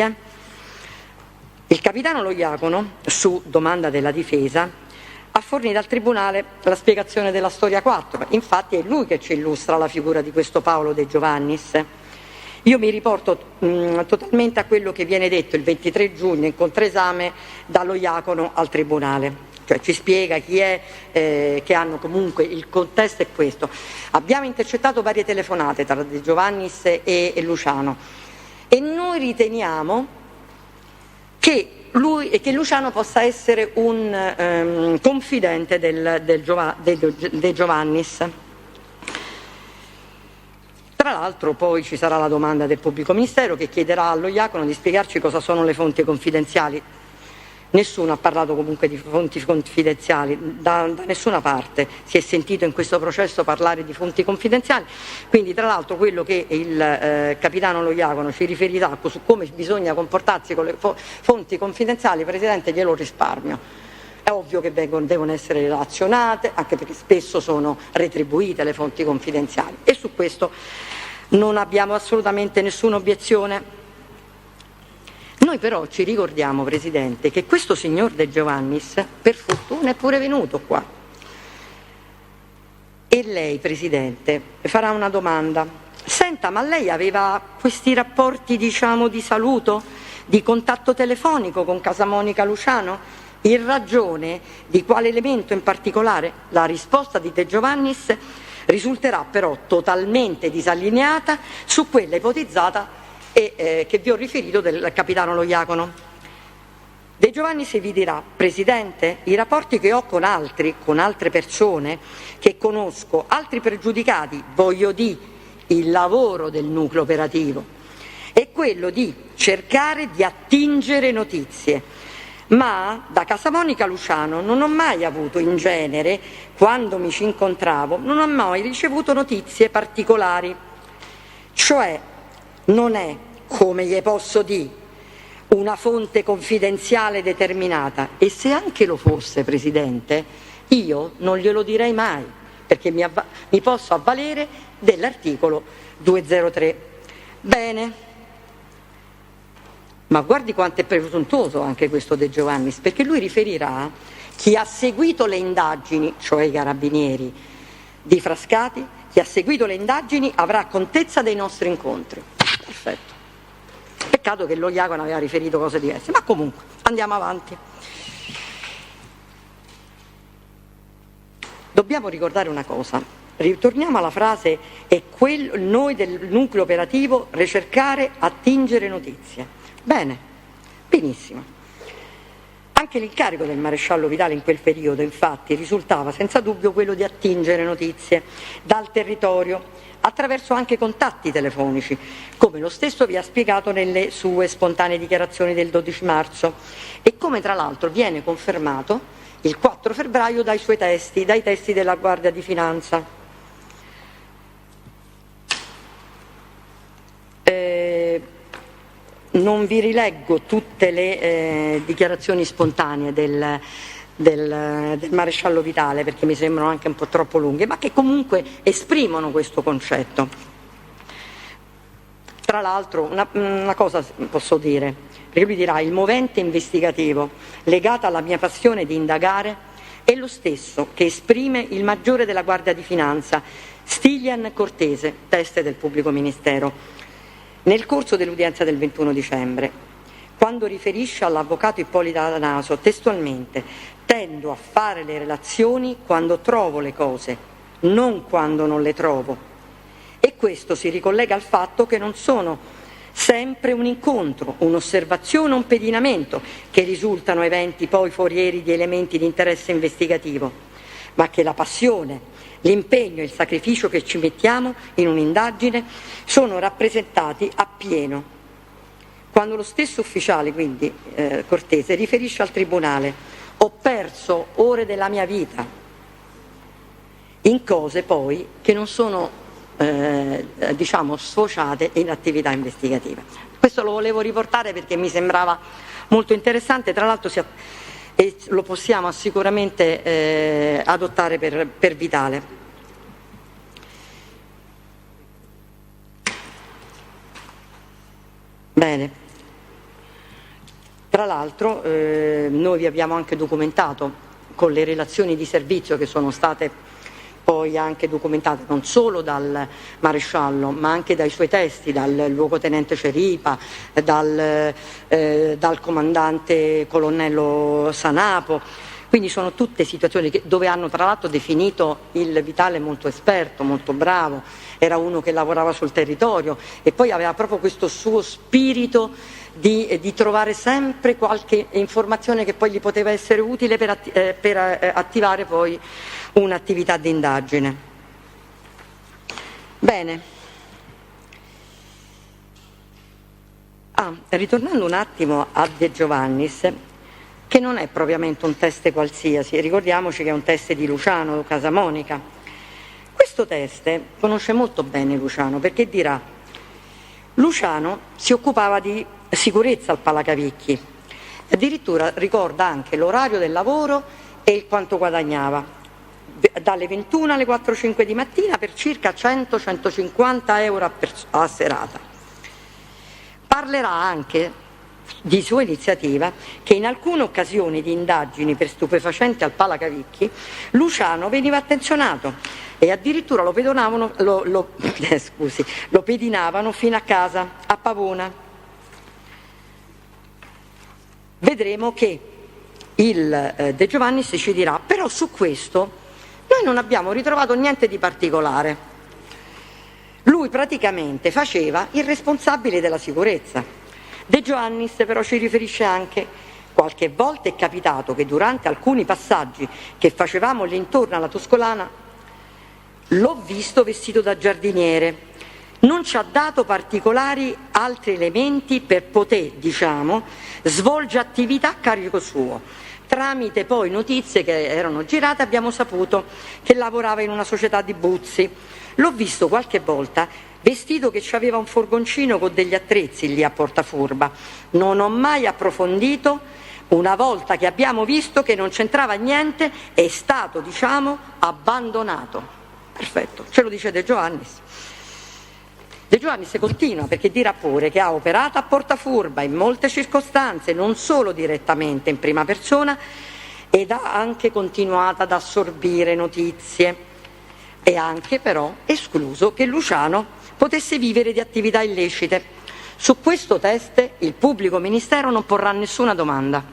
Speaker 1: Il capitano Lo Iacono, su domanda della difesa, ha fornito al Tribunale la spiegazione della storia 4, infatti è lui che ci illustra la figura di questo Paolo De Giovannis. Io mi riporto totalmente a quello che viene detto il 23 giugno in contraesame dallo Iacono al Tribunale, cioè ci spiega chi è, che hanno comunque, il contesto è questo. Abbiamo intercettato varie telefonate tra De Giovannis e Luciano e noi riteniamo che Luciano possa essere un confidente De Giovannis. Tra l'altro poi ci sarà la domanda del pubblico ministero che chiederà allo Iacono di spiegarci cosa sono le fonti confidenziali. Nessuno ha parlato comunque di fonti confidenziali, da nessuna parte si è sentito in questo processo parlare di fonti confidenziali, quindi tra l'altro quello che il capitano Lo Iacono ci riferirà su come bisogna comportarsi con le fonti confidenziali, Presidente, glielo risparmio. È ovvio che devono essere relazionate, anche perché spesso sono retribuite le fonti confidenziali, e su questo non abbiamo assolutamente nessuna obiezione. Noi però ci ricordiamo, Presidente, che questo signor De Giovannis per fortuna è pure venuto qua. E lei, Presidente, farà una domanda: senta, ma lei aveva questi rapporti, diciamo, di saluto, di contatto telefonico con Casamonica Luciano? In ragione di quale elemento in particolare? La risposta di De Giovannis risulterà però totalmente disallineata su quella ipotizzata e che vi ho riferito del capitano Lo Iacono. De Giovannis vi dirà: Presidente, i rapporti che ho con altre persone che conosco, altri pregiudicati, voglio dire il lavoro del nucleo operativo, è quello di cercare di attingere notizie, ma da Casamonica Luciano non ho mai avuto, in genere, quando mi ci incontravo, non ho mai ricevuto notizie particolari, cioè non è, come gli posso dire, una fonte confidenziale determinata, e se anche lo fosse, Presidente, Io non glielo direi mai, perché mi posso avvalere dell'articolo 203. Bene, ma guardi quanto è presuntuoso anche questo De Giovannis, perché lui riferirà: chi ha seguito le indagini, cioè i carabinieri di Frascati, chi ha seguito le indagini avrà contezza dei nostri incontri. Perfetto. Peccato che lo Diacono aveva riferito cose diverse, ma comunque andiamo avanti. Dobbiamo ricordare una cosa, ritorniamo alla frase: è noi del nucleo operativo ricercare, attingere notizie. Bene, benissimo. Anche l'incarico del maresciallo Vitale in quel periodo, infatti, risultava senza dubbio quello di attingere notizie dal territorio attraverso anche contatti telefonici, come lo stesso vi ha spiegato nelle sue spontanee dichiarazioni del 12 marzo e come tra l'altro viene confermato il 4 febbraio dai testi della Guardia di Finanza. Non vi rileggo tutte le dichiarazioni spontanee del maresciallo Vitale, perché mi sembrano anche un po' troppo lunghe, ma che comunque esprimono questo concetto. Tra l'altro una cosa posso dire, perché lui dirà: il movente investigativo legato alla mia passione di indagare è lo stesso che esprime il maggiore della Guardia di Finanza, Stilian Cortese, teste del pubblico ministero, nel corso dell'udienza del 21 dicembre, quando riferisce all'avvocato Ippolito Atanaso testualmente: tendo a fare le relazioni quando trovo le cose, non quando non le trovo. E questo si ricollega al fatto che non sono sempre un incontro, un'osservazione o un pedinamento che risultano eventi poi forieri di elementi di interesse investigativo, ma che la passione, l'impegno e il sacrificio che ci mettiamo in un'indagine sono rappresentati appieno. Quando lo stesso ufficiale, quindi Cortese, riferisce al Tribunale: ho perso ore della mia vita in cose poi che non sono sfociate in attività investigativa. Questo lo volevo riportare perché mi sembrava molto interessante, tra l'altro e lo possiamo sicuramente adottare per Vitale. Bene, tra l'altro noi vi abbiamo anche documentato con le relazioni di servizio che sono state poi anche documentate non solo dal maresciallo ma anche dai suoi testi, dal luogotenente Ceripa, dal comandante colonnello Sanapo. Quindi sono tutte situazioni dove hanno tra l'altro definito il Vitale molto esperto, molto bravo, era uno che lavorava sul territorio e poi aveva proprio questo suo spirito di trovare sempre qualche informazione che poi gli poteva essere utile per attivare poi un'attività di indagine. Bene. Ritornando un attimo a De Giovannis, che non è propriamente un teste qualsiasi, ricordiamoci che è un teste di Luciano Casamonica. Questo teste conosce molto bene Luciano, perché dirà: Luciano si occupava di sicurezza al Palacavicchi, addirittura ricorda anche l'orario del lavoro e il quanto guadagnava, dalle 21 alle 4-5 di mattina per circa 100-150 euro a serata. Parlerà anche di sua iniziativa che in alcune occasioni di indagini per stupefacenti al Palacavicchi Luciano veniva attenzionato e addirittura lo pedinavano fino a casa, a Pavona. Vedremo che il De Giovannis ci dirà: però su questo noi non abbiamo ritrovato niente di particolare. Lui praticamente faceva il responsabile della sicurezza. De Giovannis però ci riferisce anche: qualche volta è capitato che durante alcuni passaggi che facevamo lì intorno alla Tuscolana l'ho visto vestito da giardiniere. Non ci ha dato particolari altri elementi per poter, svolgere attività a carico suo. Tramite poi notizie che erano girate abbiamo saputo che lavorava in una società di Buzzi. L'ho visto qualche volta vestito che aveva un furgoncino con degli attrezzi lì a Portafurba. Non ho mai approfondito, Una volta che abbiamo visto che non c'entrava niente, è stato, diciamo, abbandonato. Perfetto, ce lo dice De Giovannis. De Giovannis continua perché dirà pure che ha operato a Portafurba in molte circostanze, non solo direttamente in prima persona, ed ha anche continuato ad assorbire notizie e anche però escluso che Luciano potesse vivere di attività illecite. Su questo test il pubblico ministero non porrà nessuna domanda.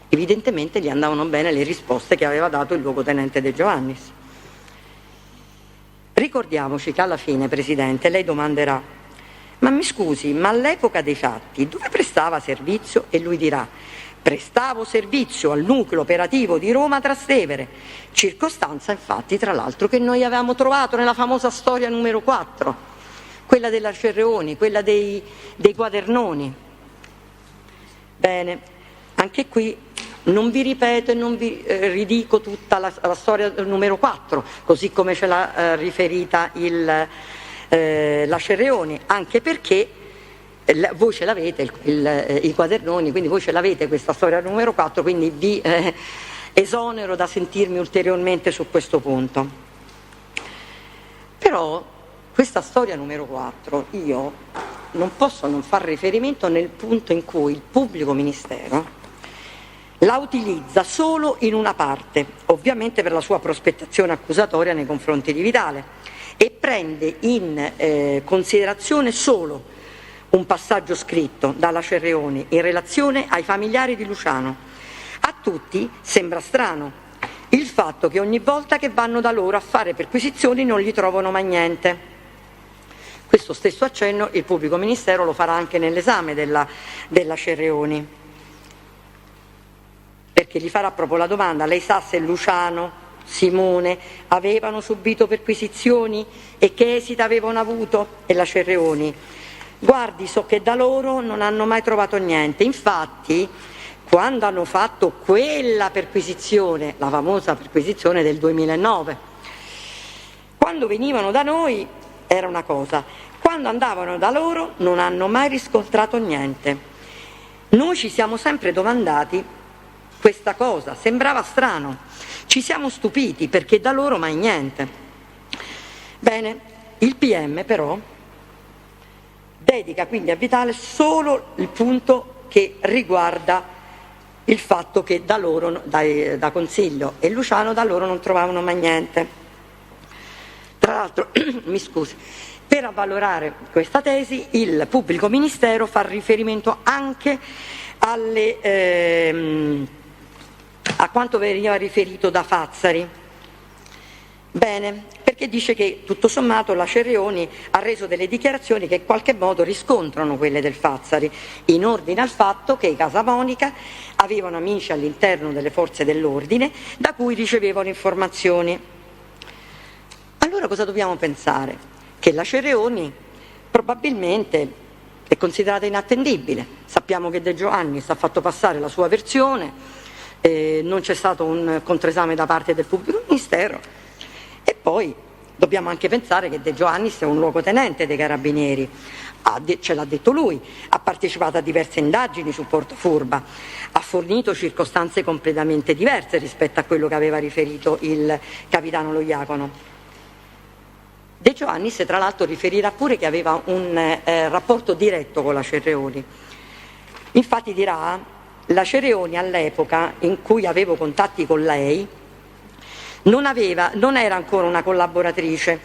Speaker 1: Evidentemente gli andavano bene le risposte che aveva dato il luogotenente De Giovannis. Ricordiamoci che alla fine, Presidente, lei domanderà: ma mi scusi, ma all'epoca dei fatti dove prestava servizio? E lui dirà: prestavo servizio al nucleo operativo di Roma Trastevere, circostanza infatti tra l'altro che noi avevamo trovato nella famosa storia numero 4, quella della Cerreoni, quella dei quadernoni. Bene, anche qui non vi ripeto e non vi ridico tutta la storia numero 4, così come ce l'ha riferita la Cerreoni, anche perché voi ce l'avete, i quadernoni, quindi voi ce l'avete questa storia numero 4, quindi vi esonero da sentirmi ulteriormente su questo punto. Però questa storia numero 4 io non posso non far riferimento nel punto in cui il pubblico ministero la utilizza solo in una parte, ovviamente per la sua prospettazione accusatoria nei confronti di Vitale, e prende in considerazione solo un passaggio scritto dalla Cerreoni in relazione ai familiari di Luciano. A tutti sembra strano il fatto che ogni volta che vanno da loro a fare perquisizioni non gli trovano mai niente. Questo stesso accenno il pubblico ministero lo farà anche nell'esame della Cerreoni, perché gli farà proprio la domanda: lei sa se Luciano, Simone avevano subito perquisizioni e che esito avevano avuto? E la Cerreoni: guardi, so che da loro non hanno mai trovato niente, infatti quando hanno fatto quella perquisizione, la famosa perquisizione del 2009, quando venivano da noi era una cosa, quando andavano da loro non hanno mai riscontrato niente. Noi ci siamo sempre domandati questa cosa, sembrava strano, ci siamo stupiti perché da loro mai niente. Bene, il PM però dedica quindi a Vitale solo il punto che riguarda il fatto che da loro, da Consiglio e Luciano, da loro non trovavano mai niente. Tra l'altro, mi scusi, per avvalorare questa tesi il pubblico ministero fa riferimento anche a quanto veniva riferito da Fazzari. Bene, perché dice che tutto sommato la Cerreoni ha reso delle dichiarazioni che in qualche modo riscontrano quelle del Fazzari, in ordine al fatto che i Casamonica avevano amici all'interno delle forze dell'ordine da cui ricevevano informazioni. Allora cosa dobbiamo pensare? Che la Cerreoni probabilmente è considerata inattendibile. Sappiamo che De Giovannis ha fatto passare la sua versione, non c'è stato un controesame da parte del pubblico ministero, e poi dobbiamo anche pensare che De Giovannis è un luogotenente dei Carabinieri, ce l'ha detto lui, ha partecipato a diverse indagini su Portafurba, ha fornito circostanze completamente diverse rispetto a quello che aveva riferito il capitano Lo Iacono. De Giovannis tra l'altro riferirà pure che aveva un rapporto diretto con la Cerreoni. Infatti dirà: la Cerreoni all'epoca in cui avevo contatti con lei non era ancora una collaboratrice,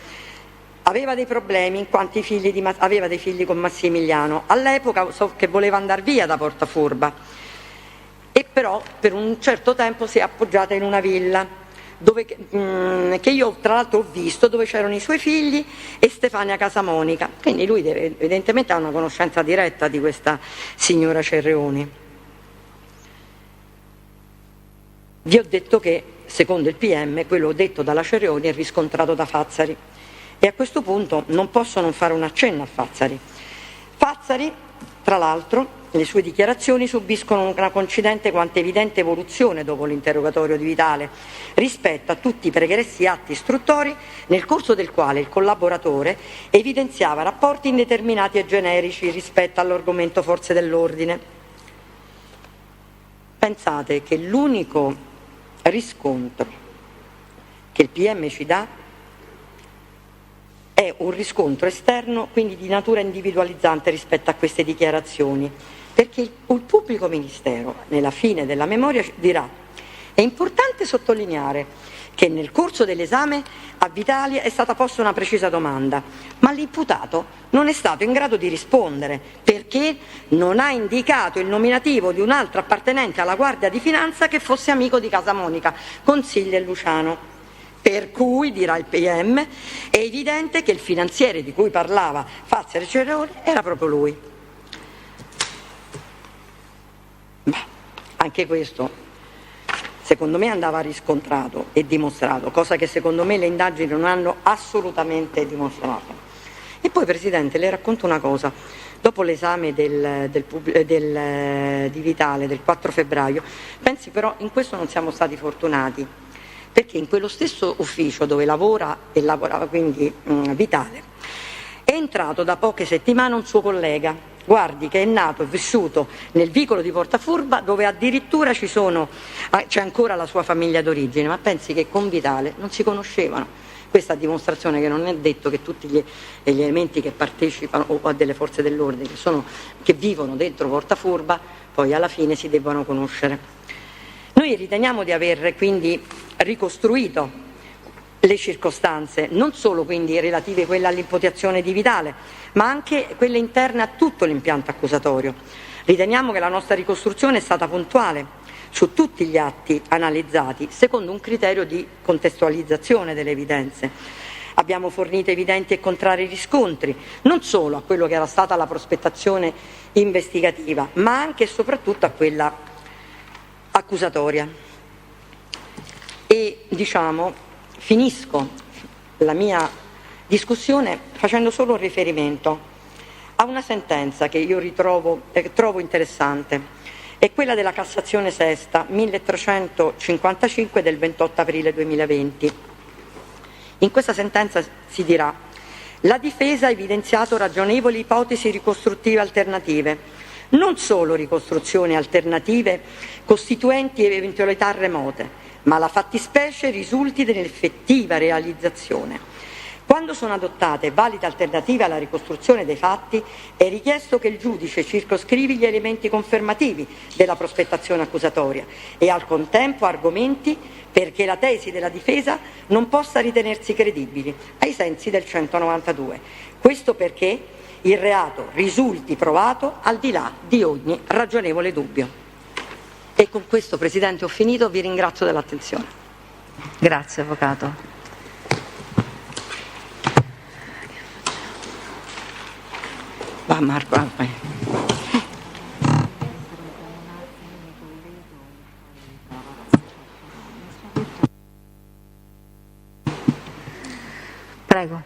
Speaker 1: aveva dei problemi in quanto aveva dei figli con Massimiliano. All'epoca so che voleva andare via da Portafurba, e però per un certo tempo si è appoggiata in una villa che io tra l'altro ho visto, dove c'erano i suoi figli e Stefania Casamonica, quindi lui evidentemente ha una conoscenza diretta di questa signora Cerreoni. Vi ho detto che secondo il PM quello detto dalla Cerreoni è riscontrato da Fazzari, e a questo punto non posso non fare un accenno a Fazzari. Fazzari, tra l'altro, le sue dichiarazioni subiscono una coincidente quanto evidente evoluzione dopo l'interrogatorio di Vitale rispetto a tutti i pregressi atti istruttori, nel corso del quale il collaboratore evidenziava rapporti indeterminati e generici rispetto all'argomento forze dell'ordine. pensate che l'unico riscontro che il PM ci dà è un riscontro esterno, quindi di natura individualizzante rispetto a queste dichiarazioni, perché il pubblico ministero, nella fine della memoria, dirà: è importante sottolineare che nel corso dell'esame a Vitali è stata posta una precisa domanda, ma l'imputato non è stato in grado di rispondere perché non ha indicato il nominativo di un altro appartenente alla Guardia di Finanza che fosse amico di Casa Monica, Consigli e Luciano. Per cui, dirà il PM, è evidente che il finanziere di cui parlava Fazio Cerrone era proprio lui. Ma anche questo, secondo me, andava riscontrato e dimostrato, cosa che secondo me le indagini non hanno assolutamente dimostrato. E poi, Presidente, le racconto una cosa. Dopo l'esame di Vitale del 4 febbraio, pensi però in questo non siamo stati fortunati, perché in quello stesso ufficio dove lavora e lavorava quindi Vitale, è entrato da poche settimane un suo collega, guardi, che è nato e vissuto nel vicolo di Portafurba, dove addirittura c'è ancora la sua famiglia d'origine, ma pensi che con Vitale non si conoscevano. Questa dimostrazione che non è detto che tutti gli elementi che partecipano o a delle forze dell'ordine che vivono dentro Portafurba poi alla fine si debbano conoscere. Noi riteniamo di aver quindi ricostruito le circostanze, non solo quindi relative a quella all'imputazione di Vitale, ma anche quelle interne a tutto l'impianto accusatorio. Riteniamo che la nostra ricostruzione è stata puntuale su tutti gli atti analizzati, secondo un criterio di contestualizzazione delle evidenze. Abbiamo fornito evidenti e contrari riscontri, non solo a quello che era stata la prospettazione investigativa, ma anche e soprattutto a quella accusatoria. E finisco la mia discussione facendo solo un riferimento a una sentenza che io trovo interessante, è quella della Cassazione Sesta 1355 del 28 aprile 2020. In questa sentenza si dirà: la difesa ha evidenziato ragionevoli ipotesi ricostruttive alternative, non solo ricostruzioni alternative costituenti eventualità remote, ma la fattispecie risulti dell'effettiva realizzazione. Quando sono adottate valide alternative alla ricostruzione dei fatti, è richiesto che il giudice circoscrivi gli elementi confermativi della prospettazione accusatoria e al contempo argomenti perché la tesi della difesa non possa ritenersi credibile, ai sensi del 192. Questo perché il reato risulti provato al di là di ogni ragionevole dubbio. E con questo, Presidente, ho finito, vi ringrazio dell'attenzione.
Speaker 2: Grazie, Avvocato.
Speaker 1: Va Marco, vai.
Speaker 2: Prego.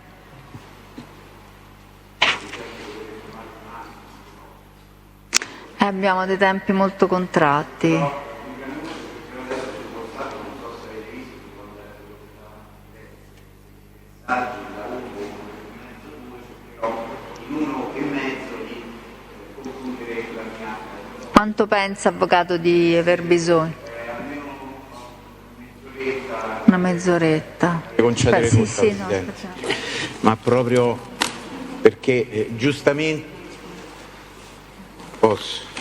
Speaker 2: Abbiamo dei tempi molto contratti. Quanto pensa, Avvocato, di aver bisogno? Una mezz'oretta.
Speaker 5: Concedere
Speaker 2: Sì,
Speaker 5: tutto,
Speaker 2: sì, no,
Speaker 5: Presidente.
Speaker 2: aspetta.
Speaker 5: Ma proprio perché giustamente posso.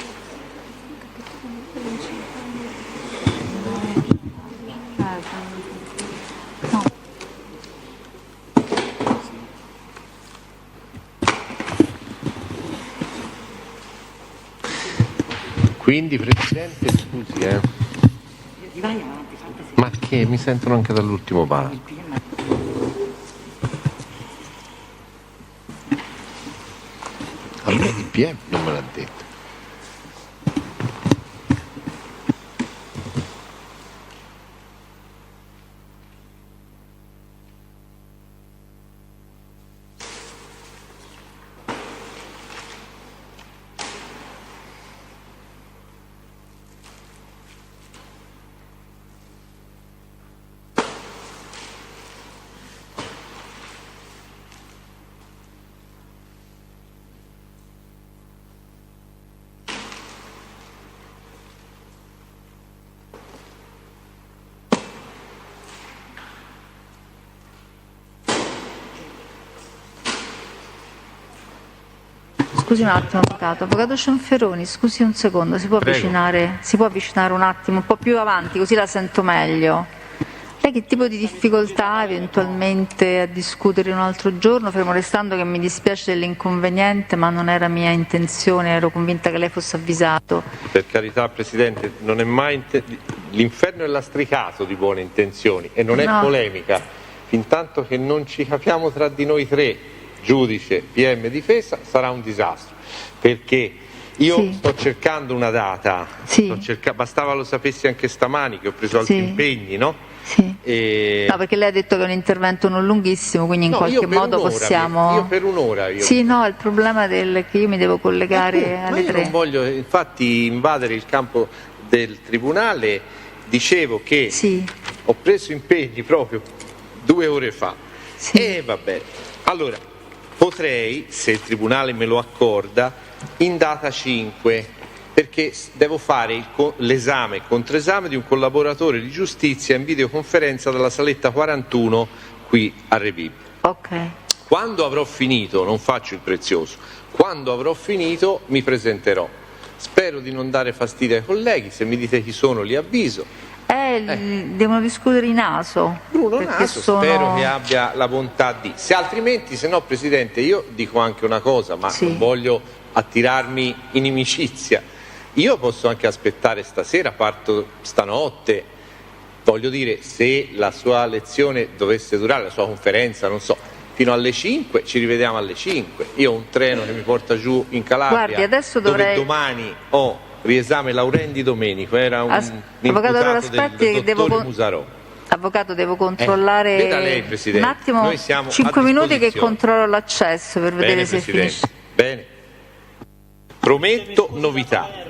Speaker 2: No.
Speaker 4: Quindi, Presidente, scusi, ma che mi sentono anche dall'ultimo bar. A me il PM non me l'ha detto.
Speaker 2: scusi un attimo, avvocato. Avvocato Cianferoni, scusi un secondo, si può avvicinare un attimo, un po' più avanti, così la sento meglio. Lei che tipo di difficoltà ha eventualmente a discutere un altro giorno, fermo restando che mi dispiace dell'inconveniente, ma non era mia intenzione, ero convinta che lei fosse avvisato.
Speaker 4: Per carità, Presidente, non è mai l'inferno è lastricato di buone intenzioni e non è polemica. Fintanto che non ci capiamo tra di noi tre, giudice, PM, difesa, sarà un disastro. Perché io sto cercando una data, bastava lo sapessi anche stamani che ho preso altri impegni, no?
Speaker 2: Sì. No, perché lei ha detto che è un intervento non lunghissimo, quindi in qualche modo possiamo...
Speaker 4: Io per un'ora.
Speaker 2: Sì, no, il problema è che io mi devo collegare alle 3.
Speaker 4: Non voglio infatti invadere il campo del Tribunale, dicevo che ho preso impegni proprio 2 ore fa. E va bene. Allora, potrei, se il Tribunale me lo accorda, in data 5, perché devo fare l'esame e controesame di un collaboratore di giustizia in videoconferenza dalla saletta 41 qui a Rebibbia. Quando avrò finito, non faccio il prezioso, quando avrò finito mi presenterò. Spero di non dare fastidio ai colleghi, se mi dite chi sono li avviso.
Speaker 2: Devono discutere in ASO.
Speaker 4: Bruno Naso, spero che abbia la bontà di... Se altrimenti, se no, Presidente, io dico anche una cosa, ma non voglio attirarmi inimicizia. Io posso anche aspettare stasera, parto stanotte, voglio dire, se la sua lezione dovesse durare, la sua conferenza, non so, fino alle 5, ci rivediamo alle 5. Io ho un treno che mi porta giù in Calabria,
Speaker 2: guardi, adesso
Speaker 4: dove domani ho riesame Laurendi Domenico, era un imputato del dottore Musarò.
Speaker 2: Avvocato, devo controllare
Speaker 4: veda lei, Presidente.
Speaker 2: Un attimo, 5 minuti che controllo l'accesso per vedere se finisce.
Speaker 4: Bene. Prometto novità.